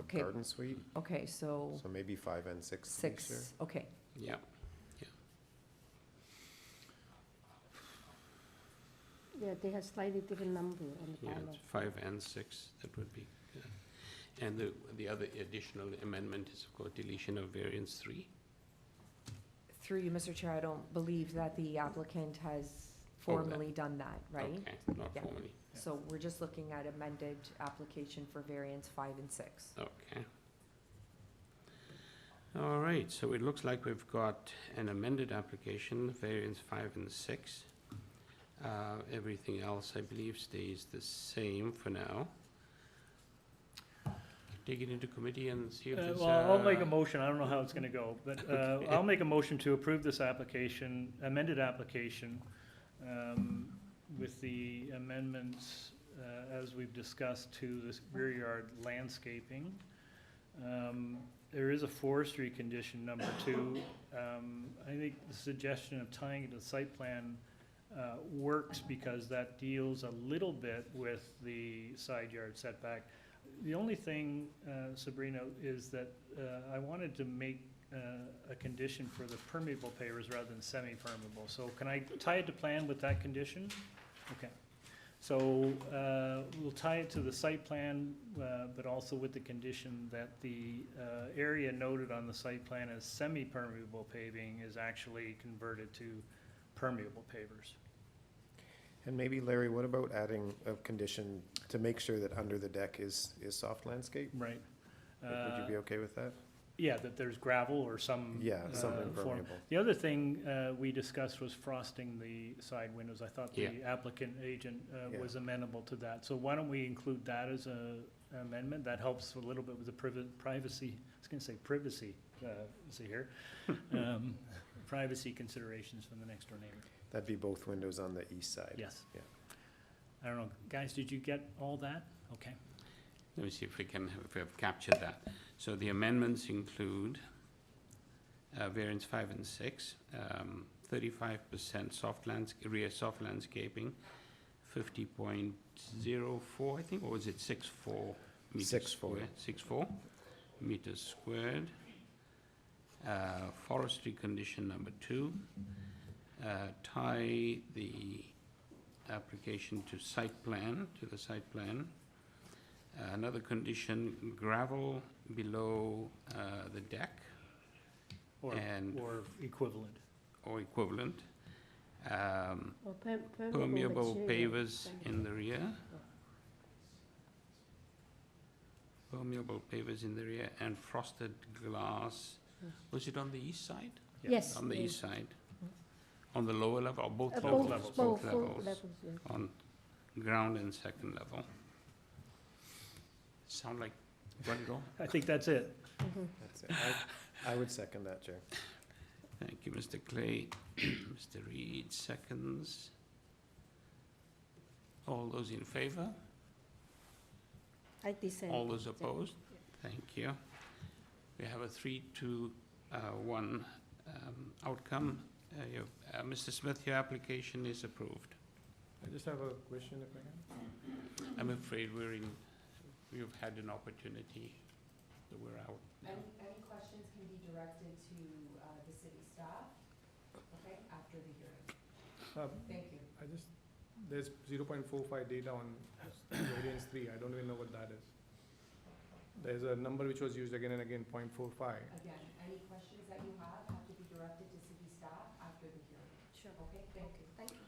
Okay. garden suite. Okay, so So maybe 5 and 6. to be sure. 6, okay. Yeah. Yeah, they have slightly different number on the Yeah, bylaw. it's 5 and 6, that would be good. And the other additional amendment is, of course, deletion of variance 3. Through you, Mr. Chair, I don't believe that the applicant has formally done that, right? Okay, not Yeah. formally. So we're just looking at amended application for variance 5 and 6. Okay. All right, so it looks like we've got an amended application, variance 5 and 6. Everything else, I believe, stays the same for now. Take it into committee and see if there's. Well, I'll make a motion. I don't know how it's gonna go, but Okay. I'll make a motion to approve this application, amended application, with the amendments, as we've discussed, to this rear yard landscaping. There is a forestry condition, number 2. I think the suggestion of tying it to the site plan works because that deals a little bit with the side yard setback. The only thing, Sabrina, is that I wanted to make a condition for the permeable pavers rather than semi-permeable. So can I tie it to plan with that condition? Okay. So we'll tie it to the site plan, but also with the condition that the area noted on the site plan as semi-permeable paving is actually converted to permeable pavers. And maybe, Larry, what about adding a condition to make sure that under the deck is soft landscape? Right. Would you be okay with that? Yeah, that there's gravel or some. Yeah, something form. permeable. The other thing we discussed was frosting the side windows. I thought the applicant agent was amenable to that. So why don't we include that as an amendment? That helps a little bit with the privacy, I was gonna say privacy, see here. Privacy considerations from the next door neighbor. That'd be both windows on the east side. Yes. Yeah. I don't know, guys, did you get all that? Okay. Let me see if we have captured that. So the amendments include variance 5 and 6, 35% rear soft landscaping, 50.04, I think, or was it 6.4 meters 6.4. squared? 6.4 meters squared. Forestry condition number 2, tie the application to the site plan. Another condition, gravel below the deck. Or equivalent. Or equivalent. Or Permeable material. pavers in the rear. Permeable pavers in the rear and frosted glass. Was it on the east side? Yes. On the yes. east side. On the lower level or both Both levels? levels, yeah. On ground and second level. Sound like ready to go? I think that's it. That's it. I would second that, Chair. Thank you, Mr. Clay. Mr. Reed seconds. All those in favor? I dissent. All those opposed? Thank you. We have a 3-2-1 outcome. Mr. Smith, your application is approved. I just have a question if I can. I'm afraid we've had an opportunity that we're out. Any questions can be directed to the city staff, okay, after the hearing. Thank you. There's 0.45 data on variance 3. I don't even know what that is. There's a number which was used again and again, 0.45. Again, any questions that you have to be directed to city staff after the hearing. Sure. Okay, thank you. Thank you.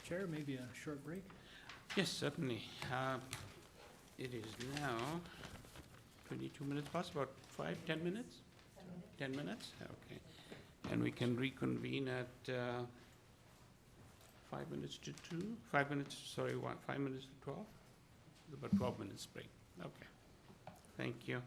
Chair, maybe a short break? Yes, certainly. It is now 22 minutes past, about 5-10 minutes? 10 minutes? Okay. And we can reconvene at 5 minutes to 2? 5 minutes, sorry, 5 minutes to 12? About 12 minutes break. Okay. Thank you.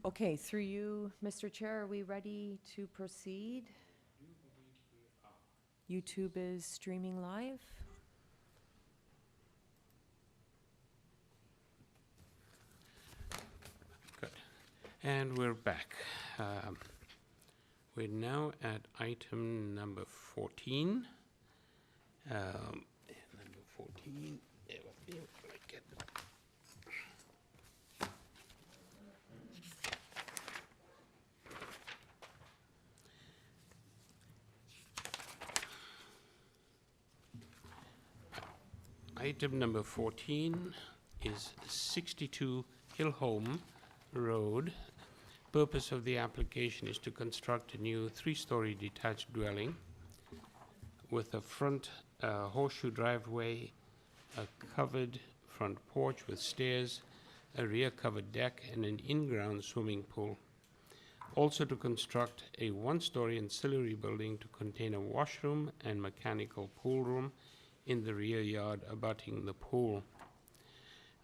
Okay, through you, Mr. Chair, are we ready to proceed? YouTube is streaming live. Good. And we're back. We're now at item number 14. Number 14. There we go. Like it. Item number 14 is 62 Hillholme Road. Purpose of the application is to construct a new 3-story detached dwelling with a front horseshoe driveway, a covered front porch with stairs, a rear covered deck, and an in-ground swimming pool. Also to construct a 1-story ancillary building to contain a washroom and mechanical pool room in the rear yard abutting the pool.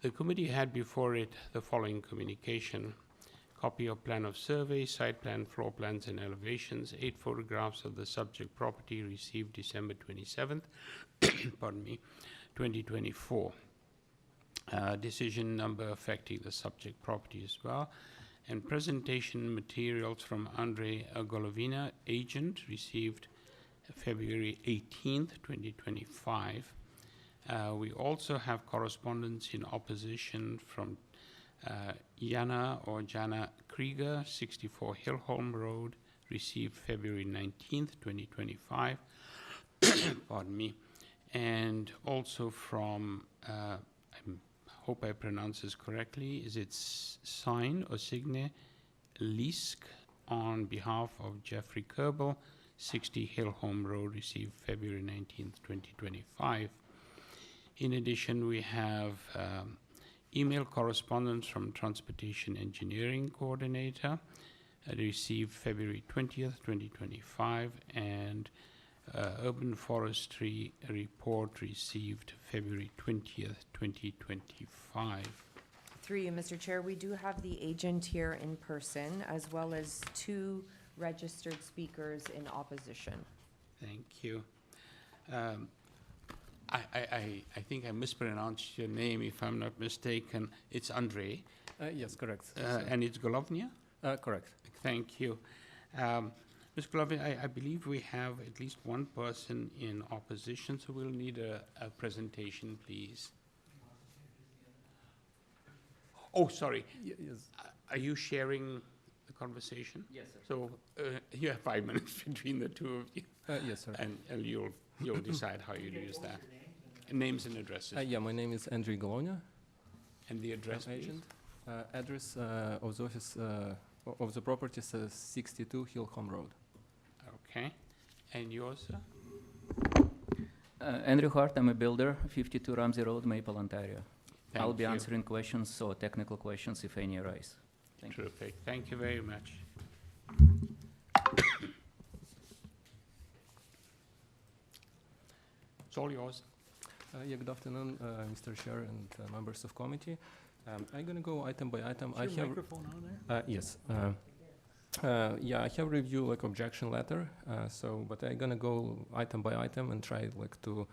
The committee had before it the following communication: copy of plan of survey, site plan, floor plans, and elevations, 8 photographs of the subject property received December 27th, pardon me, 2024. Decision number affecting the subject property as well, and presentation materials from Andre Golovina, agent, received February 18th, 2025. We also have correspondence in opposition from Jana Krieger, 64 Hillholme Road, received February 19th, 2025. Pardon me. And also from, I hope I pronounce this correctly, is it Sign or Signe Lisk on behalf of Jeffrey Kerbel, 60 Hillholme Road, received February 19th, 2025. In addition, we have email correspondence from Transportation Engineering Coordinator, received February 20th, 2025, and Urban Forestry Report received February 20th, 2025. Through you, Mr. Chair, we do have the agent here in person, as well as 2 registered speakers in opposition. Thank you. I think I mispronounced your name, if I'm not mistaken. It's Andre. Yes, correct. And it's Golovnia? Correct. Thank you. Ms. Golovnia, I believe we have at least one person in opposition, so we'll need a presentation, please. Oh, sorry. Yes. Are you sharing the conversation? Yes, sir. So you have 5 minutes between the two of you. Yes, sir. And you'll decide how you use that. Names and addresses. Yeah, my name is Andriy Golonia. And the address, please? Agent. Address of the office of the property is 62 Hillholme Road. Okay. And yours, sir? Andrew Hart, I'm a builder, 52 Ramsey Road, Maple, Ontario. Thank I'll be you. answering questions or technical questions if any arise. Thank you. Terrific. Thank you very much. It's all yours. Yeah, good afternoon, Mr. Chair and members of committee. I'm going to go item by item. Is your microphone on there? Yes. Yeah, I have reviewed like objection letter. But I'm going to go item by item and try like to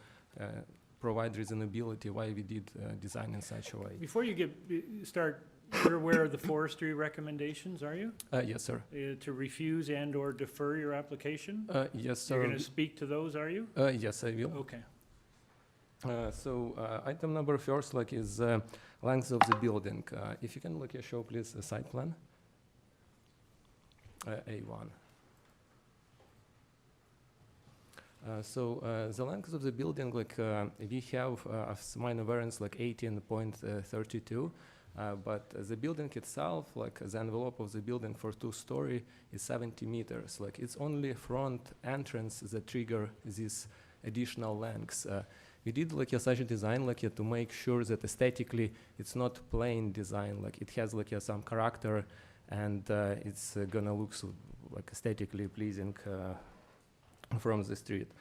provide reasonability why we did design in such a way. Before you start, you're aware of the forestry recommendations, are you? Yes, sir. To refuse and or defer your application? Yes, sir. You're going to speak to those, are you? Yes, I will. Okay. Item number first like is length of the building. If you can look here, show please the site plan. A1. The length of the building, like we have as minor variance like 18.32, but the building itself, like the envelope of the building for 2-story is 70 meters. Like it's only front entrance that trigger this additional lengths. We did like such a design like to make sure that aesthetically it's not plain design, like it has like some character, and it's gonna look like aesthetically pleasing from the street.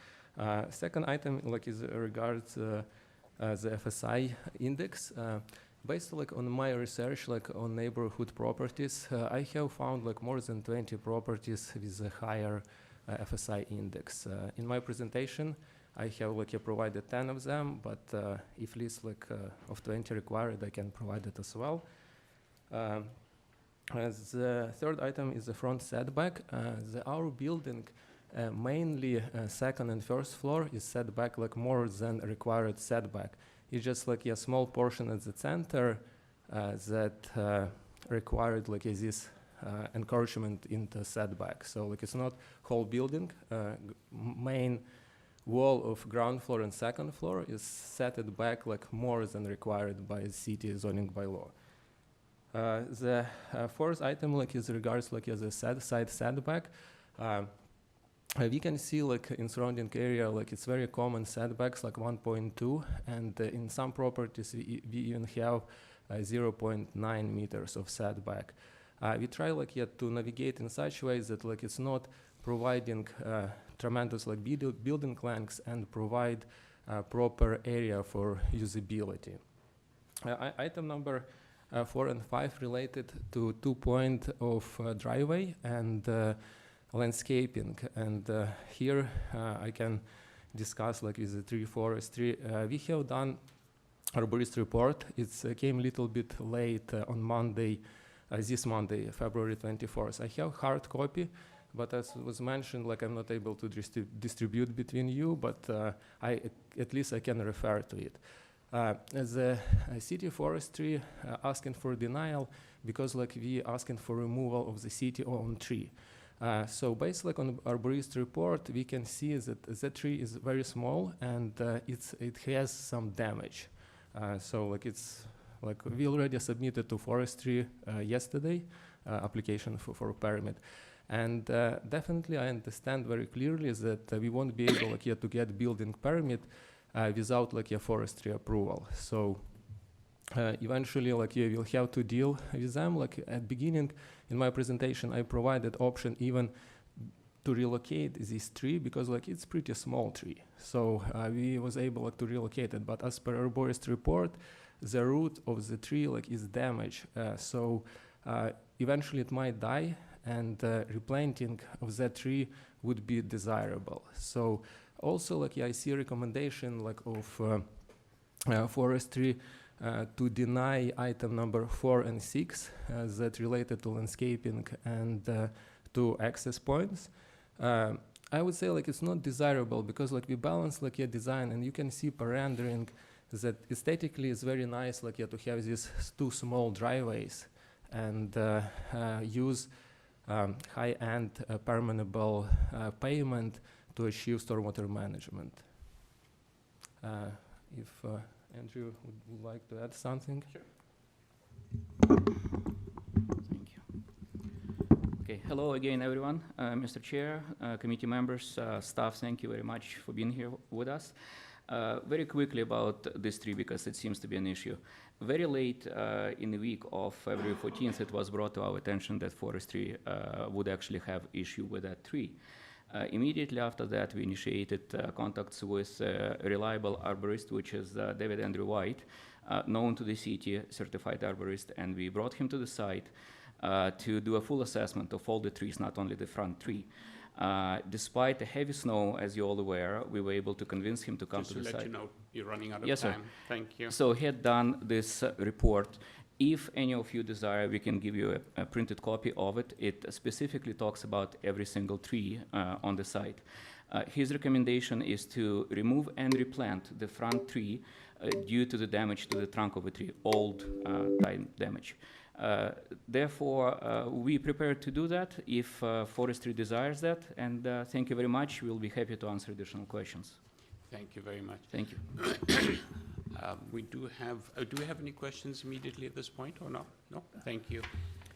Second item like is regards the FSI index. Based like on my research, like on neighborhood properties, I have found like more than 20 properties with a higher FSI index. In my presentation, I have like provided 10 of them, but if list like of 20 required, I can provide it as well. As the third item is the front setback. Our building, mainly second and first floor, is setback like more than required setback. It's just like a small portion at the center that required like this encouragement into setback. So like it's not whole building. Main wall of ground floor and second floor is set it back like more than required by city zoning bylaw. The fourth item like is regards like as a side setback. We can see like in surrounding area like it's very common setbacks like 1.2, and in some properties we even have 0.9 meters of setback. We try like yet to navigate in such ways that like it's not providing tremendous like building lengths and provide proper area for usability. Item number 4 and 5 related to 2 point of driveway and landscaping, and here I can discuss like with the tree forestry. We have done arborist report. It came a little bit late on Monday, this Monday, February 24th. I have hard copy, but as was mentioned, like I'm not able to distribute between you, but at least I can refer to it. As a city forestry asking for denial because like we asking for removal of the city-owned tree. So based like on arborist report, we can see that the tree is very small and it has some damage. So like it's like we already submitted to forestry yesterday application for permit. And definitely I understand very clearly that we won't be able like yet to get building permit without like a forestry approval. So eventually like you will have to deal with them. Like at beginning in my presentation I provided option even to relocate this tree because like it's pretty small tree. So we was able like, to relocate it, but as per arborist report the root of the tree like is damaged. So eventually it might die and replanting of that tree would be desirable. So also like I see a recommendation like of forestry to deny item number 4 and 6 that related to landscaping and to access points. I would say like it's not desirable because like we balance like a design, and you can see per rendering that aesthetically is very nice like to have these 2 small driveways and use high-end permeable pavement to achieve stormwater management. If Andrew would like to add something. Sure. Thank you. Okay, hello again everyone. Mr. Chair, committee members, staff, thank you very much for being here with us. Very quickly about this tree because it seems to be an issue. Very late in the week of February 14th, it was brought to our attention that forestry would actually have issue with that tree. Immediately after that, we initiated contacts with a reliable arborist, which is David Andrew White, known to the city, certified arborist, and we brought him to the site to do a full assessment of all the trees, not only the front tree. Despite the heavy snow, as you're all aware, we were able to convince him to come to the site. Just to let you know, you're running out of Yes, time. Sir. Thank you. So he had done this report. If any of you desire, we can give you a printed copy of it. It specifically talks about every single tree on the site. His recommendation is to remove and replant the front tree due to the damage to the trunk of a tree, old time damage. Therefore, we prepared to do that if forestry desires that, and thank you very much. We'll be happy to answer additional questions. Thank you very much. Thank you. We do we have any questions immediately at this point or no? No? Thank you.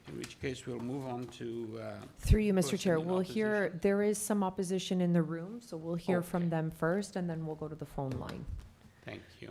In which case we'll move on to... Through you, Mr. person Chair, in we'll opposition. hear, there is some opposition in the room, so we'll hear Okay. from them first, and then we'll go to the phone line. Thank you.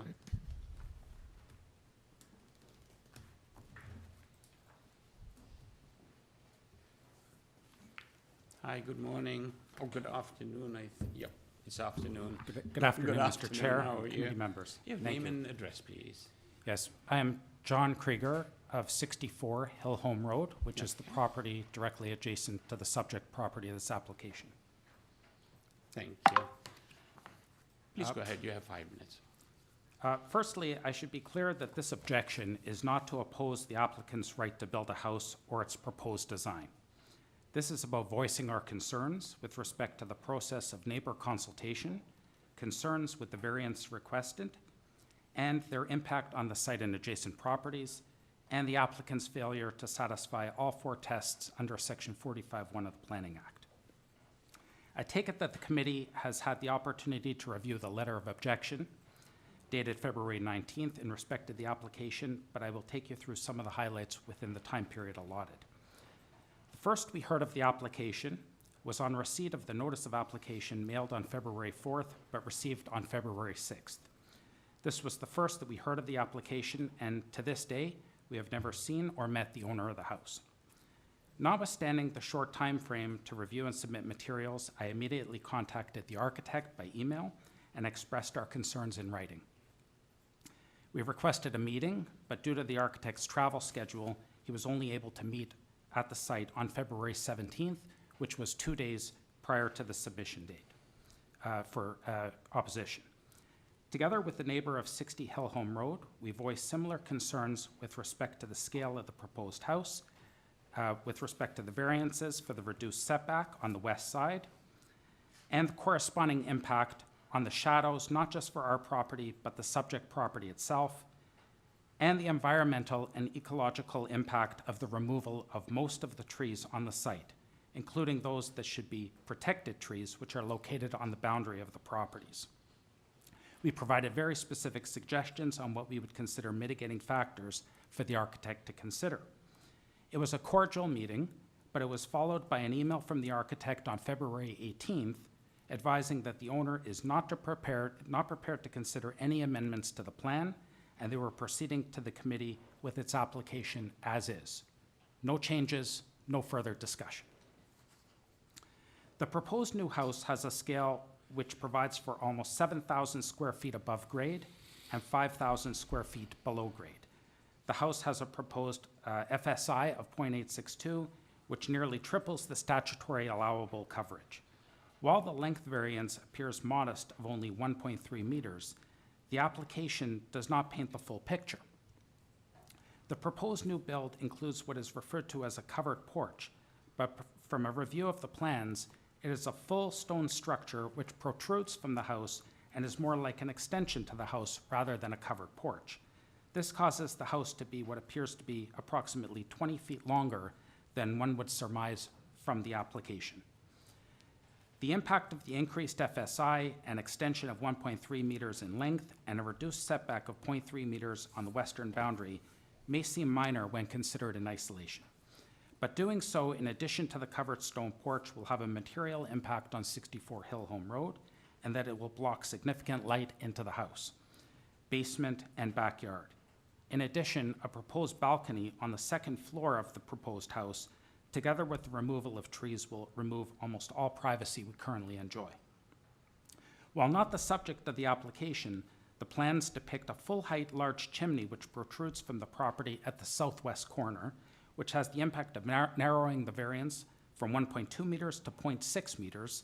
Hi, good morning, or good afternoon. Yep, it's afternoon. Good afternoon, Mr. Chair, How are you? committee members. Your Thank name you. and address, please. Yes, I am John Krieger of 64 Hillholme Road, which is the property directly adjacent to the subject property of this application. Thank you. Please go ahead, you have 5 minutes. Firstly, I should be clear that this objection is not to oppose the applicant's right to build a house or its proposed design. This is about voicing our concerns with respect to the process of neighbor consultation, concerns with the variance requested, and their impact on the site and adjacent properties, and the applicant's failure to satisfy all 4 tests under Section 45(1) of the Planning Act. I take it that the committee has had the opportunity to review the letter of objection dated February 19th in respect to the application, but I will take you through some of the highlights within the time period allotted. The first we heard of the application was on receipt of the notice of application mailed on February 4th, but received on February 6th. This was the first that we heard of the application, and to this day, we have never seen or met the owner of the house. Notwithstanding the short time frame to review and submit materials, I immediately contacted the architect by email and expressed our concerns in writing. We requested a meeting, but due to the architect's travel schedule, he was only able to meet at the site on February 17th, which was 2 days prior to the submission date for opposition. Together with the neighbor of 60 Hillholme Road, we voiced similar concerns with respect to the scale of the proposed house, with respect to the variances for the reduced setback on the west side, and the corresponding impact on the shadows, not just for our property, but the subject property itself, and the environmental and ecological impact of the removal of most of the trees on the site, including those that should be protected trees, which are located on the boundary of the properties. We provided very specific suggestions on what we would consider mitigating factors for the architect to consider. It was a cordial meeting, but it was followed by an email from the architect on February 18th advising that the owner is not prepared to consider any amendments to the plan, and they were proceeding to the committee with its application as is. No changes, no further discussion. The proposed new house has a scale which provides for almost 7,000 square feet above grade and 5,000 square feet below grade. The house has a proposed FSI of 0.862, which nearly triples the statutory allowable coverage. While the length variance appears modest of only 1.3 meters, the application does not paint the full picture. The proposed new build includes what is referred to as a covered porch, but from a review of the plans, it is a full stone structure which protrudes from the house and is more like an extension to the house rather than a covered porch. This causes the house to be what appears to be approximately 20 feet longer than one would surmise from the application. The impact of the increased FSI, an extension of 1.3 meters in length, and a reduced setback of 0.3 meters on the western boundary may seem minor when considered in isolation. But doing so, in addition to the covered stone porch, will have a material impact on 64 Hillholme Road, and that it will block significant light into the house, basement, and backyard. In addition, a proposed balcony on the second floor of the proposed house, together with the removal of trees, will remove almost all privacy we currently enjoy. While not the subject of the application, the plans depict a full-height large chimney which protrudes from the property at the southwest corner, which has the impact of narrowing the variance from 1.2 meters to 0.6 meters.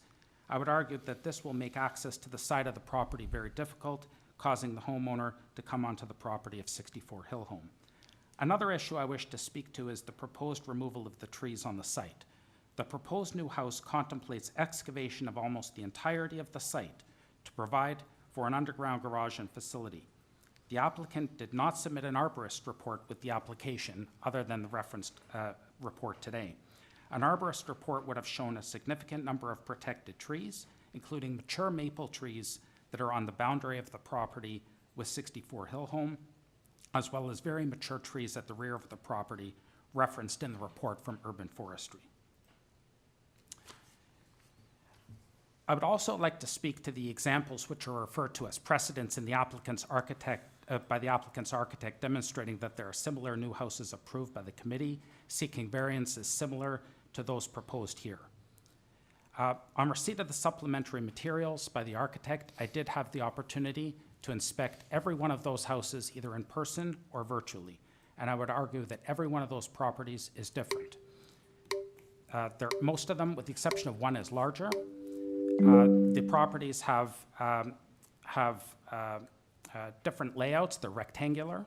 I would argue that this will make access to the side of the property very difficult, causing the homeowner to come onto the property of 64 Hillholme. Another issue I wish to speak to is the proposed removal of the trees on the site. The proposed new house contemplates excavation of almost the entirety of the site to provide for an underground garage and facility. The applicant did not submit an arborist report with the application, other than the referenced report today. An arborist report would have shown a significant number of protected trees, including mature maple trees that are on the boundary of the property with 64 Hillholme, as well as very mature trees at the rear of the property referenced in the report from Urban Forestry. I would also like to speak to the examples which are referred to as precedents in the applicant's architect, by the applicant's architect, demonstrating that there are similar new houses approved by the committee seeking variances similar to those proposed here. On receipt of the supplementary materials by the architect, I did have the opportunity to inspect every one of those houses either in person or virtually. and I would argue that every one of those properties is different. Most of them, with the exception of one, is larger. The properties have different layouts. They're rectangular.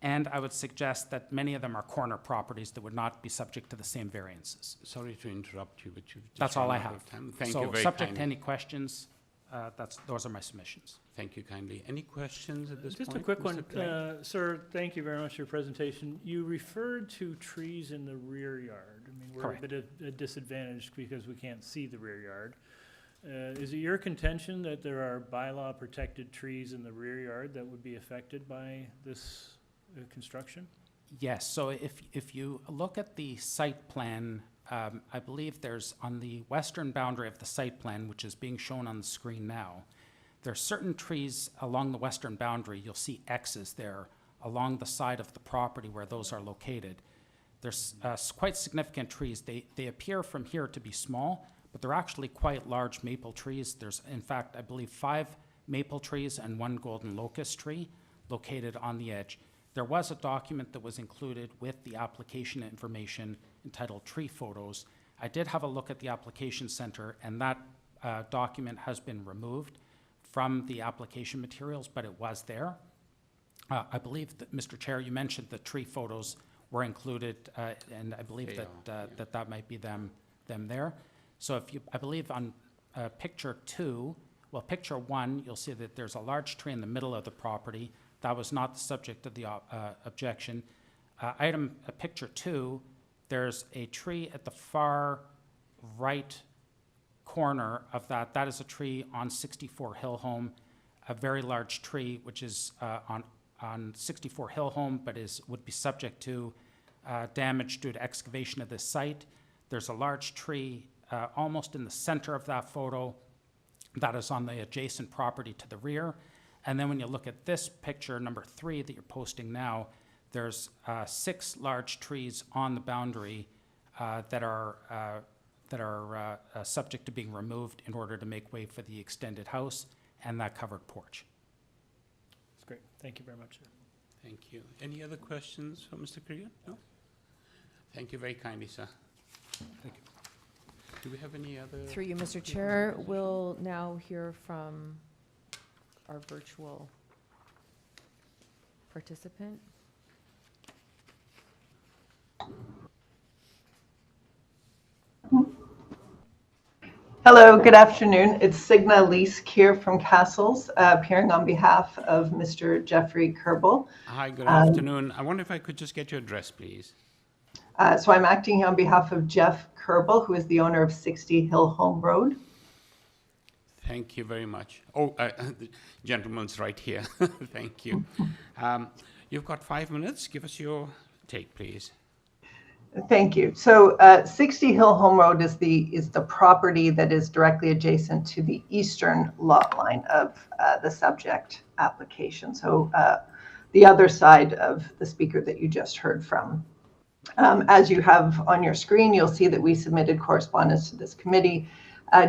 And I would suggest that many of them are corner properties that would not be subject to the same variances. Sorry to interrupt you, but you've just That's all run I out have. of time. Thank So you very subject to kindly. any questions, those are my submissions. Thank you kindly. Any questions at this point? Just a quick Mr. one, Clay? sir, thank you very much for your presentation. You referred to trees in the rear yard. I mean, we're Correct. a bit at a disadvantage because we can't see the rear yard. Is it your contention that there are bylaw protected trees in the rear yard that would be affected by this construction? Yes, so if you look at the site plan, I believe there's on the western boundary of the site plan, which is being shown on the screen now, there are certain trees along the western boundary. You'll see X's there along the side of the property where those are located. There's quite significant trees. They appear from here to be small, but they're actually quite large maple trees. There's, in fact, I believe 5 maple trees and 1 golden locust tree located on the edge. There was a document that was included with the application information entitled Tree Photos. I did have a look at the application center, and that document has been removed from the application materials, but it was there. I believe that, Mr. Chair, you mentioned the tree photos were included, and I believe that might be them there. So if you, I believe on picture 2, well, picture 1, you'll see that there's a large tree in the middle of the property. That was not the subject of the objection. Picture 2, there's a tree at the far right corner of that. That is a tree on 64 Hillholme, a very large tree, which is on 64 Hillholme, but would be subject to damage due to excavation of this site. There's a large tree almost in the center of that photo that is on the adjacent property to the rear. And then when you look at this picture, number 3 that you're posting now, there's 6 large trees on the boundary that are subject to being removed in order to make way for the extended house and that covered porch. That's great. Thank you very much, sir. Thank you. Any other questions for Mr. Krieger? No? Thank you very kindly, sir. Thank you. Do we have any other? Through you, Mr. Chair, we'll now hear from our virtual participant. Hello, good afternoon. It's Signa Lease here from Castles, appearing on behalf of Mr. Jeffrey Kerbel. Hi, good afternoon. I wonder if I could just get your address, please. So I'm acting here on behalf of Jeff Kerbel, who is the owner of 60 Hillholme Road. Thank you very much. Oh, the gentleman's right here. Thank you. You've got 5 minutes. Give us your take, please. Thank you. So 60 Hillholme Road is the property that is directly adjacent to the eastern lot line of the subject application. So the other side of the speaker that you just heard from. As you have on your screen, you'll see that we submitted correspondence to this committee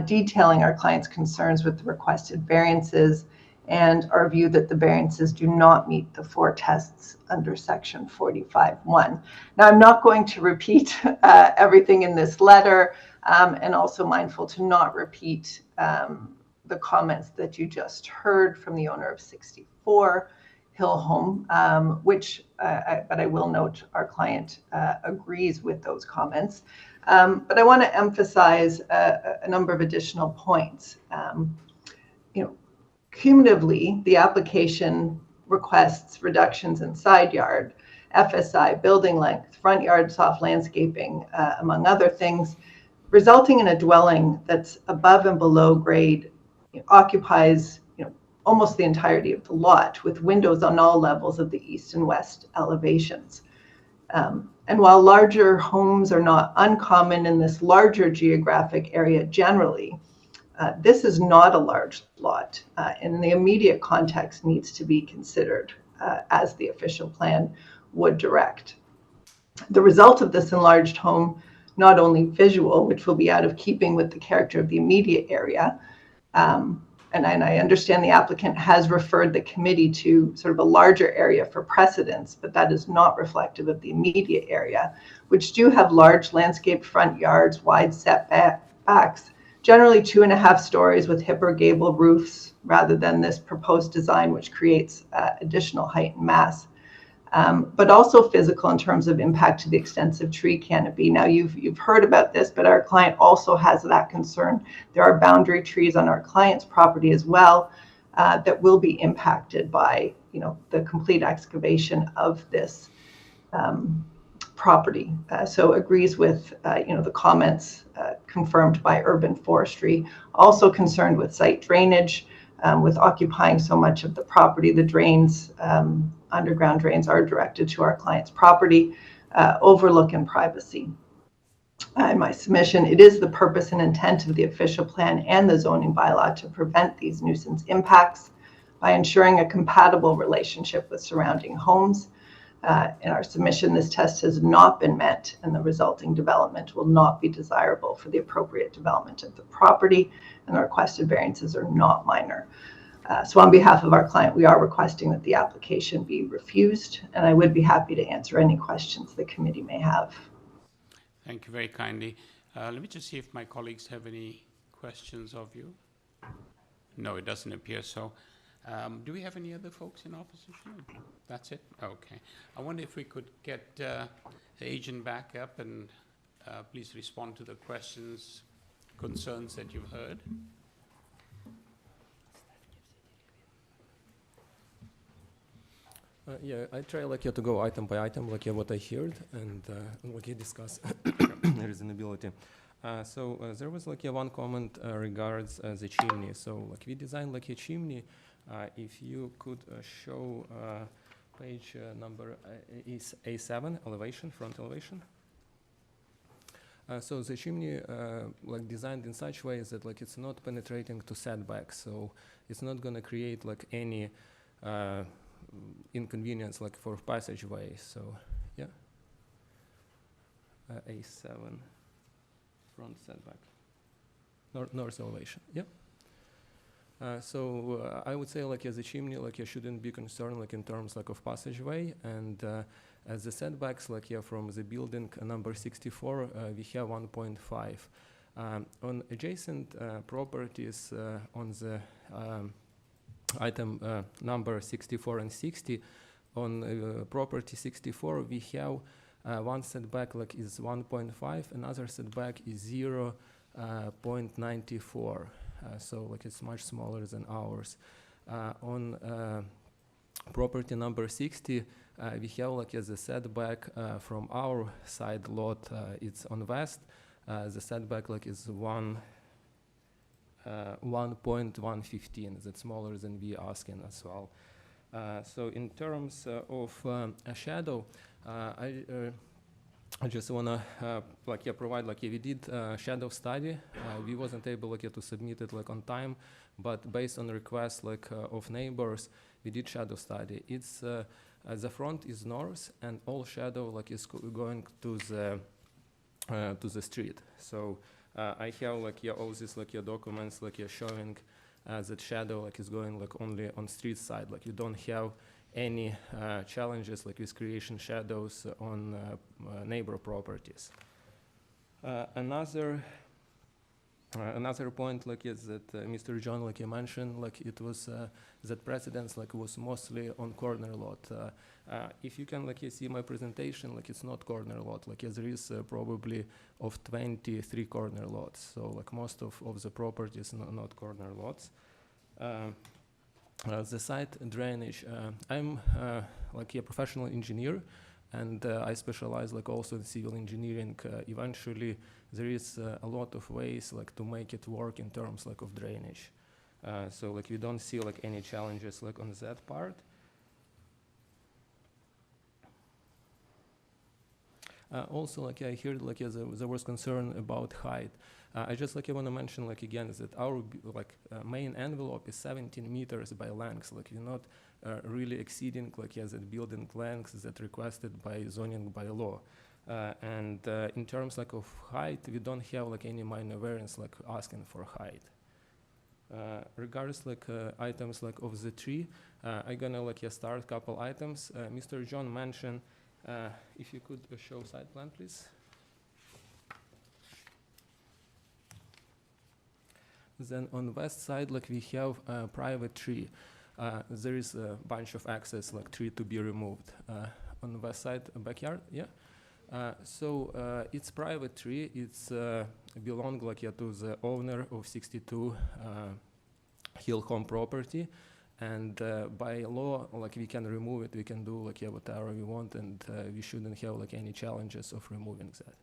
detailing our client's concerns with the requested variances and our view that the variances do not meet the 4 tests under section 45(1). Now, I'm not going to repeat everything in this letter, and also mindful to not repeat the comments that you just heard from the owner of 64 Hillholme, but I will note our client agrees with those comments. But I want to emphasize a number of additional points. Cumulatively, the application requests reductions in side yard, FSI, building length, front yard soft landscaping, among other things, resulting in a dwelling that's above and below grade, occupies almost the entirety of the lot, with windows on all levels of the east and west elevations. And while larger homes are not uncommon in this larger geographic area generally, this is not a large lot, and the immediate context needs to be considered as the official plan would direct. The result of this enlarged home, not only visual, which will be out of keeping with the character of the immediate area, and I understand the applicant has referred the committee to sort of a larger area for precedence, but that is not reflective of the immediate area, which do have large landscaped front yards, wide setbacks, generally 2.5 stories with hip or gable roofs rather than this proposed design, which creates additional height and mass. But also physical in terms of impact to the extensive tree canopy. Now you've heard about this, but our client also has that concern. There are boundary trees on our client's property as well that will be impacted by, you know, the complete excavation of this property. So agrees with, you know, the comments confirmed by urban forestry. Also concerned with site drainage, with occupying so much of the property. The drains, underground drains, are directed to our client's property, overlook and privacy. In my submission, it is the purpose and intent of the official plan and the zoning bylaw to prevent these nuisance impacts by ensuring a compatible relationship with surrounding homes. In our submission, this test has not been met, and the resulting development will not be desirable for the appropriate development of the property, and the requested variances are not minor. So on behalf of our client, we are requesting that the application be refused, and I would be happy to answer any questions the committee may have. Thank you very kindly. Let me just see if my colleagues have any questions of you. No, it doesn't appear so. Do we have any other folks in opposition? That's it? Okay. I wonder if we could get the agent back up and please respond to the questions, concerns that you've heard. Yeah, I try like to go item by item, like what I heard, and discuss reasonability. So there was like one comment regards the chimney. So like we designed like a chimney. If you could show page number is A7, elevation, front elevation. So the chimney like designed in such way that like it's not penetrating to setbacks, so it's not gonna create like any inconvenience like for passageway. So yeah, A7, front setback, north elevation. Yeah. So I would say like as a chimney, like you shouldn't be concerned like in terms like of passageway, and as the setbacks like from the building number 64 we have 1.5. On adjacent properties on the item number 64 and 60, on property 64 we have one setback like is 1.5, another setback is 0.94. So like it's much smaller than ours. On property number 60, we have like as a setback from our side lot, it's on west. The setback like is 1.115. That's smaller than we asking as well. So in terms of a shadow, I just wanna provide we did shadow study. We wasn't able to submit it on time, but based on requests of neighbors, we did shadow study. It's the front is north, and all shadow is going to the street. So I have all these documents showing that shadow is going only on street side. You don't have any challenges with creation shadows on neighbor properties. Another point is that Mr. John you mentioned it was that precedence was mostly on corner lot. If you can see my presentation, it's not corner lot. There is probably of 23 corner lots. So most of the properties not corner lots. The site drainage, I'm a professional engineer, and I specialize also in civil engineering. Eventually, there is a lot of ways to make it work in terms of drainage. So we don't see any challenges on that part. Also, I heard there was concern about height. I just want to mention again that our main envelope is 17 meters by length. We're not really exceeding the building length that requested by zoning by law. And in terms of height, we don't have any minor variance asking for height. Regards items of the tree, I'm gonna start couple items. Mr. John mentioned, if you could show site plan, please. Then on the west side, we have a private tree. There is a bunch of access, tree to be removed. On the west side, backyard, yeah. So it's private tree. It's belong to the owner of 62 Hillholme property, and by law, we can remove it. We can do whatever we want, and we shouldn't have any challenges of removing that.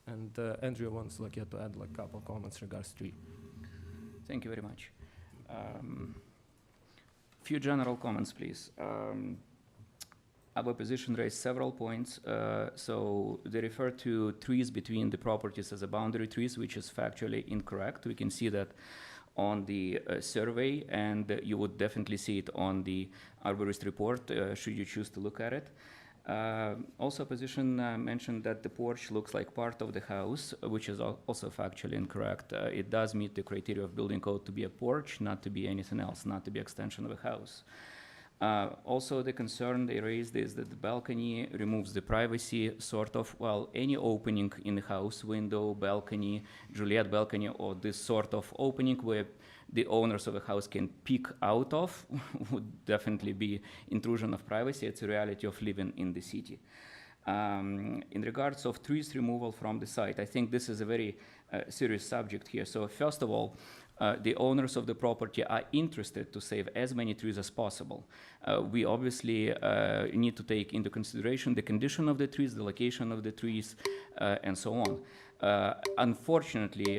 And Andrew wants to add a couple comments regards tree. Thank you very much. Few general comments, please. Our opposition raised several points. So they refer to trees between the properties as a boundary trees, which is factually incorrect. We can see that on the survey, and you would definitely see it on the arborist report, should you choose to look at it. Also, opposition mentioned that the porch looks like part of the house, which is also factually incorrect. It does meet the criteria of building code to be a porch, not to be anything else, not to be extension of a house. Also, the concern they raised is that the balcony removes the privacy, sort of, well, any opening in the house, window, balcony, Juliet balcony, or this sort of opening where the owners of a house can peek out of would definitely be intrusion of privacy. It's a reality of living in the city. In regards of trees removal from the site, I think this is a very serious subject here. So first of all, the owners of the property are interested to save as many trees as possible. We obviously need to take into consideration the condition of the trees, the location of the trees, and so on. Unfortunately,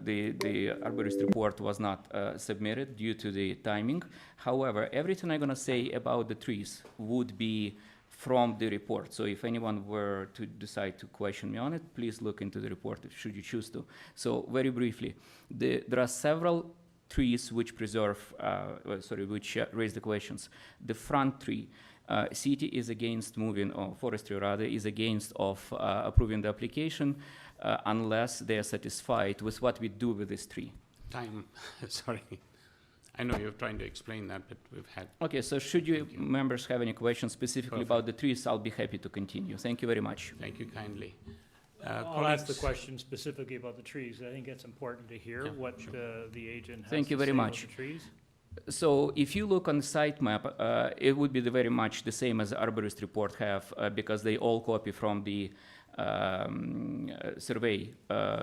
the arborist report was not submitted due to the timing. However, everything I'm going to say about the trees would be from the report. So if anyone were to decide to question me on it, please look into the report should you choose to. So very briefly, there are several trees which preserve, which raise the questions. The front tree, city is against moving, or forestry rather, is against of approving the application unless they are satisfied with what we do with this tree. Time, sorry. I know you're trying to explain that, but we've had... Okay, so should you members have any questions specifically about the trees, I'll be happy to continue. Thank you very much. Thank you kindly. I'll ask the question specifically about the trees. I think it's important to hear what the agent has Thank you to very say much. about the trees. So if you look on the site map, it would be very much the same as the arborist report have, because they all copy from the survey.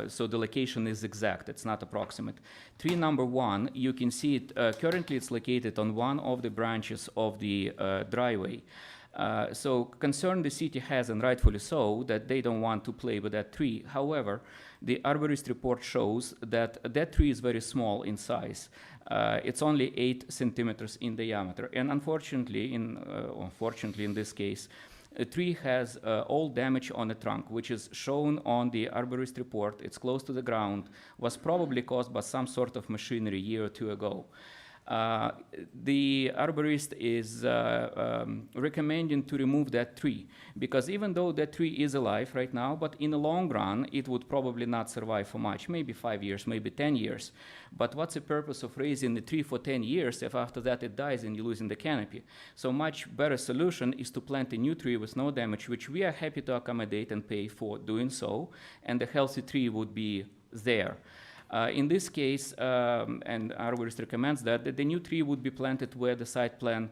So the location is exact, it's not approximate. Tree number 1, you can see it, currently it's located on one of the branches of the driveway. So concern the city has, and rightfully so, that they don't want to play with that tree. However, the arborist report shows that that tree is very small in size. It's only 8 centimeters in diameter. And unfortunately, in this case, a tree has all damage on the trunk, which is shown on the arborist report. It's close to the ground, was probably caused by some sort of machinery a year or two ago. The arborist is recommending to remove that tree, because even though that tree is alive right now, but in the long run, it would probably not survive for much, maybe 5 years, maybe 10 years. But what's the purpose of raising the tree for 10 years if after that it dies and you're losing the canopy? So much better solution is to plant a new tree with no damage, which we are happy to accommodate and pay for doing so, and the healthy tree would be there. In this case, and arborist recommends that the new tree would be planted where the site plan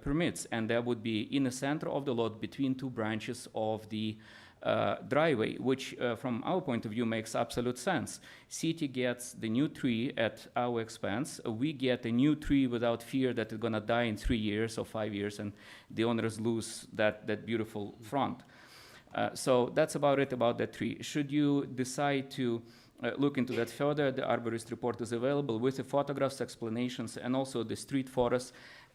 permits, and that would be in the center of the lot between 2 branches of the driveway, which from our point of view makes absolute sense. City gets the new tree at our expense. We get a new tree without fear that it's gonna die in 3 years or 5 years and the owners lose that beautiful front. So that's about it about that tree. Should you decide to look into that further, the arborist report is available with the photographs, explanations, and also the street photos.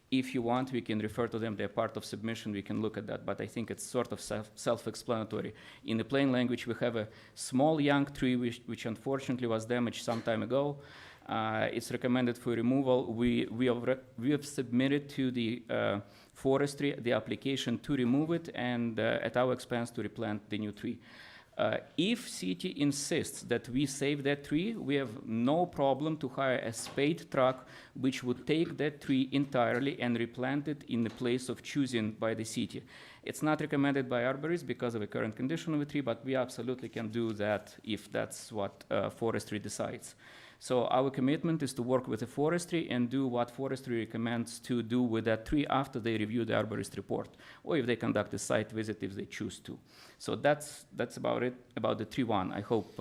If you want, we can refer to them. They're part of submission. We can look at that, but I think it's sort of self-explanatory. In the plain language, we have a small young tree which unfortunately was damaged some time ago. It's recommended for removal. We have submitted to the forestry the application to remove it and at our expense to replant the new tree. If city insists that we save that tree, we have no problem to hire a spade truck which would take that tree entirely and replant it in the place of choosing by the city. It's not recommended by arborists because of the current condition of the tree, but we absolutely can do that if that's what forestry decides. So our commitment is to work with the forestry and do what forestry recommends to do with that tree after they review the arborist report, or if they conduct a site visit if they choose to. So that's about it, about the tree one. I hope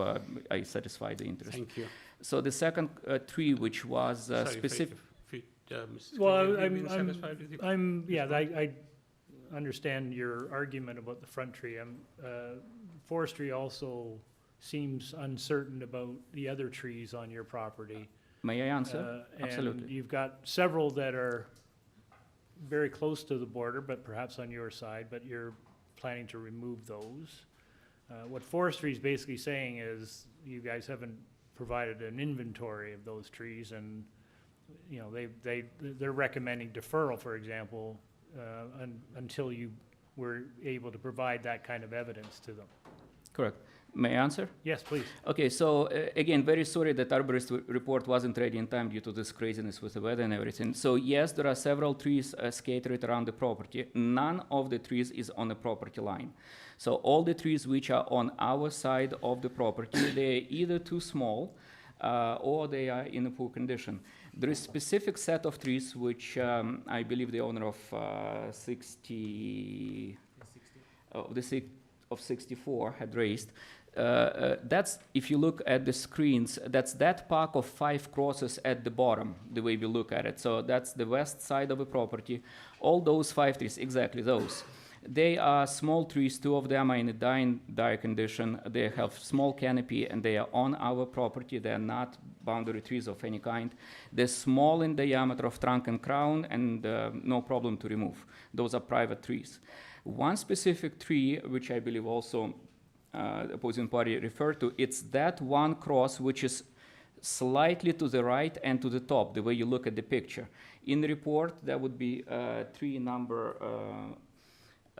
I satisfied the interest. Thank you. So the second tree, which was specific. Mrs. Well, Cleary, have you been satisfied with your I understand your argument about the front tree. Forestry also seems uncertain about the other trees on your property. May I answer? Absolutely. And you've got several that are very close to the border, but perhaps on your side, but you're planning to remove those. What forestry is basically saying is you guys haven't provided an inventory of those trees, and you know they're recommending deferral, for example, until you were able to provide that kind of evidence to them. Correct. May I answer? Yes, please. Okay, so again, very sorry that arborist report wasn't ready in time due to this craziness with the weather and everything. So yes, there are several trees scattered around the property. None of the trees is on the property line. So all the trees which are on our side of the property, they're either too small or they are in a poor condition. There is a specific set of trees which I believe the owner of 64 had raised. That's, if you look at the screens, that's that park of 5 crosses at the bottom, the way we look at it. So that's the west side of the property. All those 5 trees, exactly those. They are small trees. 2 of them are in a dire condition. They have small canopy and they are on our property. They are not boundary trees of any kind. They're small in diameter of trunk and crown and no problem to remove. Those are private trees. One specific tree, which I believe also the opposing party referred to, it's that one cross which is slightly to the right and to the top, the way you look at the picture. In the report, that would be tree number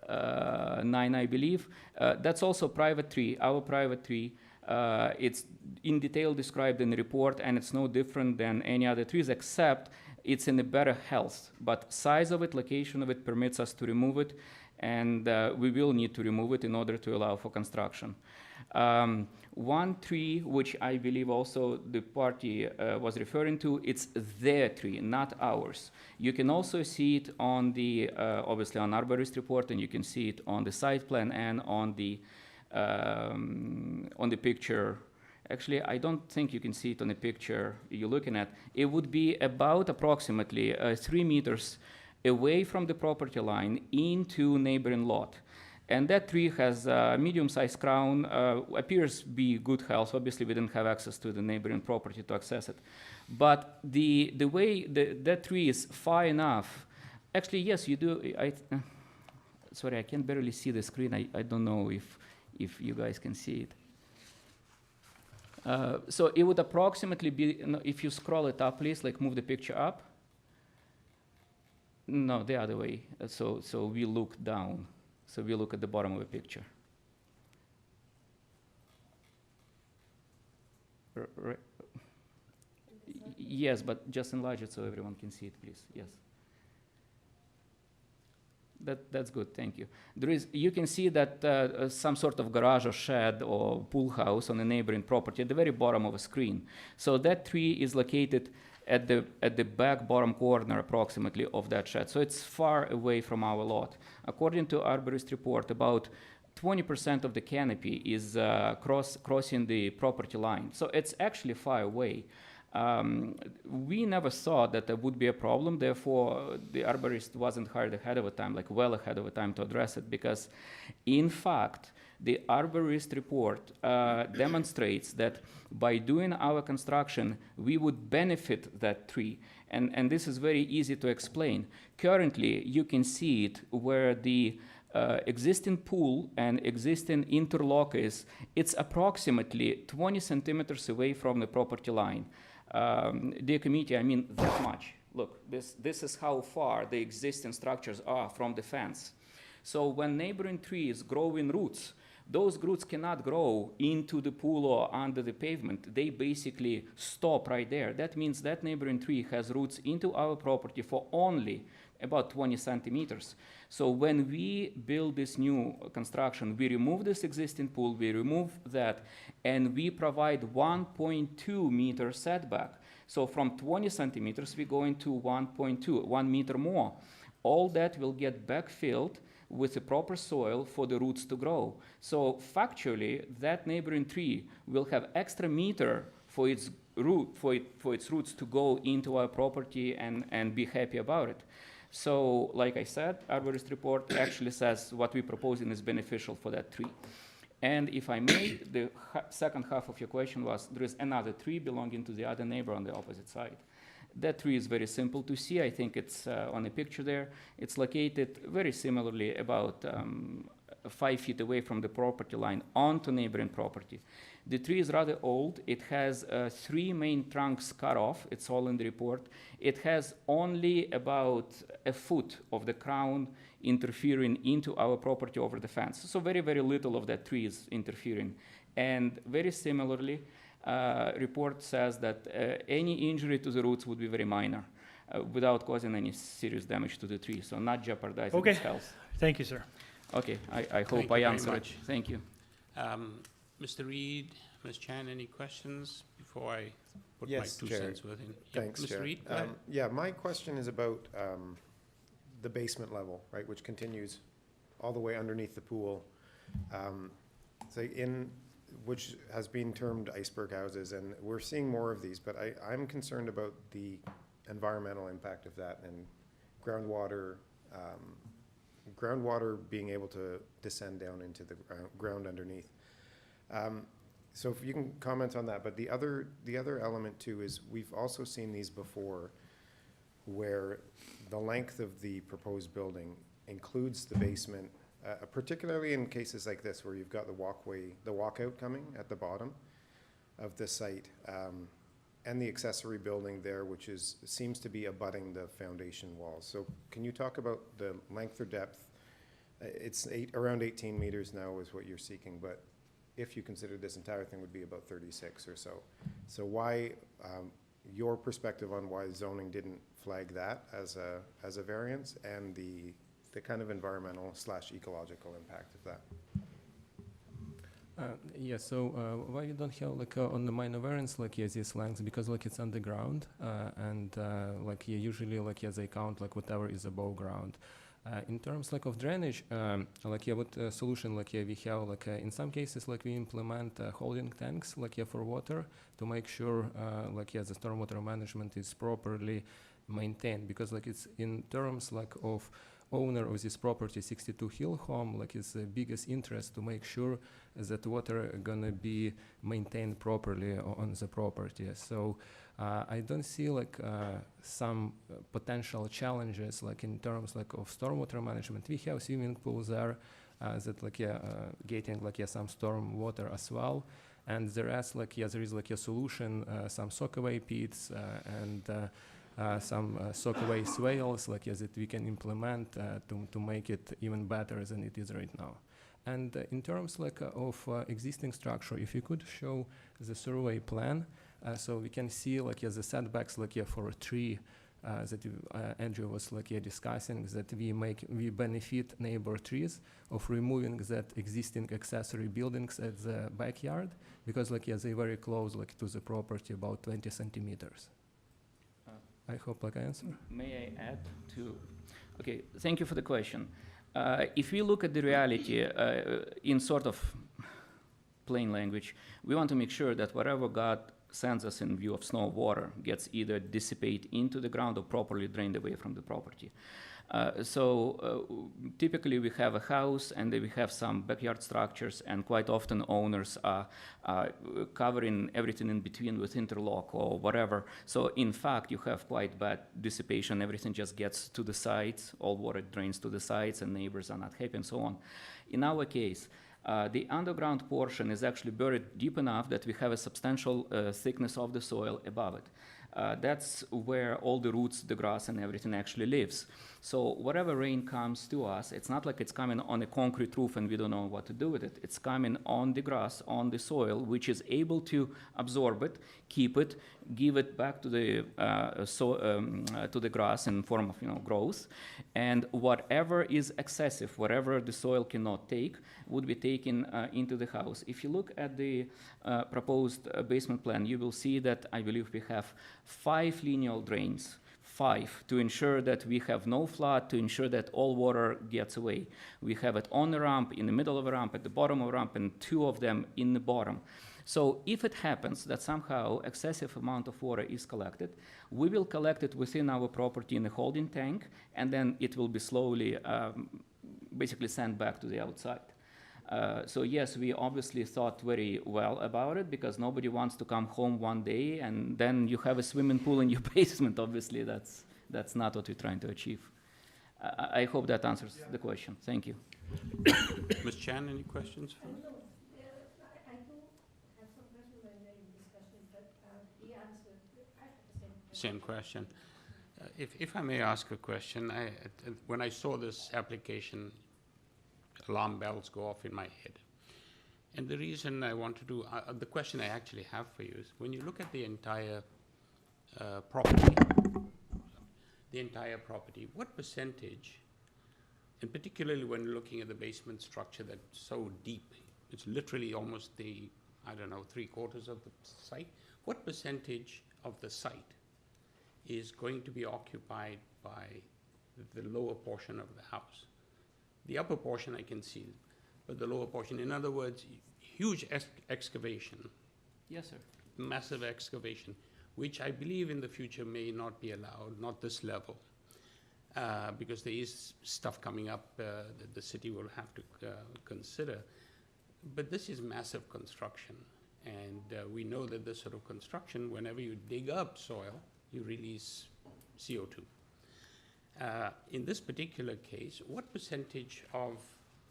9, I believe. That's also private tree, our private tree. It's in detail described in the report, and it's no different than any other trees, except it's in a better health. But size of it, location of it permits us to remove it, and we will need to remove it in order to allow for construction. One tree, which I believe also the party was referring to, it's their tree, not ours. You can also see it on the, obviously on arborist report, and you can see it on the site plan and on the picture. Actually, I don't think you can see it on the picture you're looking at. It would be about approximately 3 meters away from the property line into neighboring lot. And that tree has a medium-sized crown, appears to be good health. Obviously, we didn't have access to the neighboring property to access it. But the way that tree is far enough, actually, yes, you do. Sorry, I can barely see the screen. I don't know if you guys can see it. So it would approximately be, if you scroll it up, please, like move the picture up. No, the other way. So we look down. So we look at the bottom of the picture. Right. Yes, but just enlarge it so everyone can see it, please. Yes. That's good, thank you. You can see that some sort of garage or shed or pool house on a neighboring property at the very bottom of a screen. So that tree is located at the back bottom corner approximately of that shed. So it's far away from our lot. According to arborist report, about 20% of the canopy is crossing the property line. So it's actually far away. We never thought that there would be a problem, therefore the arborist wasn't hired ahead of a time, like well ahead of a time to address it, because in fact, the arborist report demonstrates that by doing our construction, we would benefit that tree. And this is very easy to explain. Currently, you can see it where the existing pool and existing interlock is, it's approximately 20 centimeters away from the property line. Dear committee, I mean that much. Look, this is how far the existing structures are from the fence. So when neighboring trees grow in roots, those roots cannot grow into the pool or under the pavement. They basically stop right there. That means that neighboring tree has roots into our property for only about 20 centimeters. So when we build this new construction, we remove this existing pool, we remove that, and we provide 1.2 meter setback. So from 20 centimeters, we go into 1.2, 1 meter more. All that will get backfilled with the proper soil for the roots to grow. So factually, that neighboring tree will have extra meter for its roots to go into our property and be happy about it. So, like I said, arborist report actually says what we're proposing is beneficial for that tree. And if I may, the second half of your question was, there is another tree belonging to the other neighbor on the opposite side. That tree is very simple to see. I think it's on a picture there. It's located very similarly about 5 feet away from the property line onto neighboring property. The tree is rather old. It has 3 main trunks cut off. It's all in the report. It has only about a foot of the crown interfering into our property over the fence. So very, very little of that tree is interfering. And very similarly, report says that any injury to the roots would be very minor without causing any serious damage to the tree, so not jeopardizing its health. Thank you, sir. Okay, I hope I answered it. Thank you. Mr. Reed, Ms. Chan, any questions before I put Yes, my 2 Chair. cents worth in? Thanks, Mr. Chair. Reed, go ahead. Yeah, my question is about the basement level, right, which continues all the way underneath the pool. So which has been termed iceberg houses, and we're seeing more of these, but I'm concerned about the environmental impact of that and groundwater being able to descend down into the ground underneath. So if you can comment on that, but the other element too is we've also seen these before where the length of the proposed building includes the basement, particularly in cases like this where you've got the walkout coming at the bottom of the site, and the accessory building there, which seems to be abutting the foundation walls. So can you talk about the length or depth? It's around 18 meters now is what you're seeking, but if you consider this entire thing would be about 36 or so. So why, your perspective on why zoning didn't flag that as a variance, and the kind of environmental / ecological impact of that? Yeah, so why you don't have like on the minor variance like these lengths, because like it's underground and like usually like they count like whatever is above ground. In terms like of drainage, like what solution like we have like in some cases like we implement holding tanks like for water to make sure like the stormwater management is properly maintained, because like it's in terms like of owner of this property 62 Hillholme, like it's the biggest interest to make sure that water gonna be maintained properly on the property. So I don't see like some potential challenges like in terms like of stormwater management. We have swimming pools there that like getting like some storm water as well, and there is like there is like a solution, some soakaway pits and some soakaway swales like that we can implement to make it even better than it is right now. And in terms like of existing structure, if you could show the survey plan, so we can see like the setbacks like for a tree that Andrew was like discussing, that we benefit neighbor trees of removing that existing accessory buildings at the backyard, because like they're very close like to the property, about 20 centimeters. I hope like I answer. May I add to? Okay, thank you for the question. If we look at the reality in sort of plain language, we want to make sure that whatever God sends us in view of snow or water gets either dissipate into the ground or properly drained away from the property. Typically we have a house and then we have some backyard structures, and quite often owners are covering everything in between with interlock or whatever. So in fact you have quite bad dissipation. Everything just gets to the sides, all water drains to the sides, and neighbors are not happy and so on. In our case, the underground portion is actually buried deep enough that we have a substantial thickness of the soil above it. That's where all the roots, the grass, and everything actually lives. So whatever rain comes to us, it's not like it's coming on a concrete roof and we don't know what to do with it. It's coming on the grass, on the soil, which is able to absorb it, keep it, give it back to the to the grass in form of growth, and whatever is excessive, whatever the soil cannot take, would be taken into the house. If you look at the proposed basement plan, you will see that I believe we have 5 lineal drains. 5, to ensure that we have no flood, to ensure that all water gets away. We have it on the ramp, in the middle of a ramp, at the bottom of a ramp, and 2 of them in the bottom. So if it happens that somehow excessive amount of water is collected, we will collect it within our property in a holding tank, and then it will be slowly basically sent back to the outside. So yes, we obviously thought very well about it, because nobody wants to come home one day and then you have a swimming pool in your basement. Obviously, that's not what we're trying to achieve. I hope that answers the question. Thank you. Ms. Chan, any questions? I do have some questions when they're in discussion, but he answered. I have the Same question. If I may ask a question, when I saw this application, alarm bells go off in my head. And the reason I want to do, the question I actually have for you is, when you look at the entire property, what percentage, and particularly when looking at the basement structure that's so deep, it's literally almost the, 3/4 of the site, what percentage of the site is going to be occupied by the lower portion of the house? The upper portion I can see, but the lower portion, in other words, huge excavation. Yes, sir. Massive excavation, which I believe in the future may not be allowed, not this level, because there is stuff coming up that the city will have to consider. But this is massive construction, and we know that this sort of construction, whenever you dig up soil, you release CO2. In this particular case, what percentage of,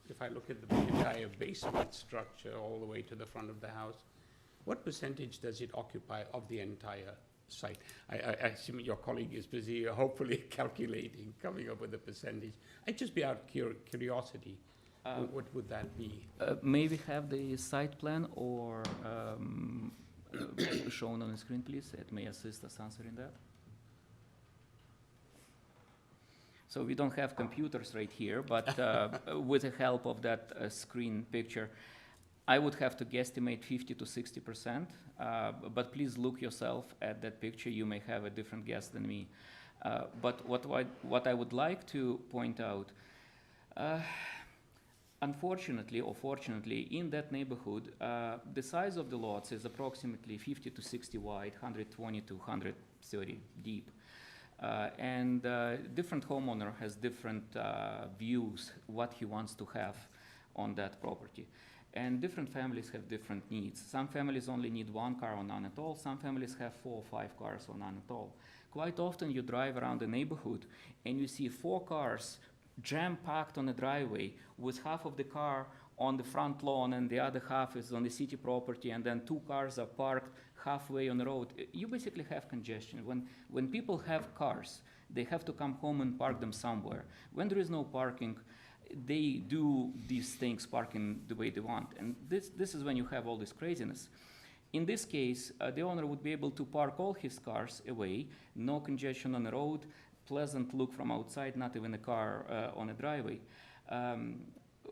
if I look at the entire basement structure all the way to the front of the house, what percentage does it occupy of the entire site? I assume your colleague is busy, hopefully calculating, coming up with a percentage. I'd just be out of curiosity, what would that be? May we have the site plan or shown on the screen, please? It may assist us answering that. So we don't have computers right here, but with the help of that screen picture, I would have to guesstimate 50 to 60%, but please look yourself at that picture. You may have a different guess than me. But what I would like to point out, unfortunately or fortunately, in that neighborhood, the size of the lots is approximately 50 to 60 wide, 120 to 130 deep. And different homeowner has different views, what he wants to have on that property. And different families have different needs. Some families only need 1 car or none at all. Some families have 4 or 5 cars or none at all. Quite often you drive around the neighborhood and you see 4 cars jam-packed on a driveway with half of the car on the front lawn and the other half is on the city property, and then 2 cars are parked halfway on the road. You basically have congestion. When people have cars, they have to come home and park them somewhere. When there is no parking, they do these things, parking the way they want. And this is when you have all this craziness. In this case, the owner would be able to park all his cars away, no congestion on the road, pleasant look from outside, not even a car on a driveway.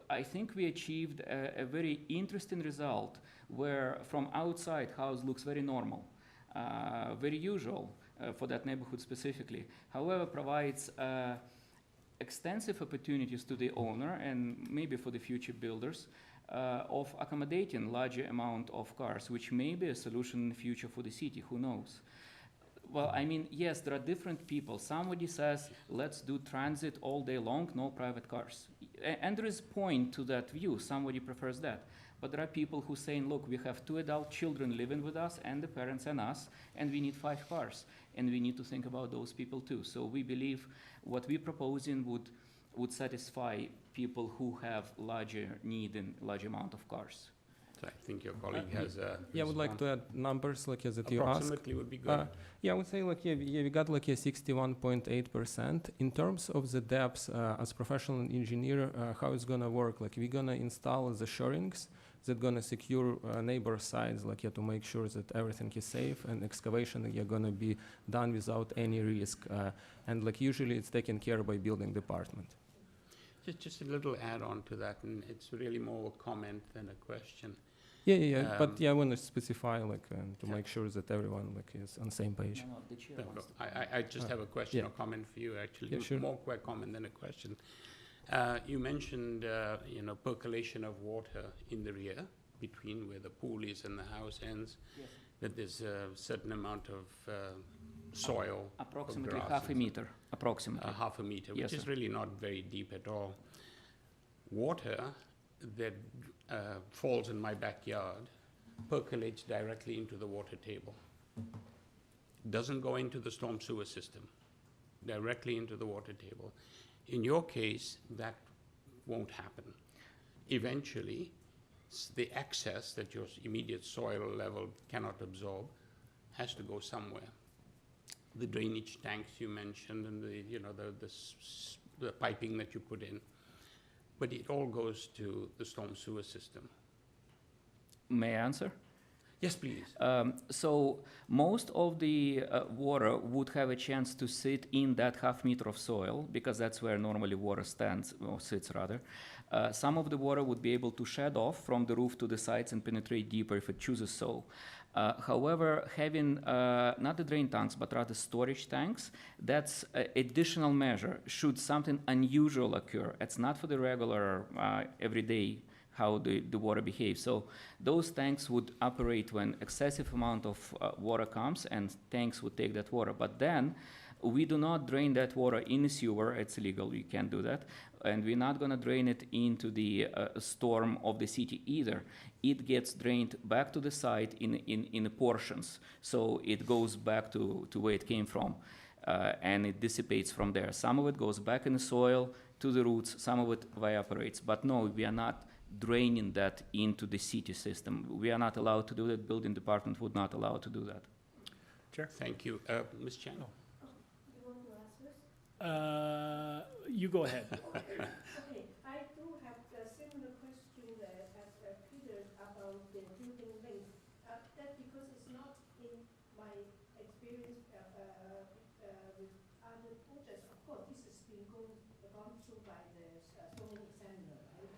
I think we achieved a very interesting result where from outside house looks very normal, very usual for that neighborhood specifically. However, provides extensive opportunities to the owner and maybe for the future builders of accommodating larger amount of cars, which may be a solution in the future for the city, who knows. Well, I mean, yes, there are different people. Somebody says, let's do transit all day long, no private cars. And there is a point to that view. Somebody prefers that. But there are people who say, look, we have 2 adult children living with us and the parents and us, and we need 5 cars. And we need to think about those people too. So we believe what we're proposing would satisfy people who have larger need and large amount of cars. So I think your colleague has a Yeah, I would like to add numbers like that you asked. Approximately would be good. Yeah, I would say like we got like a 61.8%. In terms of the depths, as professional engineer, how it's gonna work? Like we're gonna install the shorings that gonna secure neighbor sides, like to make sure that everything is safe, and excavation gonna be done without any risk. And like usually it's taken care by building department. Just a little add-on to that, and it's really more a comment than a question. Yeah. But I want to specify to make sure that everyone is on the same page. I just have a question or comment for you, actually. Yeah, sure. More a comment than a question. You mentioned, percolation of water in the rear between where the pool is and the house ends. Yes. That there's a certain amount of soil. Approximately or half a meter, approximately. Half a meter, Yes, which is sir. really not very deep at all. Water that falls in my backyard percolates directly into the water table. Doesn't go into the storm sewer system, directly into the water table. In your case, that won't happen. Eventually, the excess that your immediate soil level cannot absorb has to go somewhere. The drainage tanks you mentioned and the piping that you put in, but it all goes to the storm sewer system. May I answer? Yes, please. So most of the water would have a chance to sit in that half meter of soil, because that's where normally water stands, or sits rather. Some of the water would be able to shed off from the roof to the sides and penetrate deeper if it chooses so. However, having not the drain tanks, but rather storage tanks, that's an additional measure should something unusual occur. It's not for the regular everyday how the water behaves. So those tanks would operate when excessive amount of water comes, and tanks would take that water. But then we do not drain that water in the sewer. It's illegal. We can't do that. And we're not going to drain it into the storm of the city either. It gets drained back to the site in portions. So it goes back to where it came from, and it dissipates from there. Some of it goes back in the soil to the roots. Some of it evaporates. But no, we are not draining that into the city system. We are not allowed to do that. Building department would not allow to do that. Sure. Thank you. Ms. Chan? You go ahead. Okay, I do have a similar question as Peter about the building length. That because it's not in my experience with other projects. Of course, this has been gone through by the zoning examiner, right?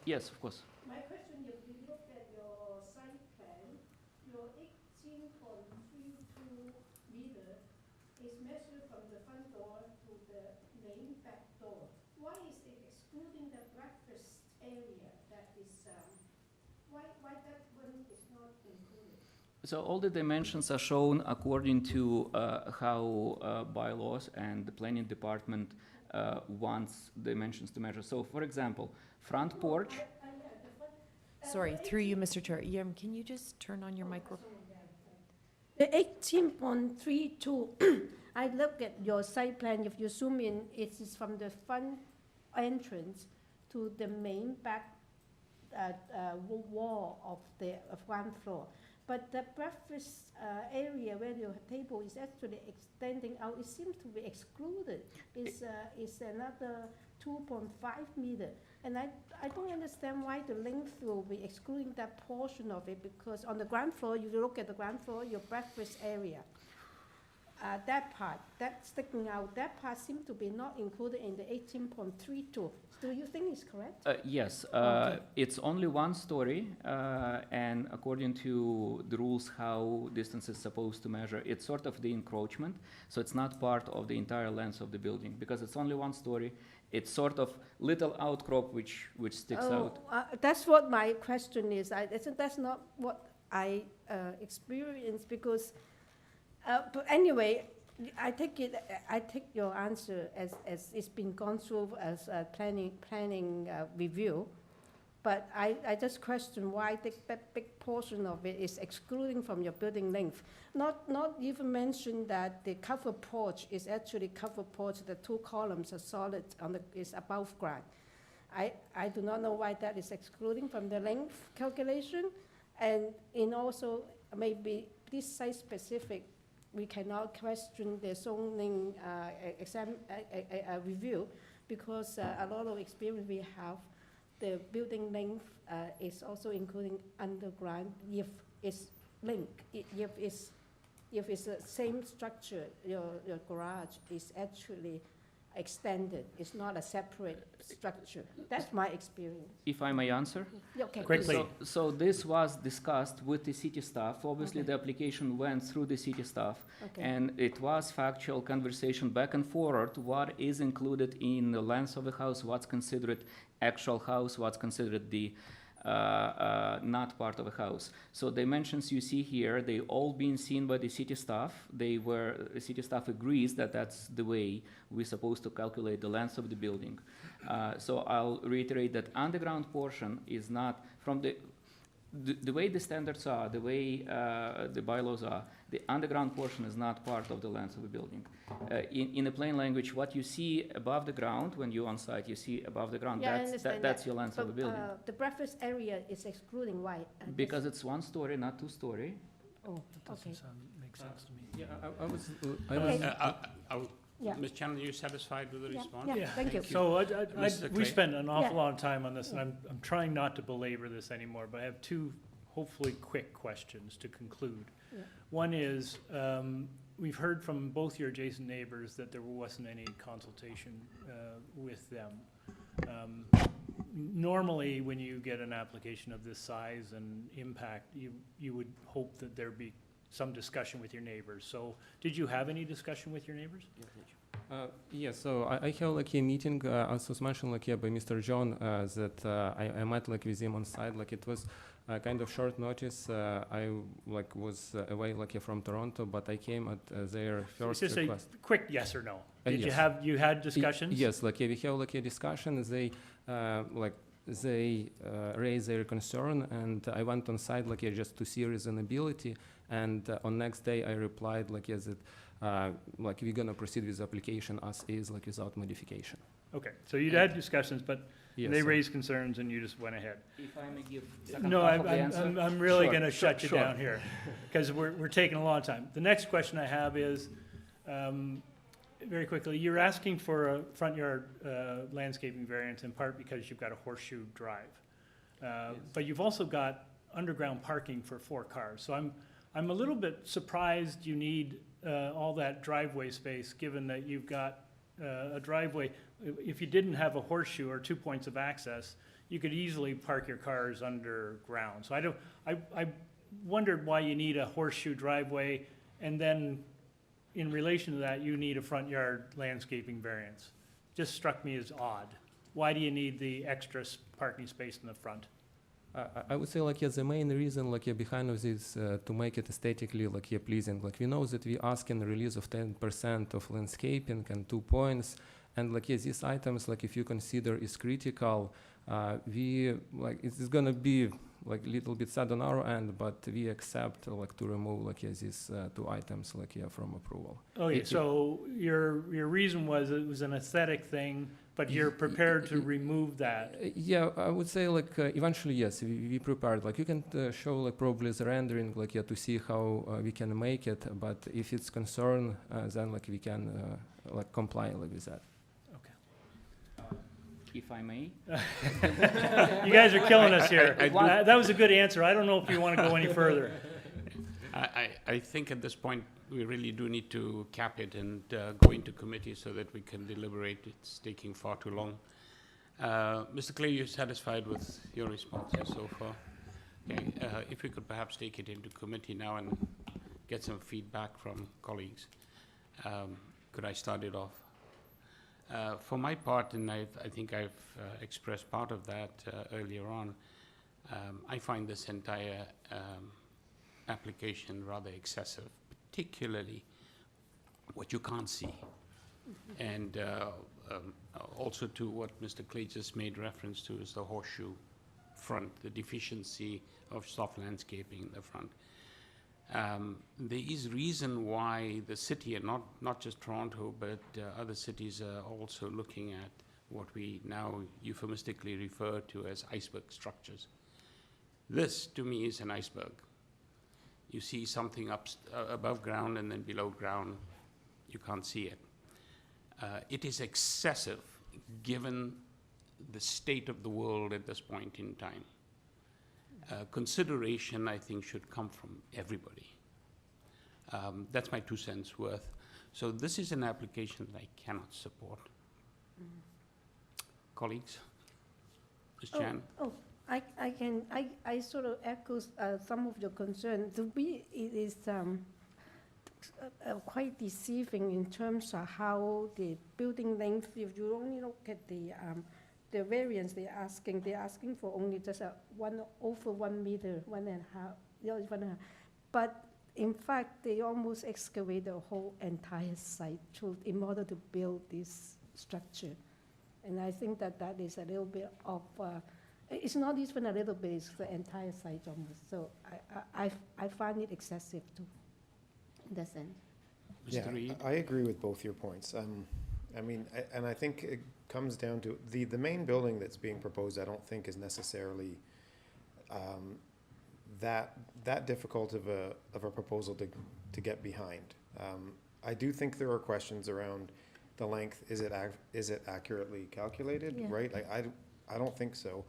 Yes, of course. My question, if you look at your site plan, your 18.32 meter is measured from the front door to the main back door. Why is it excluding the breakfast area that is, why that one is not included? So all the dimensions are shown according to how bylaws and the planning department wants dimensions to measure. So for example, front porch. Sorry, through you, Mr. Chair. Can you just turn on your microphone? The 18.32, I look at your site plan, if you zoom in, it is from the front entrance to the main back wall of the ground floor. But the breakfast area where your table is actually extending out, it seems to be excluded. It's another 2.5 meter. And I don't understand why the length will be excluding that portion of it, because on the ground floor, if you look at the ground floor, your breakfast area, that part, that's sticking out, that part seems to be not included in the 18.32. Do you think it's correct? Yes, Okay. it's only one story, and according to the rules how distance is supposed to measure, it's sort of the encroachment, so it's not part of the entire length of the building, because it's only one story. It's sort of little outcrop which sticks out. That's what my question is. I think that's not what I experienced, because, but anyway, I take your answer as it's been gone through as a planning review, but I just question why that big portion of it is excluding from your building length. Not even mention that the covered porch is actually covered porch. The two columns are solid is above ground. I do not know why that is excluding from the length calculation. And also, maybe this site-specific, we cannot question the zoning review, because a lot of experience we have, the building length is also including underground if it's linked. If it's the same structure, your garage is actually extended. It's not a separate structure. That's my experience. If I may answer? Okay. Quickly. So this was discussed with the city staff. Obviously, the application went through the city staff, and it was factual conversation back and forward. What is included in the length of the house? What's considered actual house? What's considered the not part of a house. So the dimensions you see here, they all been seen by the city staff. The city staff agrees that that's the way we're supposed to calculate the length of the building. So I'll reiterate that underground portion is not from the way the standards are, the way the bylaws are, the underground portion is not part of the length of the building. In a plain language, what you see above the ground, when you're on site, you see above the ground, Yeah, that's your length of the building. The breakfast area is excluding why? Because it's 1 story, not 2 story. Oh, That doesn't make sense to me. Yeah, I was. Yeah. Ms. Chandler, you satisfied with the response? Yeah, thank you. So Mr. we Clay? spent an awful Yeah. lot of time on this, and I'm trying not to belabor this anymore, but I have two hopefully quick questions to conclude. Yeah. One is, we've heard from both your adjacent neighbors that there wasn't any consultation with them. Normally, when you get an application of this size and impact, you would hope that there'd be some discussion with your neighbors. So did you have any discussion with your neighbors? Yeah, so I have like a meeting, as was mentioned like by Mr. John, that I met like with him on site. Like it was kind of short notice. I like was away like from Toronto, but I came at their first It's just request. a quick yes or no. Did Yes. you had discussions? Yes, like we have like a discussion. They raised their concern, and I went on site like just to see reasonability. And on next day, I replied like yes, that like we're gonna proceed with the application as is, like without modification. Okay, so you'd had discussions, but Yes, they sir. raised concerns and you just went ahead. If I may give second No, half of the answer. I'm really Sure, gonna sure, shut you sure. down here, because we're taking a long time. The next question I have is, very quickly, you're asking for a front yard landscaping variance in part because you've got a horseshoe drive. But you've also got underground parking for 4 cars. So I'm a little bit surprised you need all that driveway space, given that you've got a driveway. If you didn't have a horseshoe or 2 points of access, you could easily park your cars underground. So I wondered why you need a horseshoe driveway, and then in relation to that, you need a front yard landscaping variance. Just struck me as odd. Why do you need the extra parking space in the front? I would say like yes, the main reason like behind of this to make it aesthetically like pleasing. Like we know that we asking a release of 10% of landscaping and 2 points, and like yes, these items like if you consider is critical, we like it's gonna be like little bit sad on our end, but we accept like to remove like yes, these 2 items like from approval. Okay, so your reason was it was an aesthetic thing, but you're prepared to remove that? Yeah, I would say like eventually yes, we prepared. Like you can show like probably the rendering like to see how we can make it. But if it's concern, then like we can like comply like with that. If I may. You guys are killing us here. That was a good answer. I don't know if you want to go any further. I think at this point, we really do need to cap it and go into committee so that we can deliberate. It's taking far too long. Mr. Clay, you're satisfied with your responses so far? Okay, if we could perhaps take it into committee now and get some feedback from colleagues. Could I start it off? For my part, and I think I've expressed part of that earlier on, I find this entire application rather excessive, particularly what you can't see. And also to what Mr. Clay just made reference to is the horseshoe front, the deficiency of soft landscaping in the front. There is reason why the city, and not just Toronto, but other cities are also looking at what we now euphemistically refer to as iceberg structures. This, to me, is an iceberg. You see something above ground, and then below ground, you can't see it. It is excessive, given the state of the world at this point in time. Consideration, I think, should come from everybody. That's my 2 cents worth. So this is an application that I cannot support. Colleagues? Ms. Chan? I sort of echo some of your concerns. To me, it is quite deceiving in terms of how the building length, if you only look at the variance they're asking for only just over 1 meter, 1.5. But in fact, they almost excavate the whole entire site in order to build this structure. And I think that is a little bit of, it's not even a little bit, it's the entire site almost. So I find it excessive too, in that sense. Yeah, I agree with both your points. I mean, and I think it comes down to the main building that's being proposed. I don't think is necessarily that difficult of a proposal to get behind. I do think there are questions around the length. Is it accurately calculated? Yeah. Right? Like I don't think so.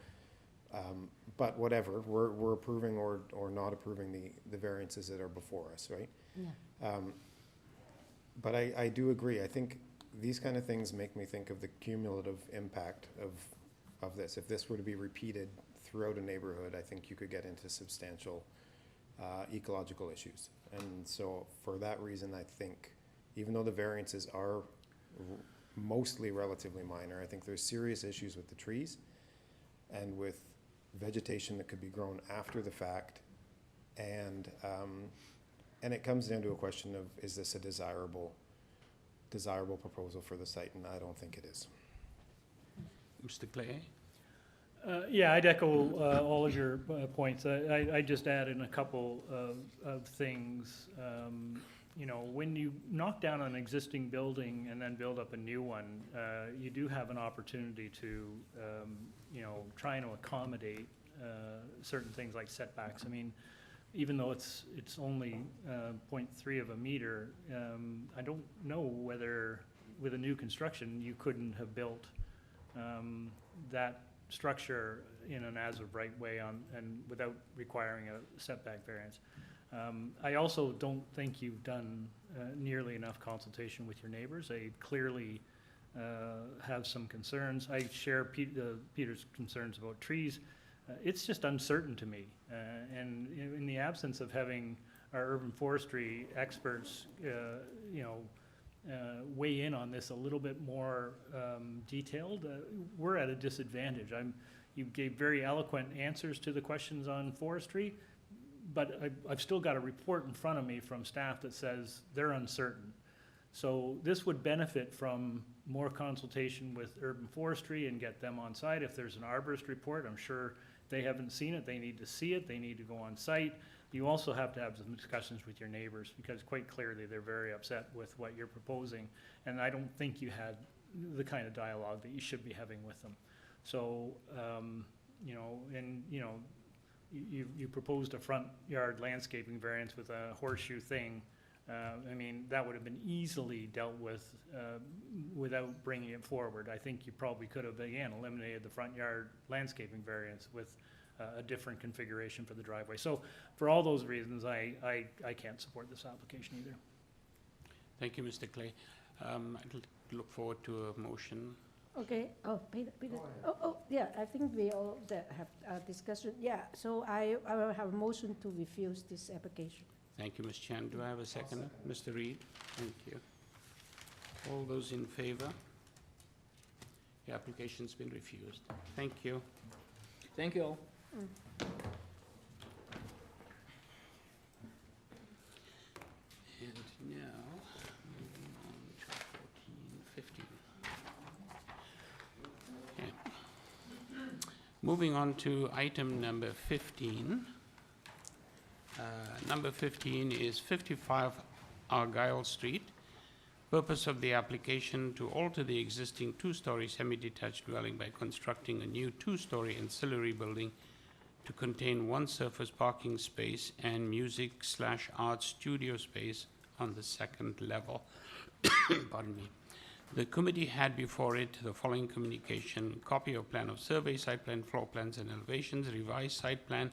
But whatever, we're approving or not approving the variances that are before us, right? Yeah. But I do agree. I think these kind of things make me think of the cumulative impact of this. If this were to be repeated throughout a neighborhood, I think you could get into substantial ecological issues. And so for that reason, I think even though the variances are mostly relatively minor, I think there's serious issues with the trees and with vegetation that could be grown after the fact. And it comes down to a question of, is this a desirable proposal for the site? And I don't think it is. Mr. Clay? Yeah, I'd echo all of your points. I just add in a couple of things. You know, when you knock down an existing building and then build up a new one, you do have an opportunity to, you know, try to accommodate certain things like setbacks. I mean, even though it's only 0.3 of a meter, I don't know whether with a new construction you couldn't have built that structure in an as-of-right way and without requiring a setback variance. I also don't think you've done nearly enough consultation with your neighbors. They clearly have some concerns. I share Peter's concerns about trees. It's just uncertain to me. And in the absence of having our urban forestry experts, you know, weigh in on this a little bit more detailed, we're at a disadvantage. You gave very eloquent answers to the questions on forestry, but I've still got a report in front of me from staff that says they're uncertain. So this would benefit from more consultation with urban forestry and get them on site. If there's an arborist report, I'm sure they haven't seen it, they need to see it, they need to go on site. You also have to have some discussions with your neighbors because quite clearly they're very upset with what you're proposing. And I don't think you had the kind of dialogue that you should be having with them. So, you know, and, you know, you proposed a front yard landscaping variance with a horseshoe thing. I mean, that would have been easily dealt with without bringing it forward. I think you probably could have, again, eliminated the front yard landscaping variance with a different configuration for the driveway. So for all those reasons, I can't support this application either. Thank you, Mr. Clay. I'd look forward to a motion. Okay. Oh, Peter. Oh, yeah. I think we all have a discussion. Yeah. So I will have a motion to refuse this application. Thank you, Ms. Chan. Do I have a second? Mr. Reid? Thank you. All those in favor? The application's been refused. Thank you. Thank you all. And now, moving on to 14, 15. Okay. Moving on to item number 15. Number 15 is 55 Argyle Street. Purpose of the application to alter the existing two-story semi-detached dwelling by constructing a new two-story ancillary building to contain one surface parking space and music/art studio space on the second level. Pardon me. The committee had before it the following communication: copy of plan of survey, site plan, floor plans and elevations, revised site plan,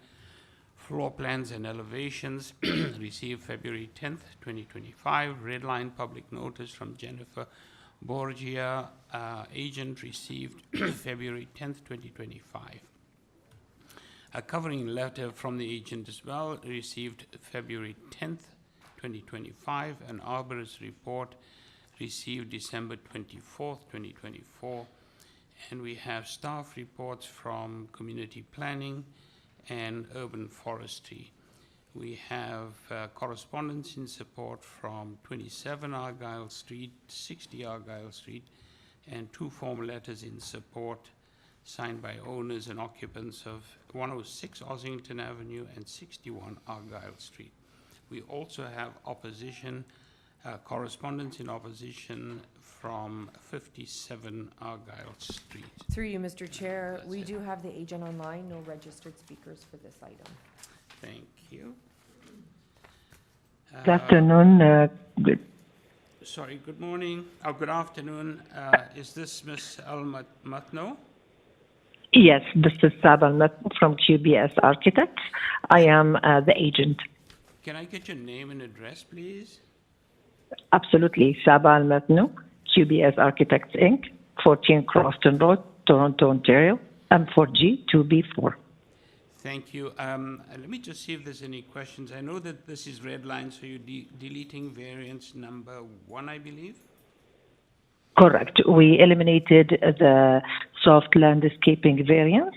floor plans and elevations received February 10th, 2025. Red line public notice from Jennifer Borgia, agent, received February 10th, 2025. A covering letter from the agent as well, received February 10th, 2025. An arborist report received December 24th, 2024. And we have staff reports from community planning and urban forestry. We have correspondence in support from 27 Argyle Street, 60 Argyle Street, and 2 form letters in support signed by owners and occupants of 106 Ossington Avenue and 61 Argyle Street. We also have opposition, correspondence in opposition from 57 Argyle Street. Through you, Mr. Chair, we do have the agent online, no registered speakers for this item. Thank you. Good afternoon. Sorry, good morning. Oh, good afternoon. Is this Ms. Al-Matno? Yes, this is Saba Al-Matno from QBS Architects. I am the agent. Can I get your name and address, please? Absolutely. Saba Al-Matno, QBS Architects Inc., 14 Crofton Road, Toronto, Ontario, M4G 2B4. Thank you. Let me just see if there's any questions. I know that this is red line, so you're deleting variance number 1, I believe? Correct. We eliminated the soft landscaping variance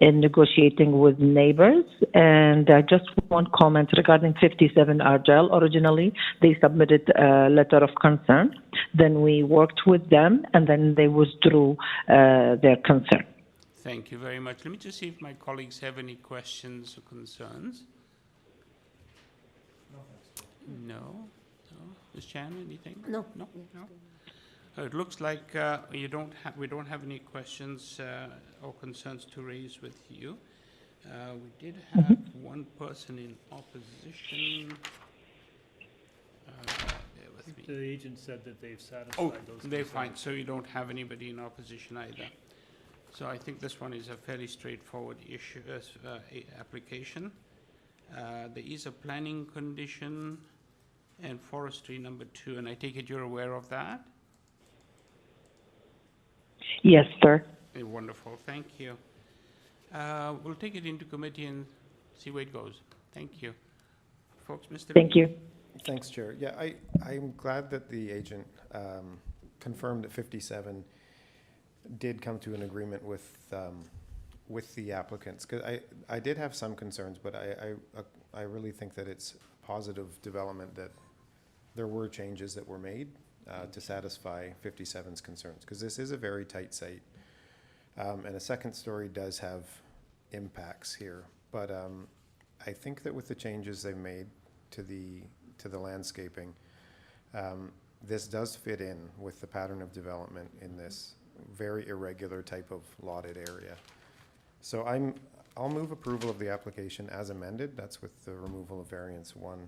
in negotiating with neighbors. And just one comment regarding 57 Argyle. Originally, they submitted a letter of concern. Then we worked with them, and then they withdrew their concern. Thank you very much. Let me just see if my colleagues have any questions or concerns. No? No? Ms. Chan, anything? No. No? No? It looks like we don't have any questions or concerns to raise with you. We did have one person in opposition. Bear with me. The agent said that they've satisfied those. They're fine. So you don't have anybody in opposition either. So I think this one is a fairly straightforward issue, application. There is a planning condition and forestry number 2, and I take it you're aware of that? Yes, sir. Wonderful, thank you. We'll take it into committee and see where it goes. Thank you. Folks, Mr. Thank you. Thanks, Chair. Yeah, I'm glad that the agent confirmed that 57 did come to an agreement with the applicants. Because I did have some concerns, but I really think that it's positive development that there were changes that were made to satisfy 57's concerns, because this is a very tight site. And a second story does have impacts here. But I think that with the changes they've made to the landscaping, this does fit in with the pattern of development in this very irregular type of lotted area. So I'll move approval of the application as amended. That's with the removal of variance 1,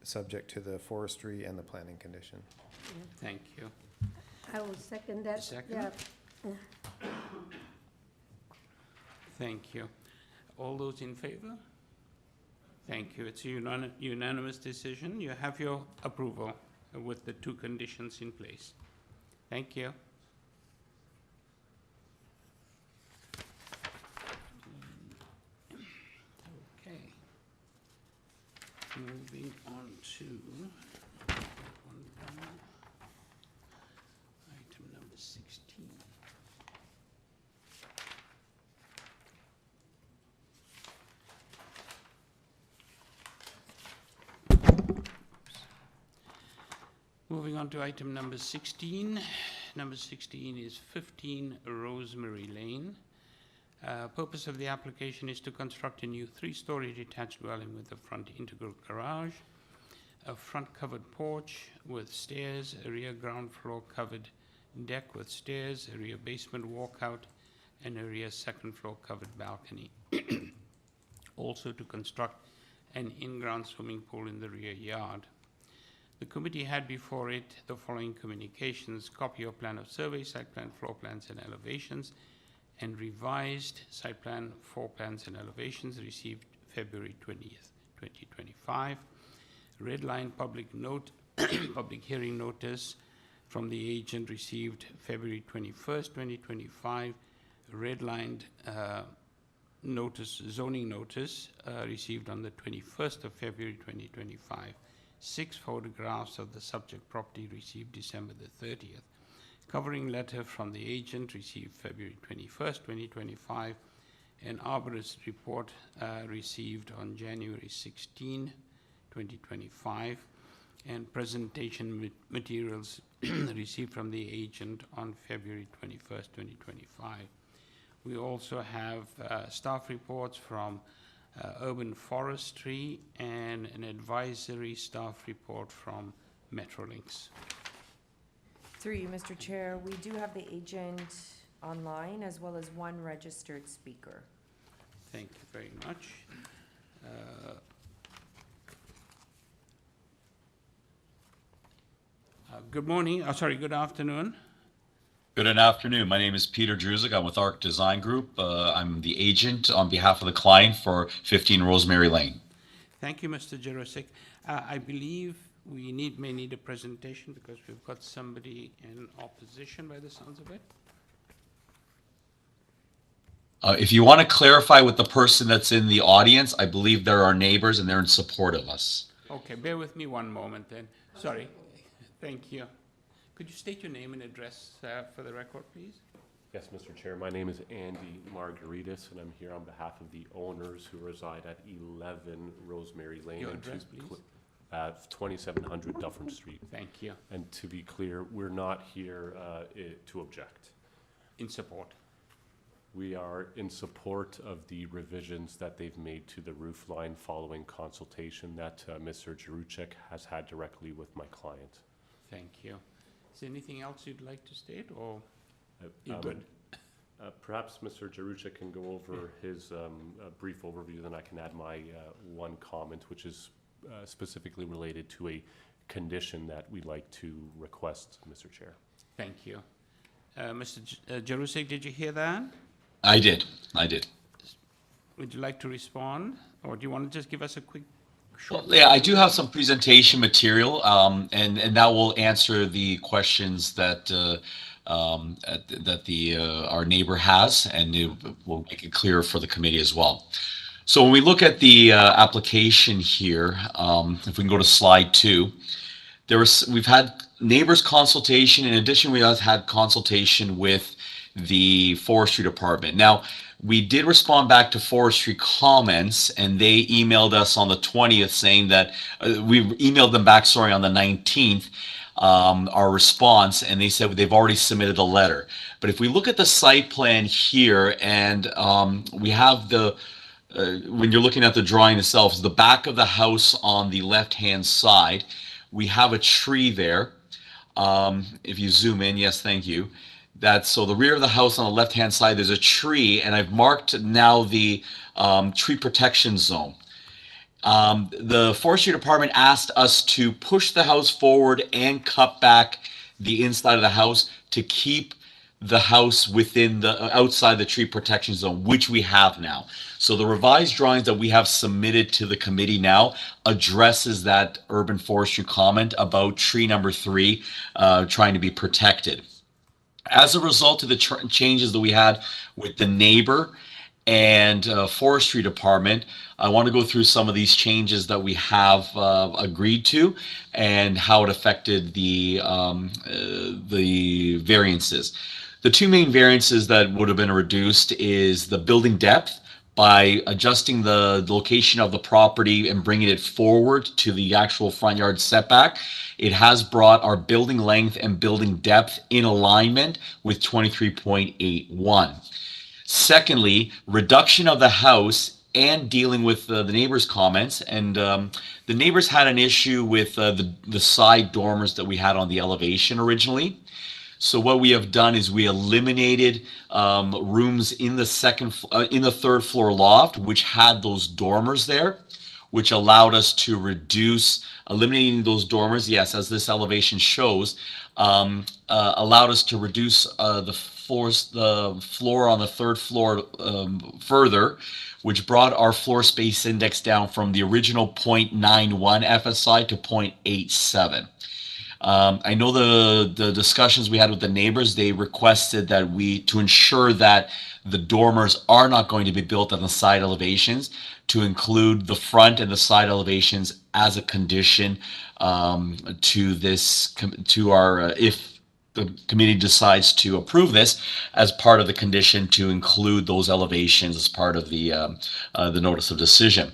subject to the forestry and the planning condition. Thank you. I will second that. Second? Yeah. Thank you. All those in favor? Thank you. It's a unanimous decision. You have your approval with the 2 conditions in place. Thank you. Okay. Moving on to item number 16. Moving on to item number 16. Number 16 is 15 Rosemary Lane. Purpose of the application is to construct a new 3-story detached dwelling with a front integral garage. a front covered porch with stairs, a rear ground floor covered deck with stairs, a rear basement walkout, and a rear second floor covered balcony. Also to construct an in-ground swimming pool in the rear yard. The committee had before it the following communications: copy of plan of survey, site plan, floor plans, and elevations, and revised site plan, floor plans, and elevations received February 20th, 2025. Red line public note, public hearing notice from the agent received February 21st, 2025. Redlined notice, zoning notice received on the 21st of February 2025. 6 photographs of the subject property received December the 30th. Covering letter from the agent received February 21st, 2025. An arborist report received on January 16, 2025. And presentation materials received from the agent on February 21st, 2025. We also have staff reports from Urban Forestry and an advisory staff report from Metrolinx. Through you, Mr. Chair, we do have the agent online as well as one registered speaker. Thank you very much. Good morning, good afternoon. Good afternoon. My name is Peter Druzek. I'm with ARC Design Group. I'm the agent on behalf of the client for 15 Rosemary Lane. Thank you, Mr. Jarosik. I believe we may need a presentation because we've got somebody in opposition by the sounds of it. If you want to clarify with the person that's in the audience, I believe they're our neighbors and they're in support of us. Okay, bear with me one moment then. Sorry. Thank you. Could you state your name and address for the record, please? Yes, Mr. Chair. My name is Andy Margaritas, and I'm here on behalf of the owners who reside at 11 Rosemary Lane. Your address, please? At 2700 Dufferin Street. Thank you. And to be clear, we're not here to object. In support? We are in support of the revisions that they've made to the roof line following consultation that Mr. Jaruchek has had directly with my client. Thank you. Is there anything else you'd like to state, or you're good? Perhaps Mr. Jaruchek can go over his brief overview, then I can add my one comment, which is specifically related to a condition that we'd like to request, Mr. Chair. Thank you. Mr. Jaruchek, did you hear that? I did. Would you like to respond, or do you want to just give us a quick Well, yeah, I do have some presentation material, and that will answer the questions that our neighbor has, and it will make it clearer for the committee as well. So when we look at the application here, if we can go to slide 2, we've had neighbors consultation. In addition, we have had consultation with the forestry department. Now, we did respond back to forestry comments, and they emailed us on the 20th saying that we emailed them back, sorry, on the 19th, our response, and they said they've already submitted a letter. But if we look at the site plan here, and we have the when you're looking at the drawing itself, the back of the house on the left-hand side, we have a tree there. If you zoom in, yes, thank you. So the rear of the house on the left-hand side, there's a tree, and I've marked now the tree protection zone. The forestry department asked us to push the house forward and cut back the inside of the house to keep the house within the outside the tree protection zone, which we have now. So the revised drawings that we have submitted to the committee now addresses that urban forestry comment about tree number 3 trying to be protected. As a result of the changes that we had with the neighbor and forestry department, I want to go through some of these changes that we have agreed to and how it affected the variances. The 2 main variances that would have been reduced is the building depth by adjusting the location of the property and bringing it forward to the actual front yard setback. It has brought our building length and building depth in alignment with 23.81. Secondly, reduction of the house and dealing with the neighbors' comments. And the neighbors had an issue with the side dormers that we had on the elevation originally. So what we have done is we eliminated rooms in the third floor loft, which had those dormers there, which allowed us to reduce, eliminating those dormers, yes, as this elevation shows, allowed us to reduce the floor on the third floor further, which brought our floor space index down from the original 0.91 FSI to 0.87. I know the discussions we had with the neighbors, they requested that to ensure that the dormers are not going to be built on the side elevations, to include the front and the side elevations as a condition to our, if the committee decides to approve this, as part of the condition to include those elevations as part of the notice of decision.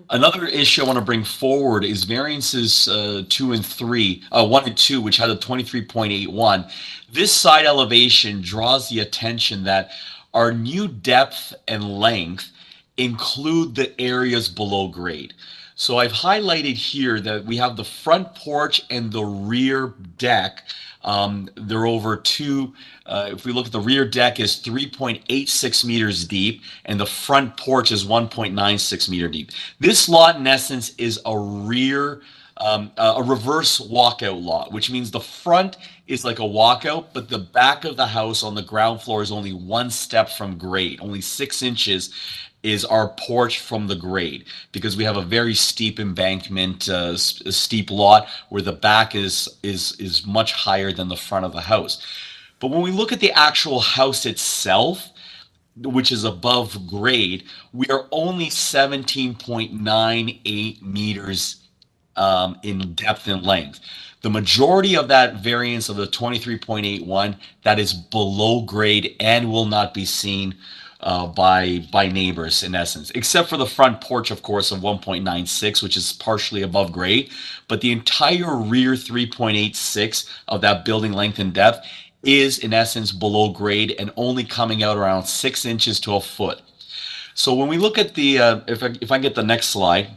Another issue I want to bring forward is variances 1 and 2, which had a 23.81. This side elevation draws the attention that our new depth and length include the areas below grade. So I've highlighted here that we have the front porch and the rear deck. They're over if we look at the rear deck is 3.86 meters deep and the front porch is 1.96 meter deep. This lot in essence is a reverse walkout lot, which means the front is like a walkout, but the back of the house on the ground floor is only 1 step from grade. Only 6 inches is our porch from the grade, because we have a very steep embankment, steep lot where the back is much higher than the front of the house. But when we look at the actual house itself, which is above grade, we are only 17.98 meters in depth and length. The majority of that variance of the 23.81, that is below grade and will not be seen by neighbors in essence, except for the front porch, of course, of 1.96, which is partially above grade. But the entire rear 3.86 of that building length and depth is in essence below grade and only coming out around 6 inches to a foot. So when we look at the, if I get the next slide,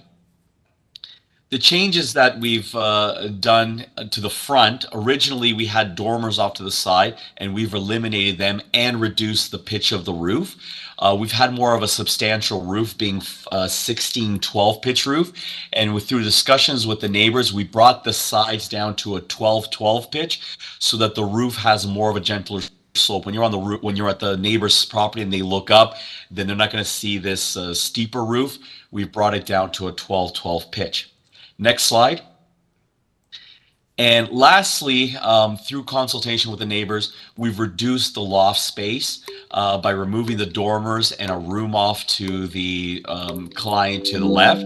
the changes that we've done to the front, originally we had dormers off to the side and we've eliminated them and reduced the pitch of the roof. We've had more of a substantial roof, being 16-12 pitch roof, and through discussions with the neighbors, we brought the sides down to a 12-12 pitch so that the roof has more of a gentler slope. When you're on the roof, when you're at the neighbor's property and they look up, then they're not going to see this steeper roof. We've brought it down to a 12-12 pitch. Next slide. And lastly, through consultation with the neighbors, we've reduced the loft space by removing the dormers and a room off to the client to the left.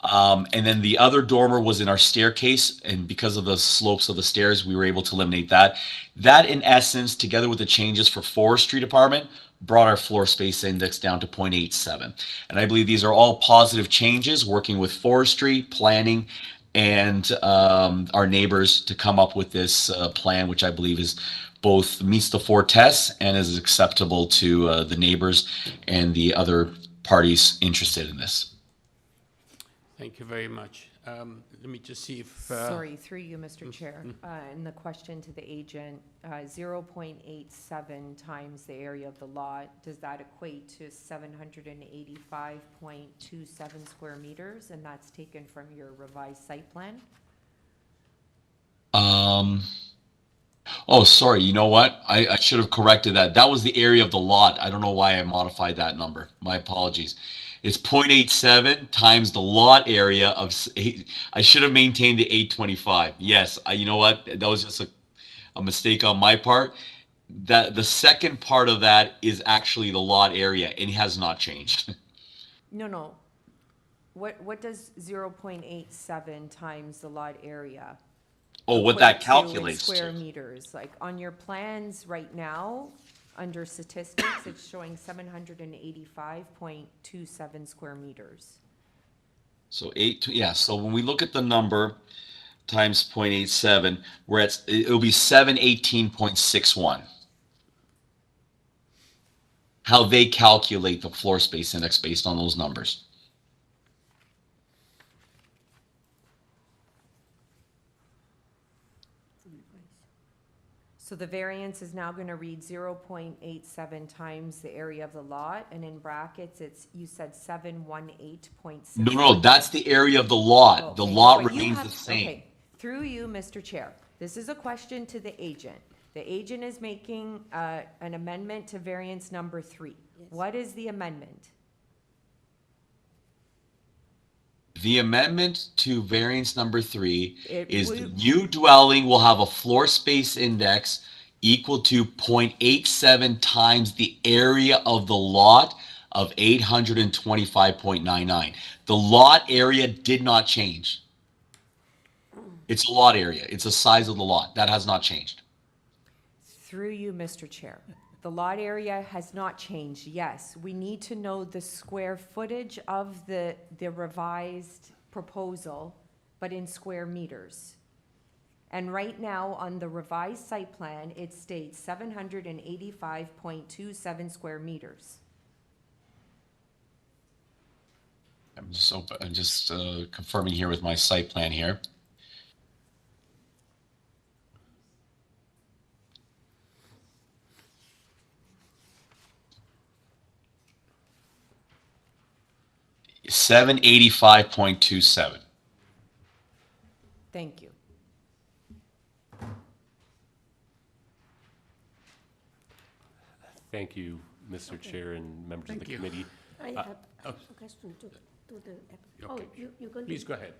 And then the other dormer was in our staircase, and because of the slopes of the stairs, we were able to eliminate that. That, in essence, together with the changes for forestry department, brought our floor space index down to 0.87. And I believe these are all positive changes, working with forestry, planning, and our neighbors to come up with this plan, which I believe is both meets the 4 tests and is acceptable to the neighbors and the other parties interested in this. Thank you very much. Let me just see if... Sorry, through you, Mr. Chair. And the question to the agent, 0.87 times the area of the lot, does that equate to 785.27 square meters? And that's taken from your revised site plan? Oh, sorry. You know what? I should have corrected that. That was the area of the lot. I don't know why I modified that number. My apologies. It's 0.87 times the lot area of, I should have maintained the 825. Yes, you know what? That was just a mistake on my part. That the second part of that is actually the lot area, and it has not changed. No. What does 0.87 times the lot area? Oh, what that calculates to? Square meters. Like on your plans right now, under statistics, it's showing 785.27 square meters. So so when we look at the number times 0.87, it'll be 718.61. how they calculate the floor space index based on those numbers. So the variance is now gonna read 0.87 times the area of the lot, and in brackets, it's, you said 718.6. No, that's the area of the lot. The Okay, lot but you remains have- the same. okay. Through you, Mr. Chair, this is a question to the agent. The agent is making an amendment to variance number 3. What is the amendment? The amendment to variance number 3 It is the would- new dwelling will have a floor space index equal to 0.87 times the area of the lot of 825.99. The lot area did not change. It's a lot area. It's the size of the lot. That has not changed. Through you, Mr. Chair. The lot area has not changed, yes. We need to know the square footage of the revised proposal, but in square meters. And right now, on the revised site plan, it states 785.27 square meters. I'm just confirming here with my site plan here. $785.27. Thank you. Thank you, Mr. Chair and members of the Thank you. committee. I have a question to the, Okay. you're going to. Please go ahead.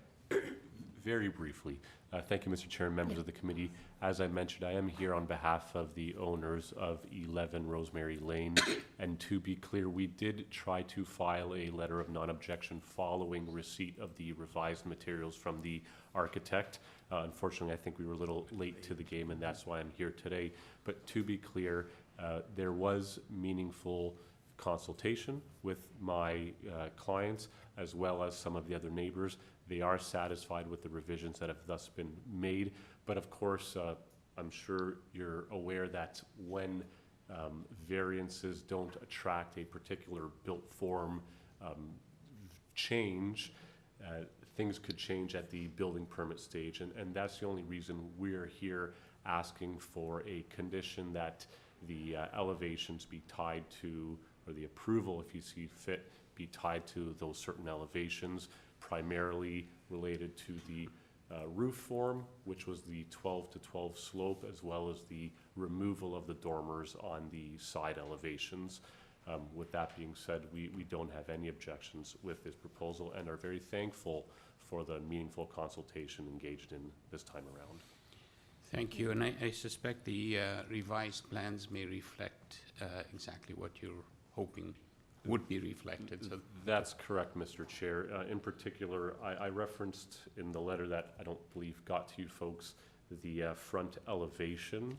Very briefly, thank you, Mr. Chair and members of the committee. As I mentioned, I am here on behalf of the owners of 11 Rosemary Lane. And to be clear, we did try to file a letter of non-objection following receipt of the revised materials from the architect. Unfortunately, I think we were a little late to the game, and that's why I'm here today. But to be clear, there was meaningful consultation with my clients as well as some of the other neighbors. They are satisfied with the revisions that have thus been made. But of course, I'm sure you're aware that when variances don't attract a particular built form change, things could change at the building permit stage. And that's the only reason we're here asking for a condition that the elevations be tied to, or the approval, if you see fit, be tied to those certain elevations, primarily related to the roof form, which was the 12-to-12 slope, as well as the removal of the dormers on the side elevations. With that being said, we don't have any objections with this proposal and are very thankful for the meaningful consultation engaged in this time around. Thank you, and I suspect the revised plans may reflect exactly what you're hoping would be reflected. So that's correct, Mr. Chair. In particular, I referenced in the letter that I don't believe got to you folks the front elevation,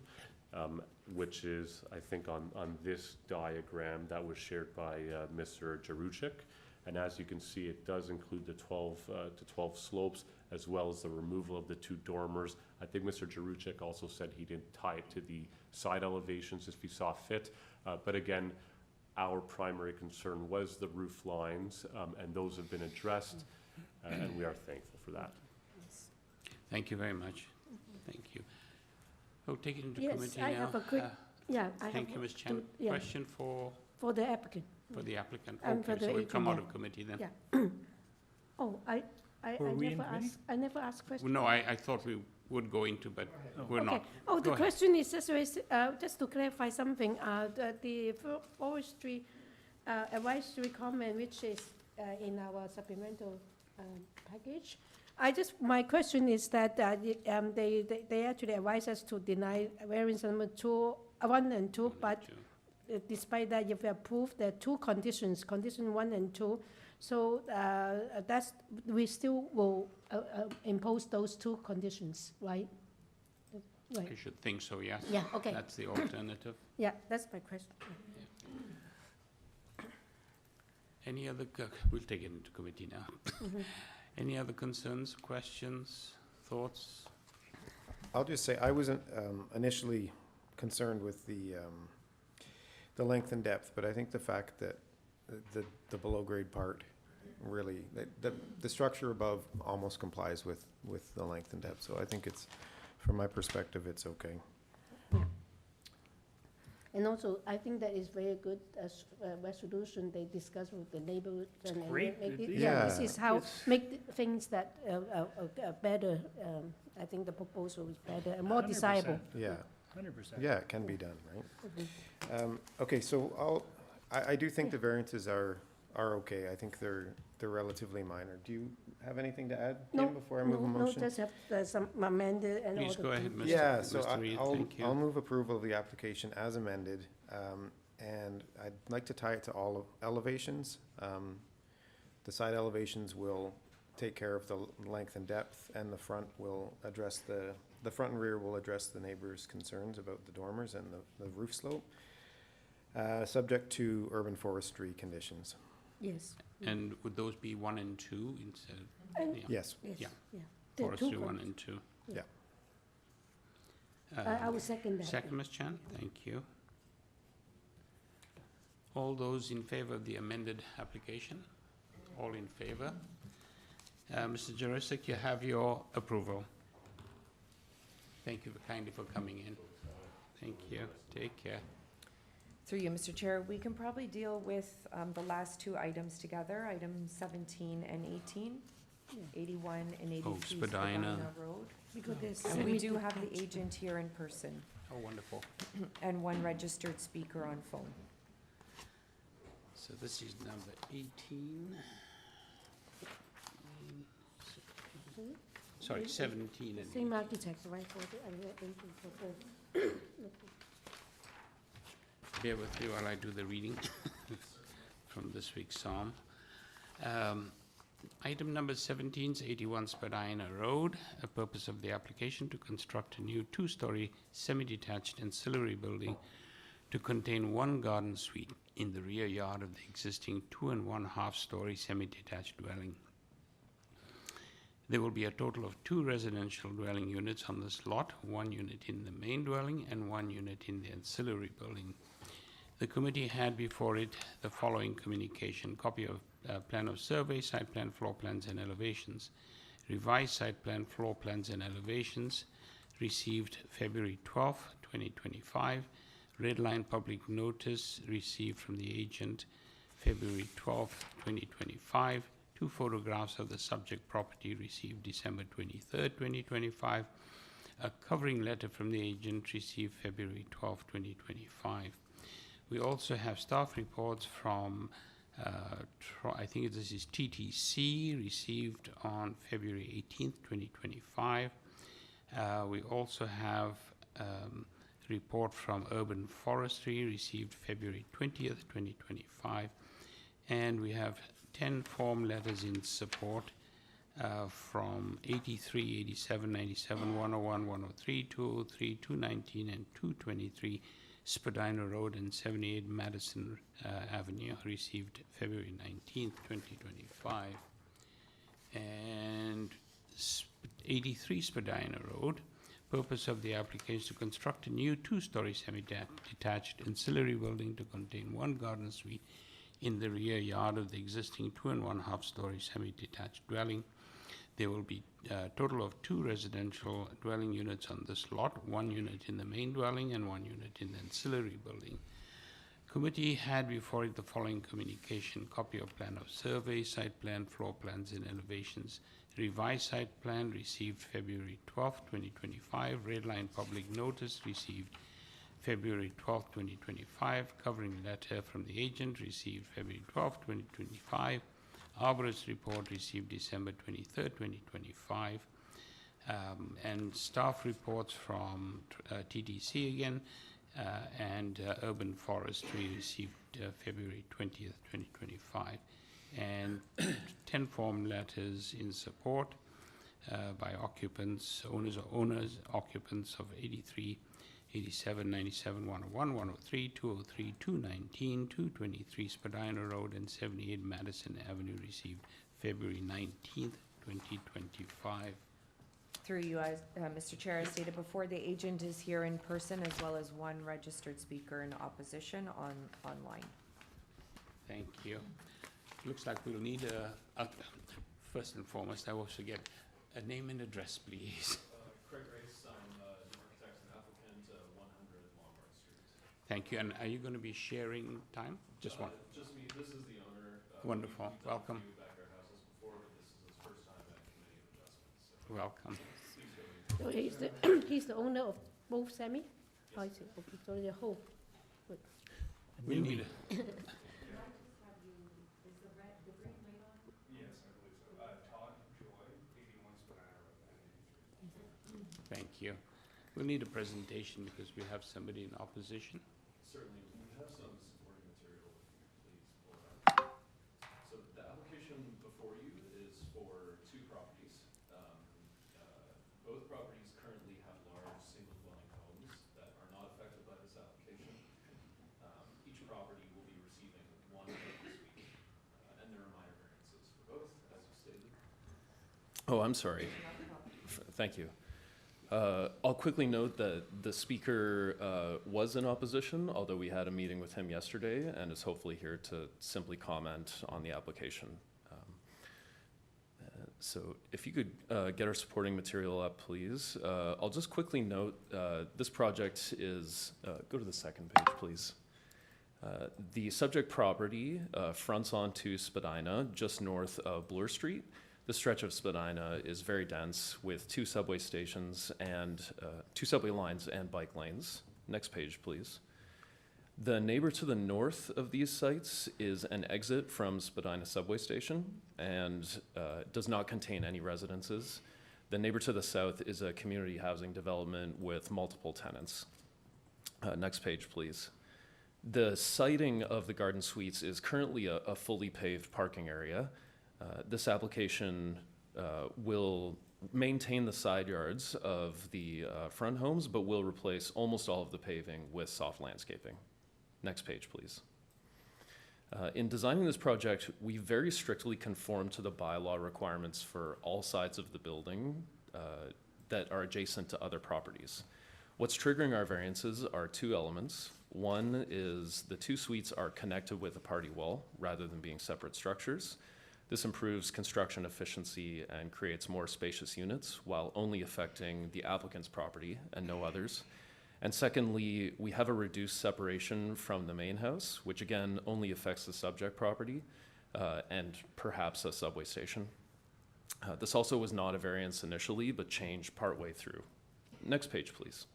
which is, I think, on this diagram that was shared by Mr. Jaruchik. And as you can see, it does include the 12 slopes, as well as the removal of the 2 dormers. I think Mr. Jaruchik also said he didn't tie it to the side elevations if he saw fit. But again, our primary concern was the roof lines, and those have been addressed, and we are thankful for that. thank you very much. Thank you. We'll take it into Yes, committee I now. have a quick, yeah, I have. Thank you, Ms. Chan. yeah. Question for For the applicant. the applicant? And for Okay, the so we'll come out agent, of committee then. Yeah. Oh, I Were we in never committee? asked, I never asked questions. No, I thought we would go into, but we're Okay. not. Oh, the Go ahead. question is just to clarify something, the forestry advisory comment, which is in our supplemental package. My question is that they actually advise us to deny variance number 1 and 2, but despite that, if we approve the 2 conditions, condition 1 and 2, so we still will impose those 2 conditions, right? Right. I should think so, yes. Yeah, okay. That's the alternative. Yeah, that's my question. Any other, we'll take it into committee now. Any other concerns, questions, thoughts? I'll just say, I wasn't initially concerned with the length and depth, but I think the fact that the below grade part really, the structure above almost complies with the length and depth. So I think it's, from my perspective, it's okay. And also, I think that is very good as resolution they discuss with the neighborhood. And great. make it, Yeah. this is how It's- make things that better. I think the proposal is better and more 100%. desirable. Yeah. 100%. Yeah, it can be done, right? Okay, so I do think the variances are okay. I think they're relatively minor. Do you have anything to add, Kim, before I move a motion? No, just have some amended and all Please the go ahead, things. Mr. Yeah, so Mr. Reed, thank you. I'll move approval of the application as amended, and I'd like to tie it to all of elevations. The side elevations will take care of the length and depth, and the front will address the front and rear will address the neighbors' concerns about the dormers and the roof slope, subject to urban forestry conditions. Yes. And would those be 1 and 2 instead? And- Yeah. Yes. Yes. Yeah. Yeah. There are two Forestry 1 ones. and 2. Yeah. Yeah. I will second that. Second, Ms. Chan, thank you. All those in favor of the amended application? All in favor? Mr. Jurasik, you have your approval. Thank you kindly for coming in. Thank you. Take care. Through you, Mr. Chair, we can probably deal with the last two items together, items 17 and 18, 81 and 83 Spadina. Road. Because there's And we do semi-detached. have the agent here in person Oh, wonderful. and one registered speaker on phone. So this is number 18. Sorry, 17 and Same architect, right? For the- Bear with me while I do the reading from this week's psalm. Item number 17 is 81 Spadina Road. A purpose of the application to construct a new 2-story semi-detached ancillary building to contain 1 garden suite in the rear yard of the existing 2 1/2-story semi-detached dwelling. There will be a total of 2 residential dwelling units on this lot, 1 unit in the main dwelling and 1 unit in the ancillary building. The committee had before it the following communication: copy of plan of survey, site plan, floor plans, and elevations. Revised site plan, floor plans, and elevations received February 12, 2025. Red line public notice received from the agent February 12, 2025. 2 photographs of the subject property received December 23, 2025. A covering letter from the agent received February 12, 2025. We also have staff reports from, I think this is TTC, received on February 18th, 2025. We also have report from Urban Forestry, received February 20th, 2025. And we have 10 form letters in support from 83, 87, 97, 101, 103, 203, 219, and 223 Spadina Road and 78 Madison Avenue, received February 19th, 2025. And 83 Spadina Road, purpose of the application is to construct a new 2-story semi-detached ancillary building to contain 1 garden suite in the rear yard of the existing 2 1/2-story semi-detached dwelling. There will be a total of 2 residential dwelling units on this lot, 1 unit in the main dwelling and 1 unit in the ancillary building. Committee had before it the following communication: copy of plan of survey, site plan, floor plans, and elevations. Revised site plan received February 12, 2025. Red line public notice received February 12, 2025. Covering letter from the agent received February 12, 2025. Arborist report received December 23, 2025. And staff reports from TDC again and Urban Forestry received February 20th, 2025. And 10 form letters in support by occupants, owners, occupants of 83, 87, 97, 101, 103, 203, 219, 223 Spadina Road, and 78 Madison Avenue received February 19th, 2025. Through you, Mr. Chair, as stated before, the agent is here in person as well as one registered speaker in opposition online. Thank you. Looks like we'll need first and foremost, I also get a name and address, please. Craig Grace, I'm the architect and applicant, 100 Lombard Street. Thank you. And are you going to be sharing time? Just one. Just me. This is the owner. Wonderful. We've done Welcome. a few backyard houses before, but this is his first time at committee of adjustments. So Welcome. So he's the owner of both semi? I see, okay, so the whole. Good. We need Thank you. We'll need a presentation because we have somebody in opposition. certainly, we have some supporting material if you could please pull that up. So the application before you is for two properties. Both properties currently have large single-dwelling homes that are not affected by this application. Each property will be receiving one suite, and there are minor variances for both, as you stated. Oh, I'm sorry. Thank you. I'll quickly note that the speaker was in opposition, although we had a meeting with him yesterday and is hopefully here to simply comment on the application. So if you could get our supporting material up, please. I'll just quickly note this project is, go to the second page, please. The subject property fronts onto Spadina, just north of Bloor Street. The stretch of Spadina is very dense with two subway stations and 2 subway lines and bike lanes. Next page, please. The neighbor to the north of these sites is an exit from Spadina subway station and does not contain any residences. The neighbor to the south is a community housing development with multiple tenants. Next page, please. The siting of the garden suites is currently a fully paved parking area. This application will maintain the side yards of the front homes, but will replace almost all of the paving with soft landscaping. Next page, please. In designing this project, we very strictly conform to the bylaw requirements for all sides of the building that are adjacent to other properties. What's triggering our variances are 2 elements. One is the 2 suites are connected with a party wall rather than being separate structures. This improves construction efficiency and creates more spacious units while only affecting the applicant's property and no others. And secondly, we have a reduced separation from the main house, which again only affects the subject property and perhaps a subway station. This also was not a variance initially, but changed partway through. Next page, please.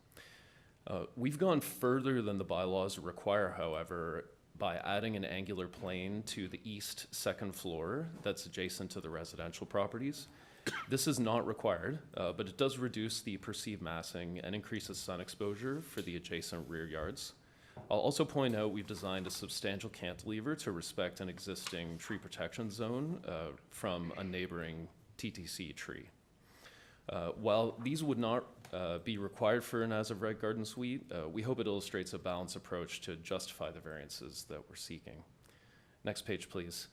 We've gone further than the bylaws require, however, by adding an angular plane to the east second floor that's adjacent to the residential properties. This is not required, but it does reduce the perceived massing and increases sun exposure for the adjacent rear yards. I'll also point out we've designed a substantial cantilever to respect an existing tree protection zone from a neighboring TTC tree. While these would not be required for an as-of-right garden suite, we hope it illustrates a balanced approach to justify the variances that we're seeking. Next page, please.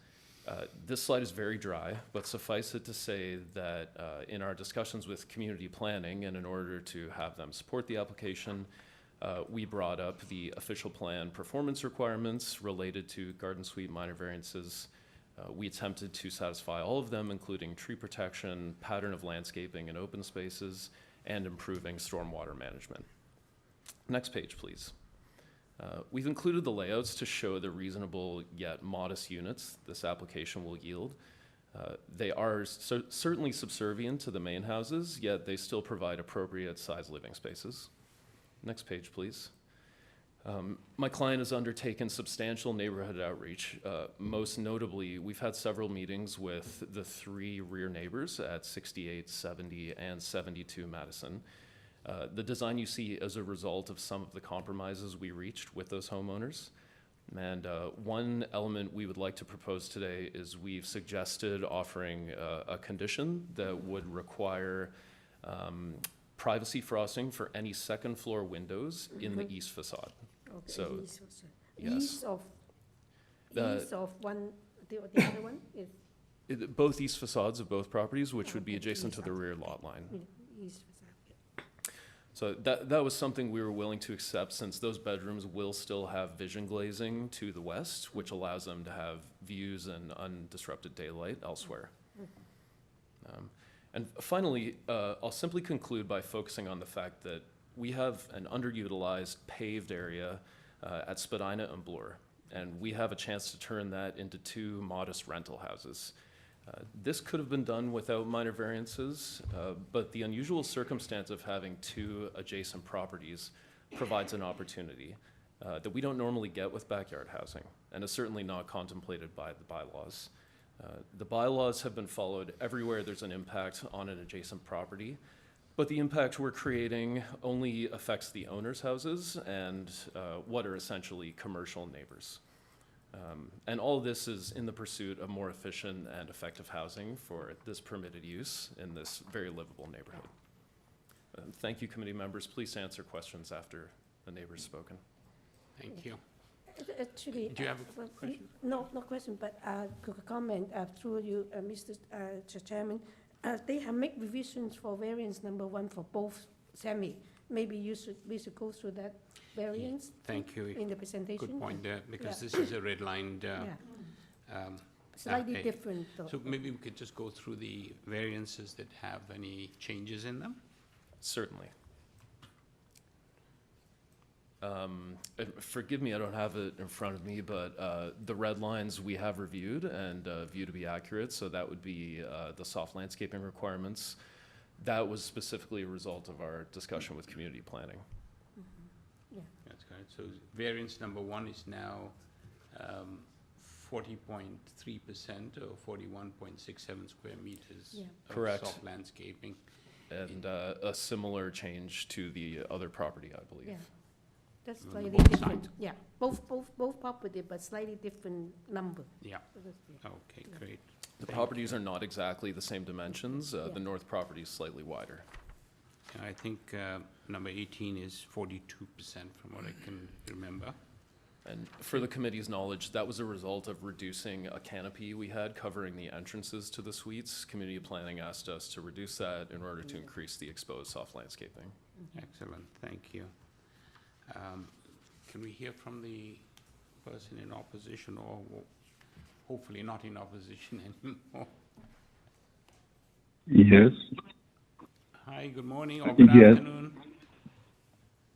This slide is very dry, but suffice it to say that in our discussions with community planning and in order to have them support the application, we brought up the official plan performance requirements related to garden suite minor variances. We attempted to satisfy all of them, including tree protection, pattern of landscaping and open spaces, and improving stormwater management. Next page, please. We've included the layouts to show the reasonable yet modest units this application will yield. They are certainly subservient to the main houses, yet they still provide appropriate size living spaces. Next page, please. My client has undertaken substantial neighborhood outreach. Most notably, we've had several meetings with the 3 rear neighbors at 68, 70, and 72 Madison. The design you see is a result of some of the compromises we reached with those homeowners. And one element we would like to propose today is we've suggested offering a condition that would require privacy frosting for any second floor windows in the east facade. Okay, So, east also. yes. East of one, the other one is? Both east facades of both properties, which would be adjacent to the rear lot line. east facade. So that was something we were willing to accept, since those bedrooms will still have vision glazing to the west, which allows them to have views and undisrupted daylight elsewhere. And finally, I'll simply conclude by focusing on the fact that we have an underutilized paved area at Spadina and Bloor, and we have a chance to turn that into 2 modest rental houses. This could have been done without minor variances, but the unusual circumstance of having 2 adjacent properties provides an opportunity that we don't normally get with backyard housing, and is certainly not contemplated by the bylaws. The bylaws have been followed everywhere there's an impact on an adjacent property, but the impact we're creating only affects the owner's houses and what are essentially commercial neighbors. And all of this is in the pursuit of more efficient and effective housing for this permitted use in this very livable neighborhood. Thank you, committee members. Please answer questions after the neighbor's spoken. Thank you. Actually, Do you have a question? No question, but comment through you, Mr. Chairman. They have made revisions for variance number 1 for both semi. Maybe we should go through that variance. Thank you. In the presentation. Good point there, because this is a redlined. Slightly different, though. So maybe we could just go through the variances that have any changes in them? Certainly. Forgive me, I don't have it in front of me, but the red lines we have reviewed and view to be accurate. So that would be the soft landscaping requirements. That was specifically a result of our discussion with community planning. Yeah. That's correct. So variance number 1 is now 40.3% or 41.67 square meters of Correct. soft landscaping. And a similar change to the other property, I believe. Yeah. That's On slightly both different. sides. Yeah, both property, but slightly different number. Yeah. Okay, great. The properties are not exactly the same dimensions. The north property is slightly wider. And I think number 18 is 42% from what I can remember. And for the committee's knowledge, that was a result of reducing a canopy we had covering the entrances to the suites. Community planning asked us to reduce that in order to increase the exposed soft landscaping. Excellent, thank you. Can we hear from the person in opposition, or hopefully not in opposition anymore? Yes. Hi, good morning or good afternoon.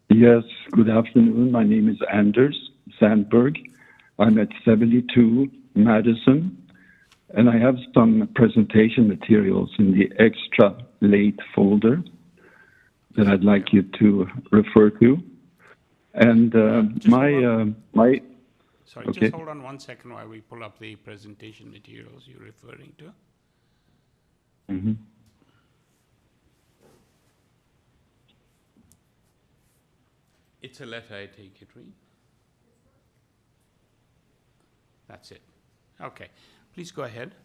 Yes, good afternoon. My name is Anders Sandberg. I'm at 72 Madison, and I have some presentation materials in the extra late folder that I'd like you to refer to. And my Sorry, okay. just hold on 1 second while we pull up the presentation materials you're referring to. Mm-hmm. It's a letter, I take it, Reed? That's it. Okay, please go ahead.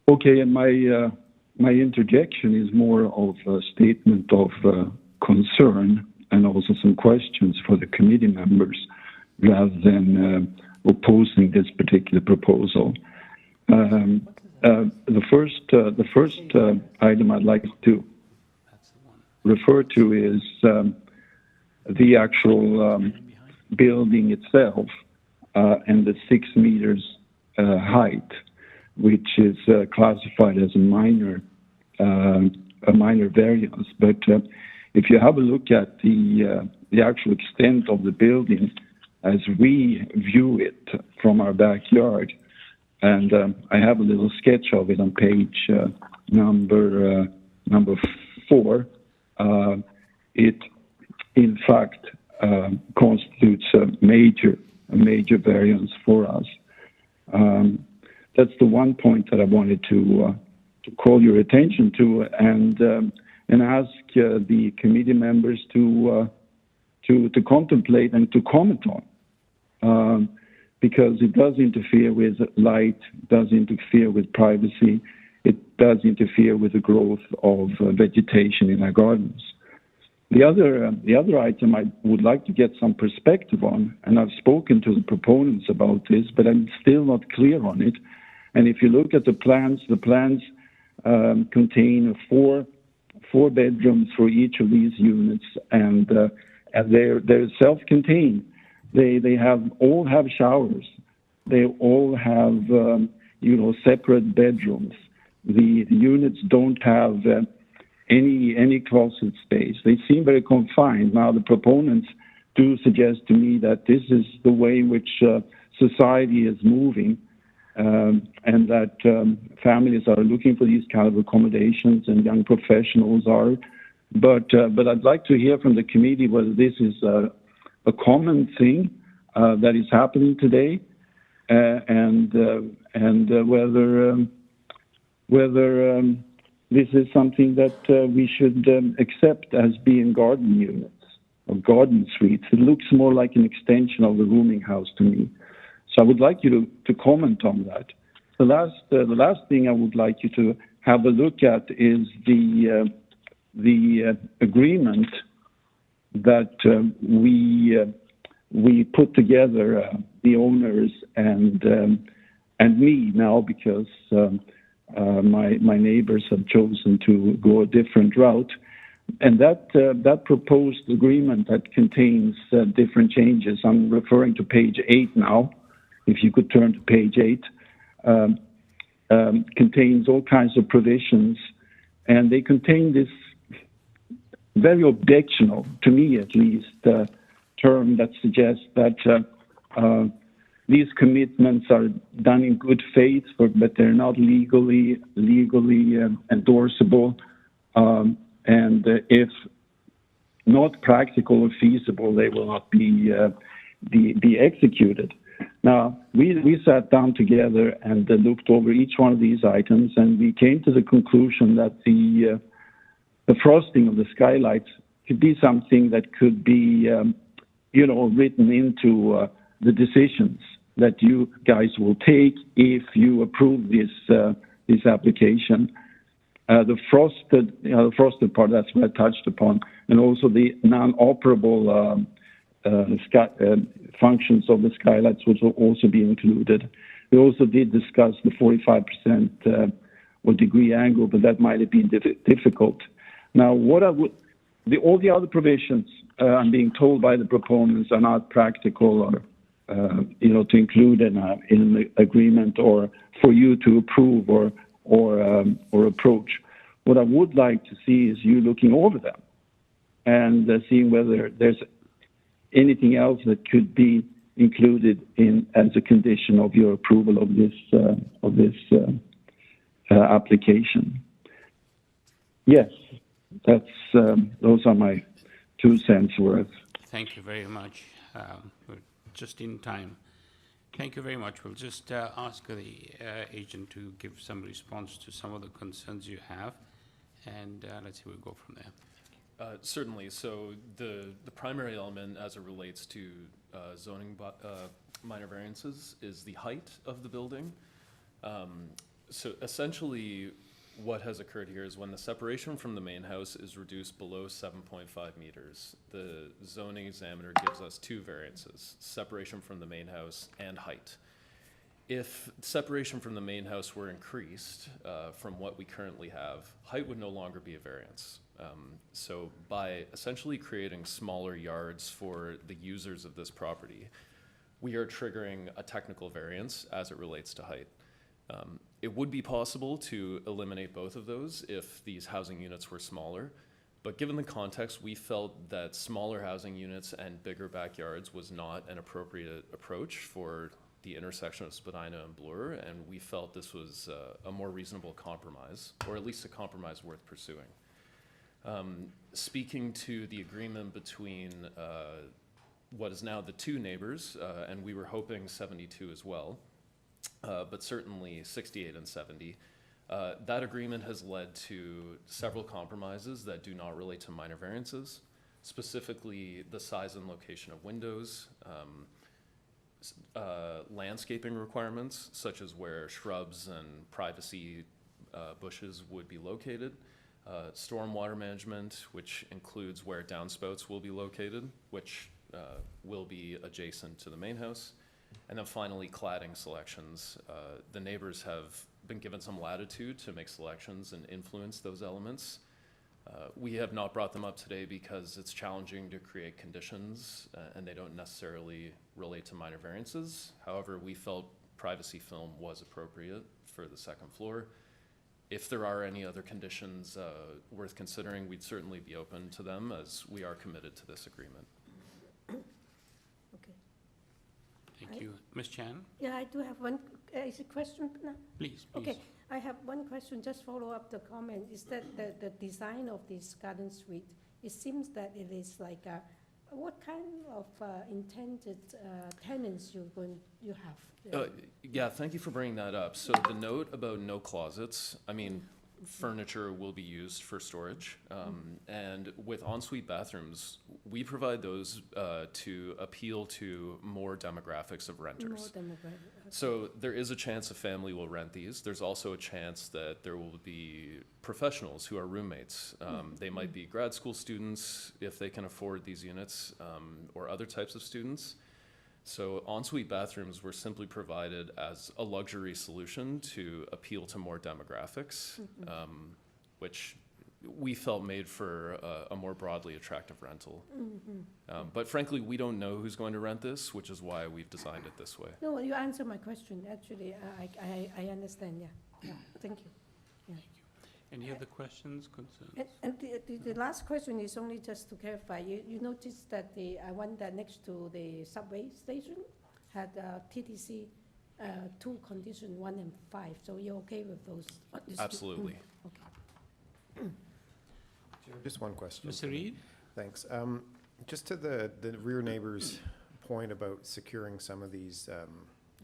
Okay, and my interjection is more of a statement of concern and also some questions for the committee members rather than opposing this particular proposal. The first item I'd like to refer to is the actual building itself and the 6 meters height, which is classified as a minor variance. But if you have a look at the actual extent of the building as we view it from our backyard, and I have a little sketch of it on page number 4. It, in fact, constitutes a major variance for us. That's the one point that I wanted to call your attention to, and ask the committee members to contemplate and to comment on, because it does interfere with light, does interfere with privacy, it does interfere with the growth of vegetation in our gardens. The other item I would like to get some perspective on, and I've spoken to the proponents about this, but I'm still not clear on it. And if you look at the plans contain four bedrooms for each of these units, and they're self-contained. They all have showers. They all have separate bedrooms. The units don't have any closet space. They seem very confined. Now, the proponents do suggest to me that this is the way in which society is moving, and that families are looking for these kind of accommodations, and young professionals are. But I'd like to hear from the committee whether this is a common thing that is happening today, and whether this is something that we should accept as being garden units or garden suites. It looks more like an extension of the rooming house to me. So I would like you to comment on that. The last thing I would like you to have a look at is the agreement that we put together, the owners and me now, because my neighbors have chosen to go a different route. And that proposed agreement that contains different changes, I'm referring to page 8 now, if you could turn to page 8, contains all kinds of provisions, and they contain this very objectionable, to me at least, term that suggests that these commitments are done in good faith, but they're not legally endorsable, and if not practical or feasible, they will not be executed. Now, we sat down together and looked over each one of these items, and we came to the conclusion that the frosting of the skylights could be something that could be, written into the decisions that you guys will take if you approve this application. The frosted part, that's what I touched upon, and also the non-operable functions of the skylights, which will also be included. We also did discuss the 45% or degree angle, but that might have been difficult. Now, all the other provisions, I'm being told by the proponents, are not practical or to include in an agreement or for you to approve or approach. What I would like to see is you looking over them and seeing whether there's anything else that could be included as a condition of your approval of this application. Yes, those are my 2 cents worth. Thank you very much. We're just in time. Thank you very much. We'll just ask the agent to give some response to some of the concerns you have, and let's see where we go from there. Certainly. So the primary element as it relates to zoning minor variances is the height of the building. So essentially what has occurred here is when the separation from the main house is reduced below 7.5 meters, the zoning examiner gives us 2 variances: separation from the main house and height. If separation from the main house were increased from what we currently have, height would no longer be a variance. So by essentially creating smaller yards for the users of this property, we are triggering a technical variance as it relates to height. It would be possible to eliminate both of those if these housing units were smaller, but given the context, we felt that smaller housing units and bigger backyards was not an appropriate approach for the intersection of Spadina and Bloor, and we felt this was a more reasonable compromise, or at least a compromise worth pursuing. Speaking to the agreement between what is now the 2 neighbors, and we were hoping 72 as well, but certainly 68 and 70, that agreement has led to several compromises that do not relate to minor variances, specifically the size and location of windows, landscaping requirements, such as where shrubs and privacy bushes would be located, stormwater management, which includes where downspouts will be located, which will be adjacent to the main house, and then finally cladding selections. The neighbors have been given some latitude to make selections and influence those elements. We have not brought them up today because it's challenging to create conditions and they don't necessarily relate to minor variances. However, we felt privacy film was appropriate for the second floor. If there are any other conditions worth considering, we'd certainly be open to them as we are committed to this agreement. Okay. Thank you. Ms. Chan? Yeah, I do have one, is it question now? Please, please. Okay, I have one question, just follow up the comment. Is that the design of this garden suite, it seems that it is like what kind of intended tenants you have? Yeah, thank you for bringing that up. So the note about no closets, I mean, furniture will be used for storage. And with ensuite bathrooms, we provide those to appeal to more demographics of renters. So there is a chance a family will rent these. There's also a chance that there will be professionals who are roommates. They might be grad school students if they can afford these units, or other types of students. So ensuite bathrooms were simply provided as a luxury solution to appeal to more demographics, which we felt made for a more broadly attractive rental. But frankly, we don't know who's going to rent this, which is why we've designed it this way. No, you answered my question, actually. I understand, yeah. Thank you. Yeah. Any other questions, concerns? And the last question is only just to clarify. You noticed that the one that next to the subway station had TTC 2 condition 1 and 5. So you're okay with those? Absolutely. Okay. Just one question. Mr. Reid? Thanks. Just to the rear neighbor's point about securing some of these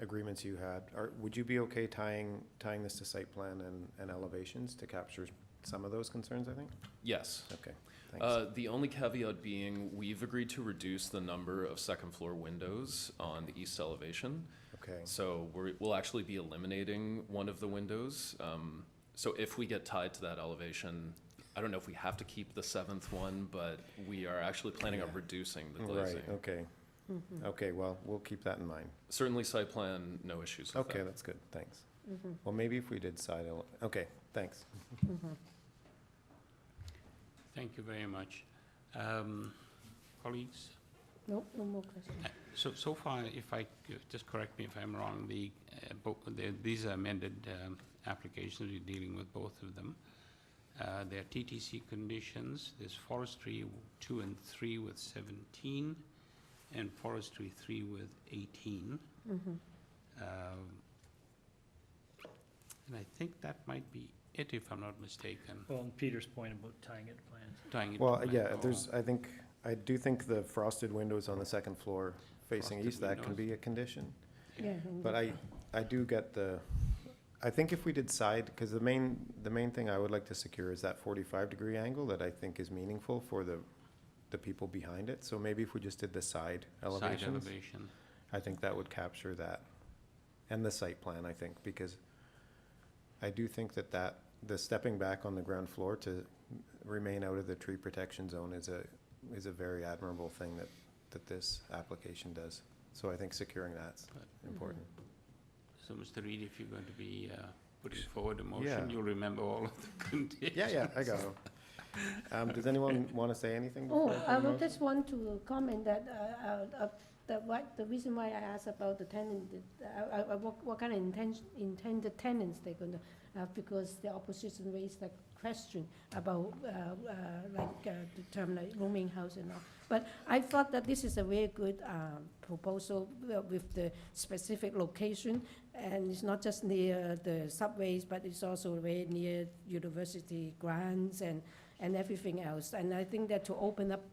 agreements you had, would you be okay tying this to site plan and elevations to capture some of those concerns, I think? Yes. Okay, thanks. The only caveat being we've agreed to reduce the number of second floor windows on the east elevation. Okay. So we'll actually be eliminating one of the windows. So if we get tied to that elevation, I don't know if we have to keep the 7th one, but we are actually planning on reducing the glazing. Right, okay. Okay, well, we'll keep that in mind. Certainly site plan, no issues with that. Okay, that's good, thanks. Well, maybe if we did okay, thanks. Thank you very much. Colleagues? No more questions. So far, if I just correct me if I'm wrong, these are amended applications. We're dealing with both of them. There are TTC conditions. There's forestry 2 and 3 with 17, and forestry 3 with 18. And I think that might be it, if I'm not mistaken. Well, and Peter's point about tying it to plans. Tying it Well, to yeah, plan. I do think the frosted windows on the second floor facing Frosted east, that can windows. be a condition. Yeah. But I do get I think if we did side, because the main thing I would like to secure is that 45-degree angle that I think is meaningful for the people behind it. So maybe if we just did the side elevations. Side elevation. I think that would capture that. And the site plan, I think, because I do think that the stepping back on the ground floor to remain out of the tree protection zone is a very admirable thing that this application does. So I think securing that's important. So, Mr. Reid, if you're going to be putting forward a motion, Yeah. you'll remember all of the conditions. Yeah, I got it. Does anyone want to say anything? Oh, before I the would motion? just want to comment that the reason why I asked about the tenant, what kind of intended tenants they're going to have, because the opposition raised that question about the term like rooming house and all. But I thought that this is a very good proposal with the specific location, and it's not just near the subways, but it's also very near university grants and everything else. And I think that to open up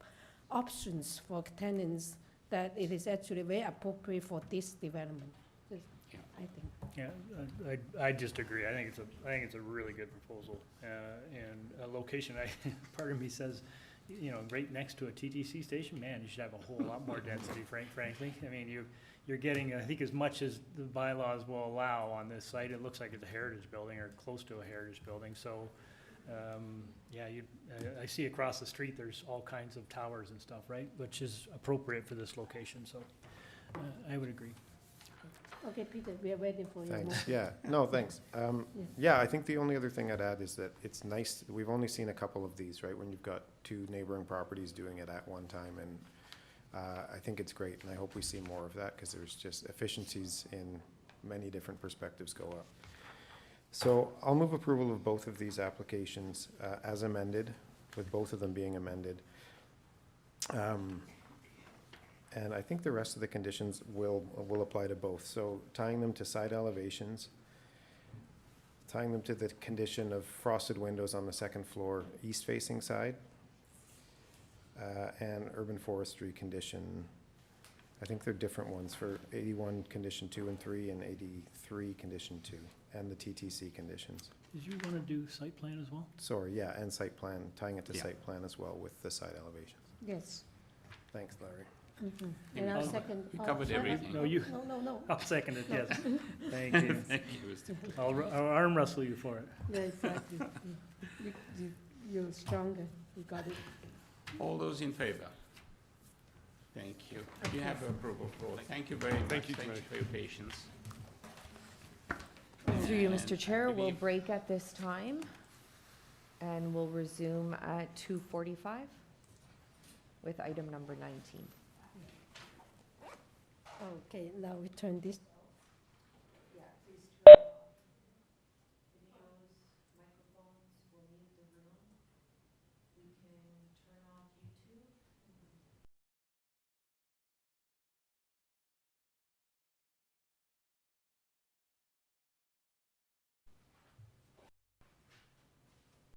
options for tenants, that it is actually very appropriate for this development. I think. Yeah, I just agree. I think it's a really good proposal, and a location. Part of me says, right next to a TTC station, man, you should have a whole lot more density. Frankly, I mean, you're getting, I think, as much as the bylaws will allow on this site. It looks like it's a heritage building or close to a heritage building. So, yeah, I see across the street there's all kinds of towers and stuff, right, which is appropriate for this location. So, I would agree. Okay, Peter, we are waiting for you. Thanks, yeah, no, thanks. Yeah, I think the only other thing I'd add is that it's nice, we've only seen a couple of these, right? When you've got two neighboring properties doing it at one time, and I think it's great, and I hope we see more of that, because there's just efficiencies in many different perspectives go up. So I'll move approval of both of these applications as amended, with both of them being amended. And I think the rest of the conditions will apply to both. So tying them to side elevations, tying them to the condition of frosted windows on the second floor east-facing side, and urban forestry condition. I think they're different ones for 81 condition 2 and 3 and 83 condition 2, and the TTC conditions. Did you want to do site plan as well? Sorry, yeah, and site plan, tying it to Yeah. site plan as well with the side elevations. Yes. Thanks, Larry. And I'll Oh, second. You covered everything. No, you. No. I'll second it, yes. Thank you. Thank you, Mr. I'll arm wrestle you for it. Yeah, exactly. You're stronger, you got it. All those in favor? Thank you. You have approval, Paul. Thank you very much. Thank you for your patience. Through you, And Mr. I Chair, we'll believe- break at this time, and we'll resume at 2:45 with item number 19. Okay, now we turn this